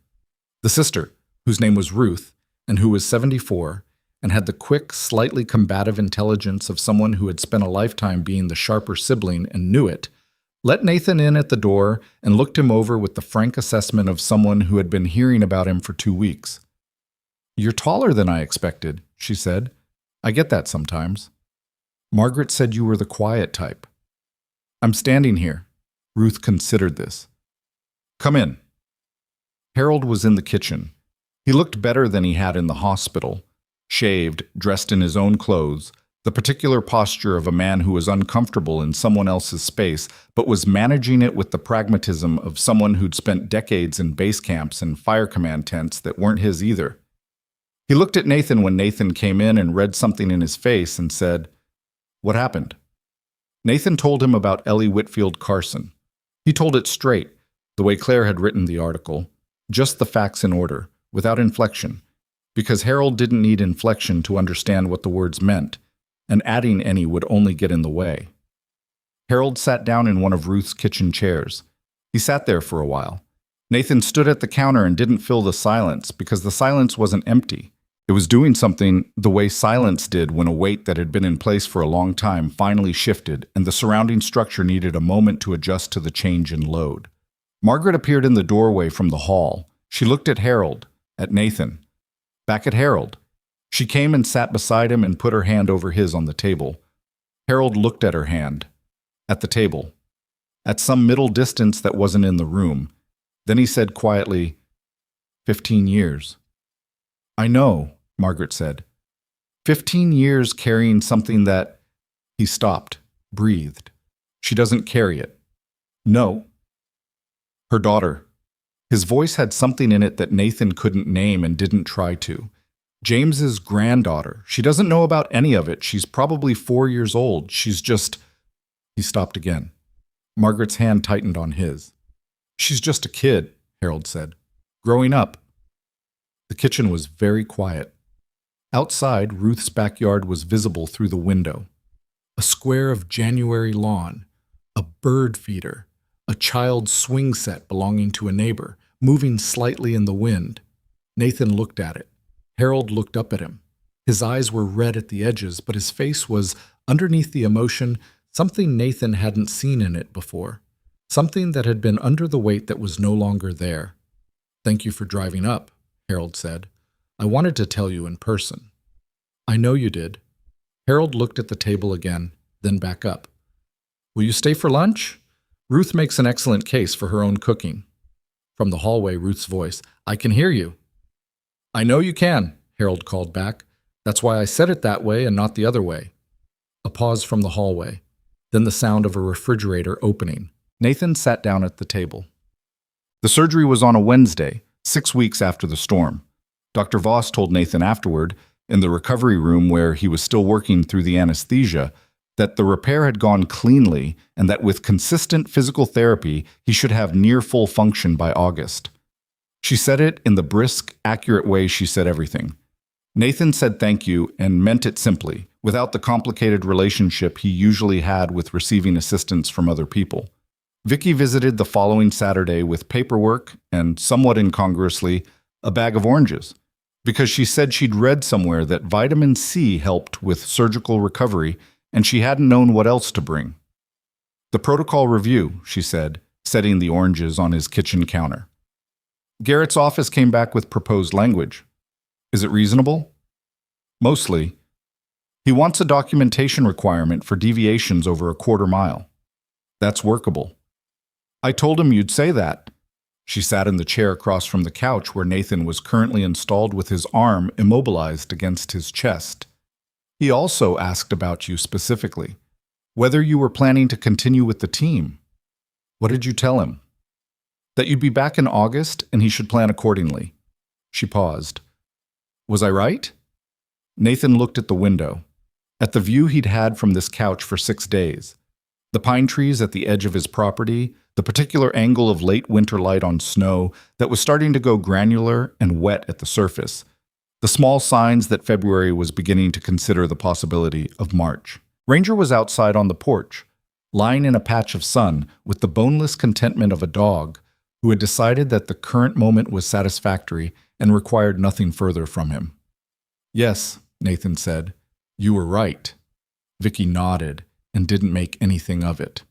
The sister, whose name was Ruth, and who was 74, and had the quick, slightly combative intelligence of someone who had spent a lifetime being the sharper sibling and knew it, let Nathan in at the door and looked him over with the frank assessment of someone who had been hearing about him for 2 weeks. "You're taller than I expected," she said. "I get that sometimes. Margaret said you were the quiet type." "I'm standing here." Ruth considered this. "Come in." Harold was in the kitchen. He looked better than he had in the hospital. Shaved, dressed in his own clothes, the particular posture of a man who was uncomfortable in someone else's space, but was managing it with the pragmatism of someone who'd spent decades in base camps and fire command tents that weren't his either. He looked at Nathan when Nathan came in and read something in his face and said, "What happened?" Nathan told him about Ellie Whitfield Carson. He told it straight, the way Claire had written the article, just the facts in order, without inflection, because Harold didn't need inflection to understand what the words meant, and adding any would only get in the way. Harold sat down in one of Ruth's kitchen chairs. He sat there for a while. Nathan stood at the counter and didn't fill the silence, because the silence wasn't empty. It was doing something the way silence did when a weight that had been in place for a long time finally shifted, and the surrounding structure needed a moment to adjust to the change in load. Margaret appeared in the doorway from the hall. She looked at Harold, at Nathan, back at Harold. She came and sat beside him and put her hand over his on the table. Harold looked at her hand, at the table, at some middle distance that wasn't in the room. Then he said quietly, 15 years. "I know," Margaret said. 15 years carrying something that... He stopped, breathed. "She doesn't carry it." "No." "Her daughter." His voice had something in it that Nathan couldn't name and didn't try to. "James's granddaughter. She doesn't know about any of it. She's probably 4 years old. She's just..." He stopped again. Margaret's hand tightened on his. "She's just a kid," Harold said. "Growing up." The kitchen was very quiet. Outside, Ruth's backyard was visible through the window. A square of January lawn, a bird feeder, a child's swing set belonging to a neighbor, moving slightly in the wind. Nathan looked at it. Harold looked up at him. His eyes were red at the edges, but his face was, underneath the emotion, something Nathan hadn't seen in it before. Something that had been under the weight that was no longer there. "Thank you for driving up," Harold said. "I wanted to tell you in person." "I know you did." Harold looked at the table again, then back up. "Will you stay for lunch? Ruth makes an excellent case for her own cooking." From the hallway, Ruth's voice, "I can hear you." "I know you can," Harold called back. "That's why I said it that way and not the other way." A pause from the hallway, then the sound of a refrigerator opening. Nathan sat down at the table. The surgery was on a Wednesday, 6 weeks after the storm. Dr. Voss told Nathan afterward, in the recovery room where he was still working through the anesthesia, that the repair had gone cleanly and that with consistent physical therapy, he should have near full function by August. She said it in the brisk, accurate way she said everything. Nathan said thank you and meant it simply, without the complicated relationship he usually had with receiving assistance from other people. Vicky visited the following Saturday with paperwork and, somewhat incongruously, a bag of oranges, because she said she'd read somewhere that vitamin C helped with surgical recovery and she hadn't known what else to bring. "The protocol review," she said, setting the oranges on his kitchen counter. "Garrett's office came back with proposed language. Is it reasonable?" "Mostly. He wants a documentation requirement for deviations over a quarter mile. That's workable." "I told him you'd say that." She sat in the chair across from the couch where Nathan was currently installed with his arm immobilized against his chest. "He also asked about you specifically, whether you were planning to continue with the team." "What did you tell him?" "That you'd be back in August and he should plan accordingly." She paused. "Was I right?" Nathan looked at the window, at the view he'd had from this couch for 6 days. The pine trees at the edge of his property, the particular angle of late winter light on snow that was starting to go granular and wet at the surface, the small signs that February was beginning to consider the possibility of March. Ranger was outside on the porch, lying in a patch of sun with the boneless contentment of a dog who had decided that the current moment was satisfactory and required nothing further from him. "Yes," Nathan said. "You were right." Vicky nodded and didn't make anything of it.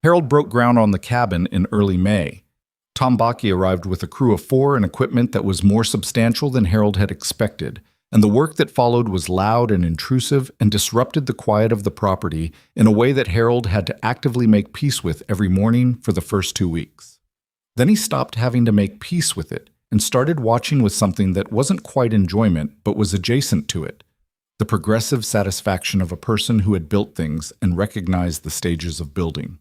Harold broke ground on the cabin in early May. Tom Bakke arrived with a crew of 4 and equipment that was more substantial than Harold had expected, and the work that followed was loud and intrusive and disrupted the quiet of the property in a way that Harold had to actively make peace with every morning for the first 2 weeks. Then he stopped having to make peace with it and started watching with something that wasn't quite enjoyment but was adjacent to it, the progressive satisfaction of a person who had built things and recognized the stages of building.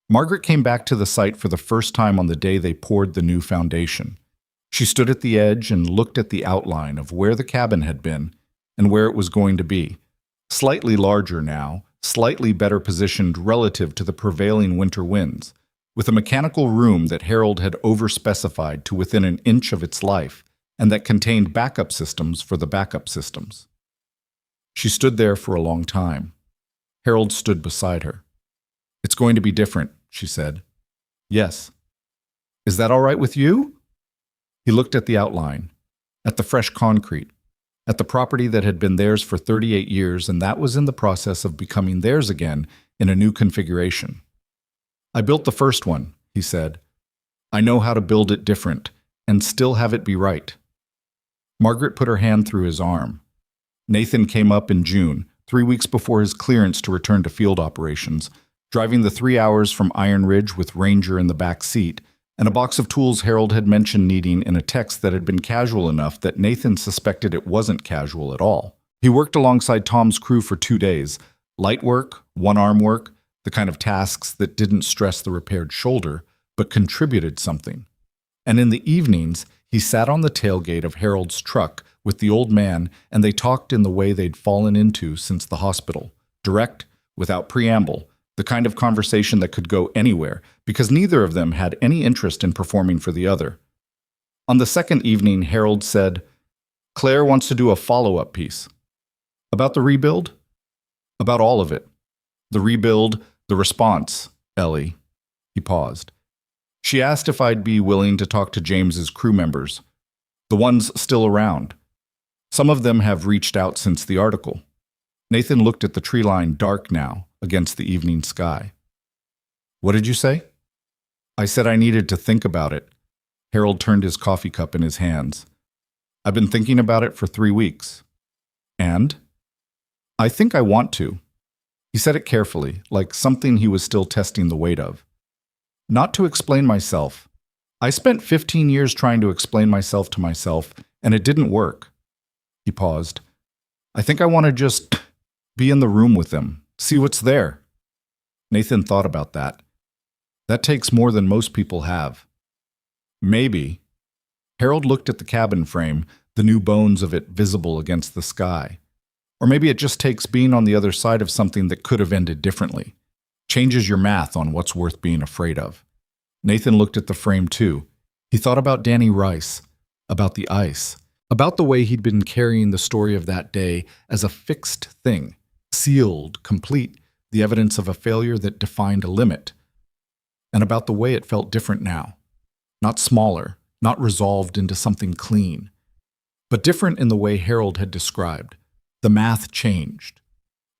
Margaret came back to the site for the first time on the day they poured the new foundation. She stood at the edge and looked at the outline of where the cabin had been and where it was going to be, slightly larger now, slightly better positioned relative to the prevailing winter winds, with a mechanical room that Harold had overspecified to within an inch of its life and that contained backup systems for the backup systems. She stood there for a long time. Harold stood beside her. "It's going to be different," she said. "Yes." "Is that all right with you?" He looked at the outline, at the fresh concrete, at the property that had been theirs for 38 years and that was in the process of becoming theirs again in a new configuration. "I built the first one," he said. "I know how to build it different and still have it be right." Margaret put her hand through his arm. Nathan came up in June, 3 weeks before his clearance to return to field operations, driving the 3 hours from Iron Ridge with Ranger in the back seat, and a box of tools Harold had mentioned needing in a text that had been casual enough that Nathan suspected it wasn't casual at all. He worked alongside Tom's crew for 2 days, light work, one-arm work, the kind of tasks that didn't stress the repaired shoulder, but contributed something. And in the evenings, he sat on the tailgate of Harold's truck with the old man, and they talked in the way they'd fallen into since the hospital, direct, without preamble, the kind of conversation that could go anywhere, because neither of them had any interest in performing for the other. On the second evening, Harold said, "Claire wants to do a follow-up piece." "About the rebuild?" "About all of it. The rebuild, the response, Ellie." He paused. "She asked if I'd be willing to talk to James's crew members, the ones still around. Some of them have reached out since the article." Nathan looked at the tree line dark now against the evening sky. "What did you say?" "I said I needed to think about it." Harold turned his coffee cup in his hands. "I've been thinking about it for 3 weeks. And? I think I want to." He said it carefully, like something he was still testing the weight of. "Not to explain myself. I spent 15 years trying to explain myself to myself, and it didn't work." He paused. "I think I want to just be in the room with them, see what's there." Nathan thought about that. That takes more than most people have. Maybe. Harold looked at the cabin frame, the new bones of it visible against the sky. Or maybe it just takes being on the other side of something that could have ended differently. Changes your math on what's worth being afraid of. Nathan looked at the frame too. He thought about Danny Rice, about the ice, about the way he'd been carrying the story of that day as a fixed thing, sealed, complete, the evidence of a failure that defined a limit. And about the way it felt different now. Not smaller, not resolved into something clean, but different in the way Harold had described. The math changed.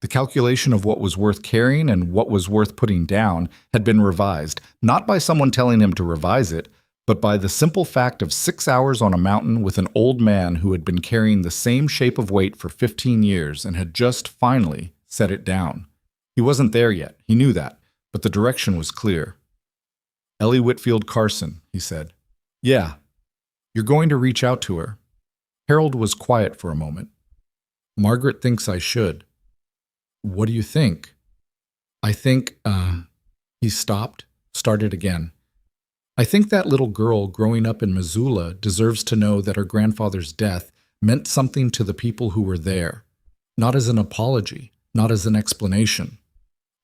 The calculation of what was worth carrying and what was worth putting down had been revised, not by someone telling him to revise it, but by the simple fact of 6 hours on a mountain with an old man who had been carrying the same shape of weight for 15 years and had just finally set it down. He wasn't there yet, he knew that, but the direction was clear. "Ellie Whitfield Carson," he said. "Yeah, you're going to reach out to her." Harold was quiet for a moment. "Margaret thinks I should." "What do you think?" "I think, He stopped, started again. "I think that little girl growing up in Missoula deserves to know that her grandfather's death meant something to the people who were there. Not as an apology, not as an explanation."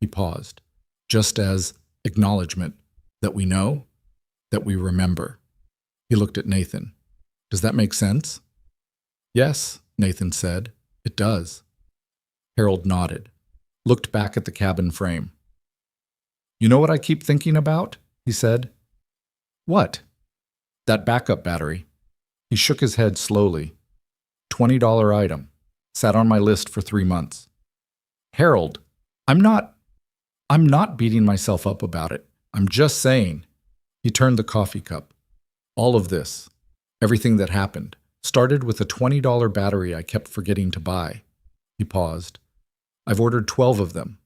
He paused. "Just as acknowledgement that we know, that we remember." He looked at Nathan. "Does that make sense?" "Yes," Nathan said. "It does." Harold nodded, looked back at the cabin frame. You know what I keep thinking about? He said. What? That backup battery. He shook his head slowly. $20 item. Sat on my list for 3 months. Harold, I'm not beating myself up about it. I'm just saying. He turned the coffee cup. All of this, everything that happened, started with a $20 battery I kept forgetting to buy. He paused. I've ordered 12 of them.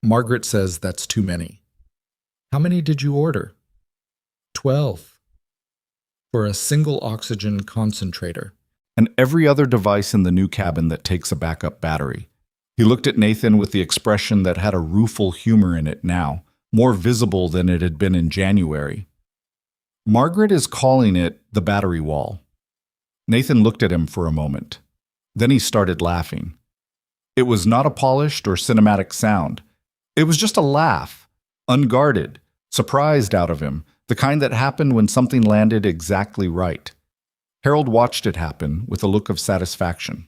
Margaret says that's too many. How many did you order? 12. For a single oxygen concentrator. And every other device in the new cabin that takes a backup battery. He looked at Nathan with the expression that had a rueful humor in it now, more visible than it had been in January. Margaret is calling it the battery wall. Nathan looked at him for a moment. Then he started laughing. It was not a polished or cinematic sound. It was just a laugh, unguarded, surprised out of him, the kind that happened when something landed exactly right. Harold watched it happen with a look of satisfaction.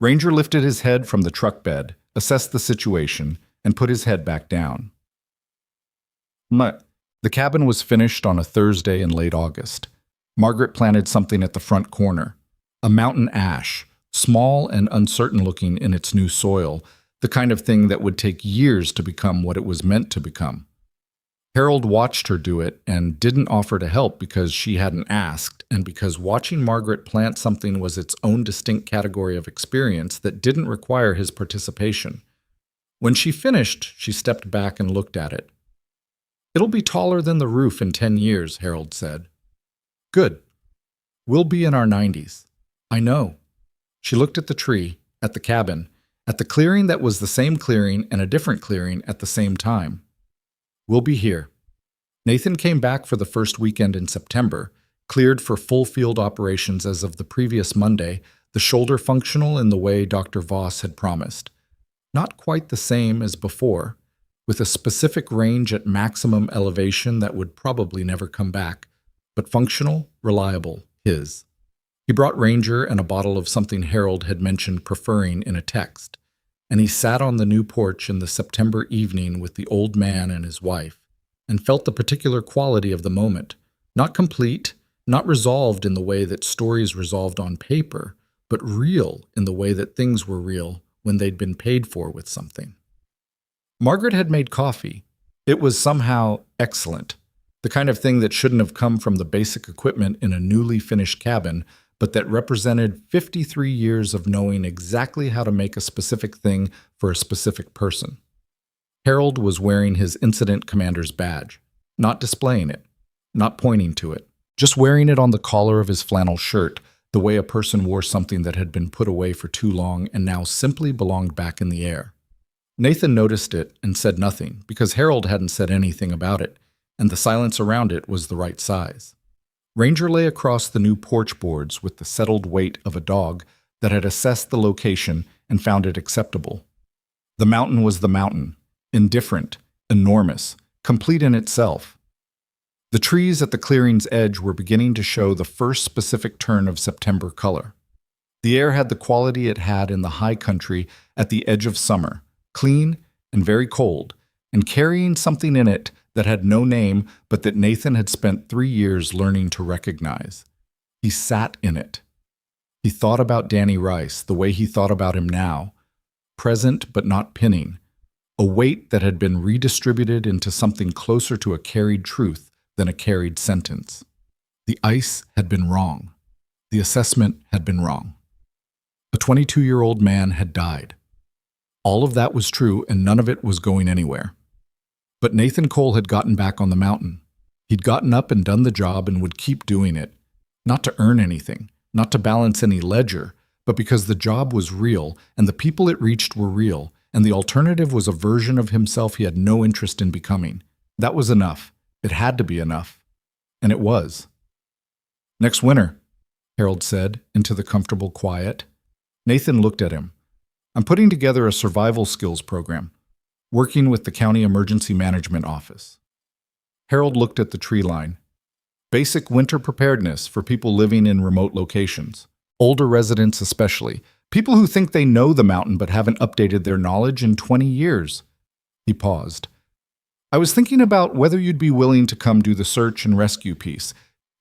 Ranger lifted his head from the truck bed, assessed the situation, and put his head back down. The cabin was finished on a Thursday in late August. Margaret planted something at the front corner, a mountain ash, small and uncertain looking in its new soil, the kind of thing that would take years to become what it was meant to become. Harold watched her do it and didn't offer to help because she hadn't asked, and because watching Margaret plant something was its own distinct category of experience that didn't require his participation. When she finished, she stepped back and looked at it. It'll be taller than the roof in 10 years, Harold said. Good. We'll be in our 90s. I know. She looked at the tree, at the cabin, at the clearing that was the same clearing and a different clearing at the same time. We'll be here. Nathan came back for the first weekend in September, cleared for full field operations as of the previous Monday, the shoulder functional in the way Dr. Voss had promised. Not quite the same as before, with a specific range at maximum elevation that would probably never come back, but functional, reliable, his. He brought Ranger and a bottle of something Harold had mentioned preferring in a text, and he sat on the new porch in the September evening with the old man and his wife, and felt the particular quality of the moment, not complete, not resolved in the way that stories resolved on paper, but real in the way that things were real when they'd been paid for with something. Margaret had made coffee. It was somehow excellent, the kind of thing that shouldn't have come from the basic equipment in a newly finished cabin, but that represented 53 years of knowing exactly how to make a specific thing for a specific person. Harold was wearing his incident commander's badge, not displaying it, not pointing to it, just wearing it on the collar of his flannel shirt, the way a person wore something that had been put away for too long and now simply belonged back in the air. Nathan noticed it and said nothing, because Harold hadn't said anything about it, and the silence around it was the right size. Ranger lay across the new porch boards with the settled weight of a dog that had assessed the location and found it acceptable. The mountain was the mountain, indifferent, enormous, complete in itself. The trees at the clearing's edge were beginning to show the first specific turn of September color. The air had the quality it had in the high country at the edge of summer, clean and very cold, and carrying something in it that had no name but that Nathan had spent 3 years learning to recognize. He sat in it. He thought about Danny Rice the way he thought about him now, present but not pinning, a weight that had been redistributed into something closer to a carried truth than a carried sentence. The ice had been wrong. The assessment had been wrong. A 22-year-old man had died. All of that was true, and none of it was going anywhere. But Nathan Cole had gotten back on the mountain. He'd gotten up and done the job and would keep doing it, not to earn anything, not to balance any ledger, but because the job was real, and the people it reached were real, and the alternative was a version of himself he had no interest in becoming. That was enough. It had to be enough. And it was. Next winter, Harold said, into the comfortable quiet. Nathan looked at him. I'm putting together a survival skills program, working with the County Emergency Management Office. Harold looked at the tree line. Basic winter preparedness for people living in remote locations, older residents especially, people who think they know the mountain but haven't updated their knowledge in 20 years. He paused. I was thinking about whether you'd be willing to come do the search and rescue piece.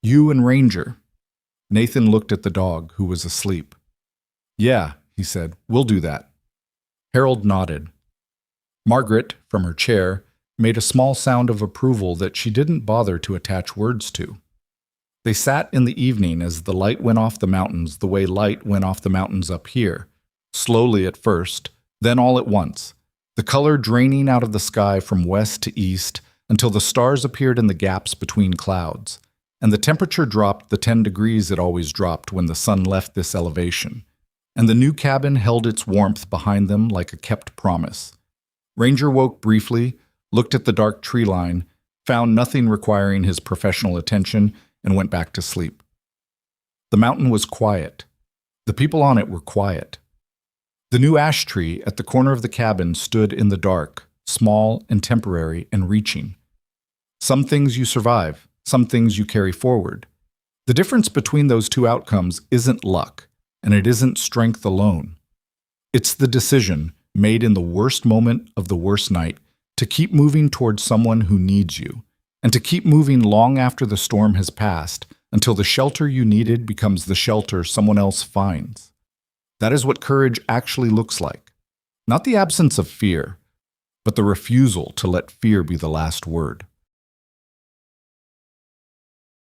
You and Ranger. Nathan looked at the dog, who was asleep. Yeah, he said, we'll do that. Harold nodded. Margaret, from her chair, made a small sound of approval that she didn't bother to attach words to. They sat in the evening as the light went off the mountains the way light went off the mountains up here, slowly at first, then all at once, the color draining out of the sky from west to east until the stars appeared in the gaps between clouds, and the temperature dropped the 10 degrees it always dropped when the sun left this elevation, and the new cabin held its warmth behind them like a kept promise. Ranger woke briefly, looked at the dark tree line, found nothing requiring his professional attention, and went back to sleep. The mountain was quiet. The people on it were quiet. The new ash tree at the corner of the cabin stood in the dark, small and temporary and reaching. Some things you survive, some things you carry forward. The difference between those two outcomes isn't luck, and it isn't strength alone. It's the decision, made in the worst moment of the worst night, to keep moving towards someone who needs you, and to keep moving long after the storm has passed, until the shelter you needed becomes the shelter someone else finds. That is what courage actually looks like. Not the absence of fear, but the refusal to let fear be the last word.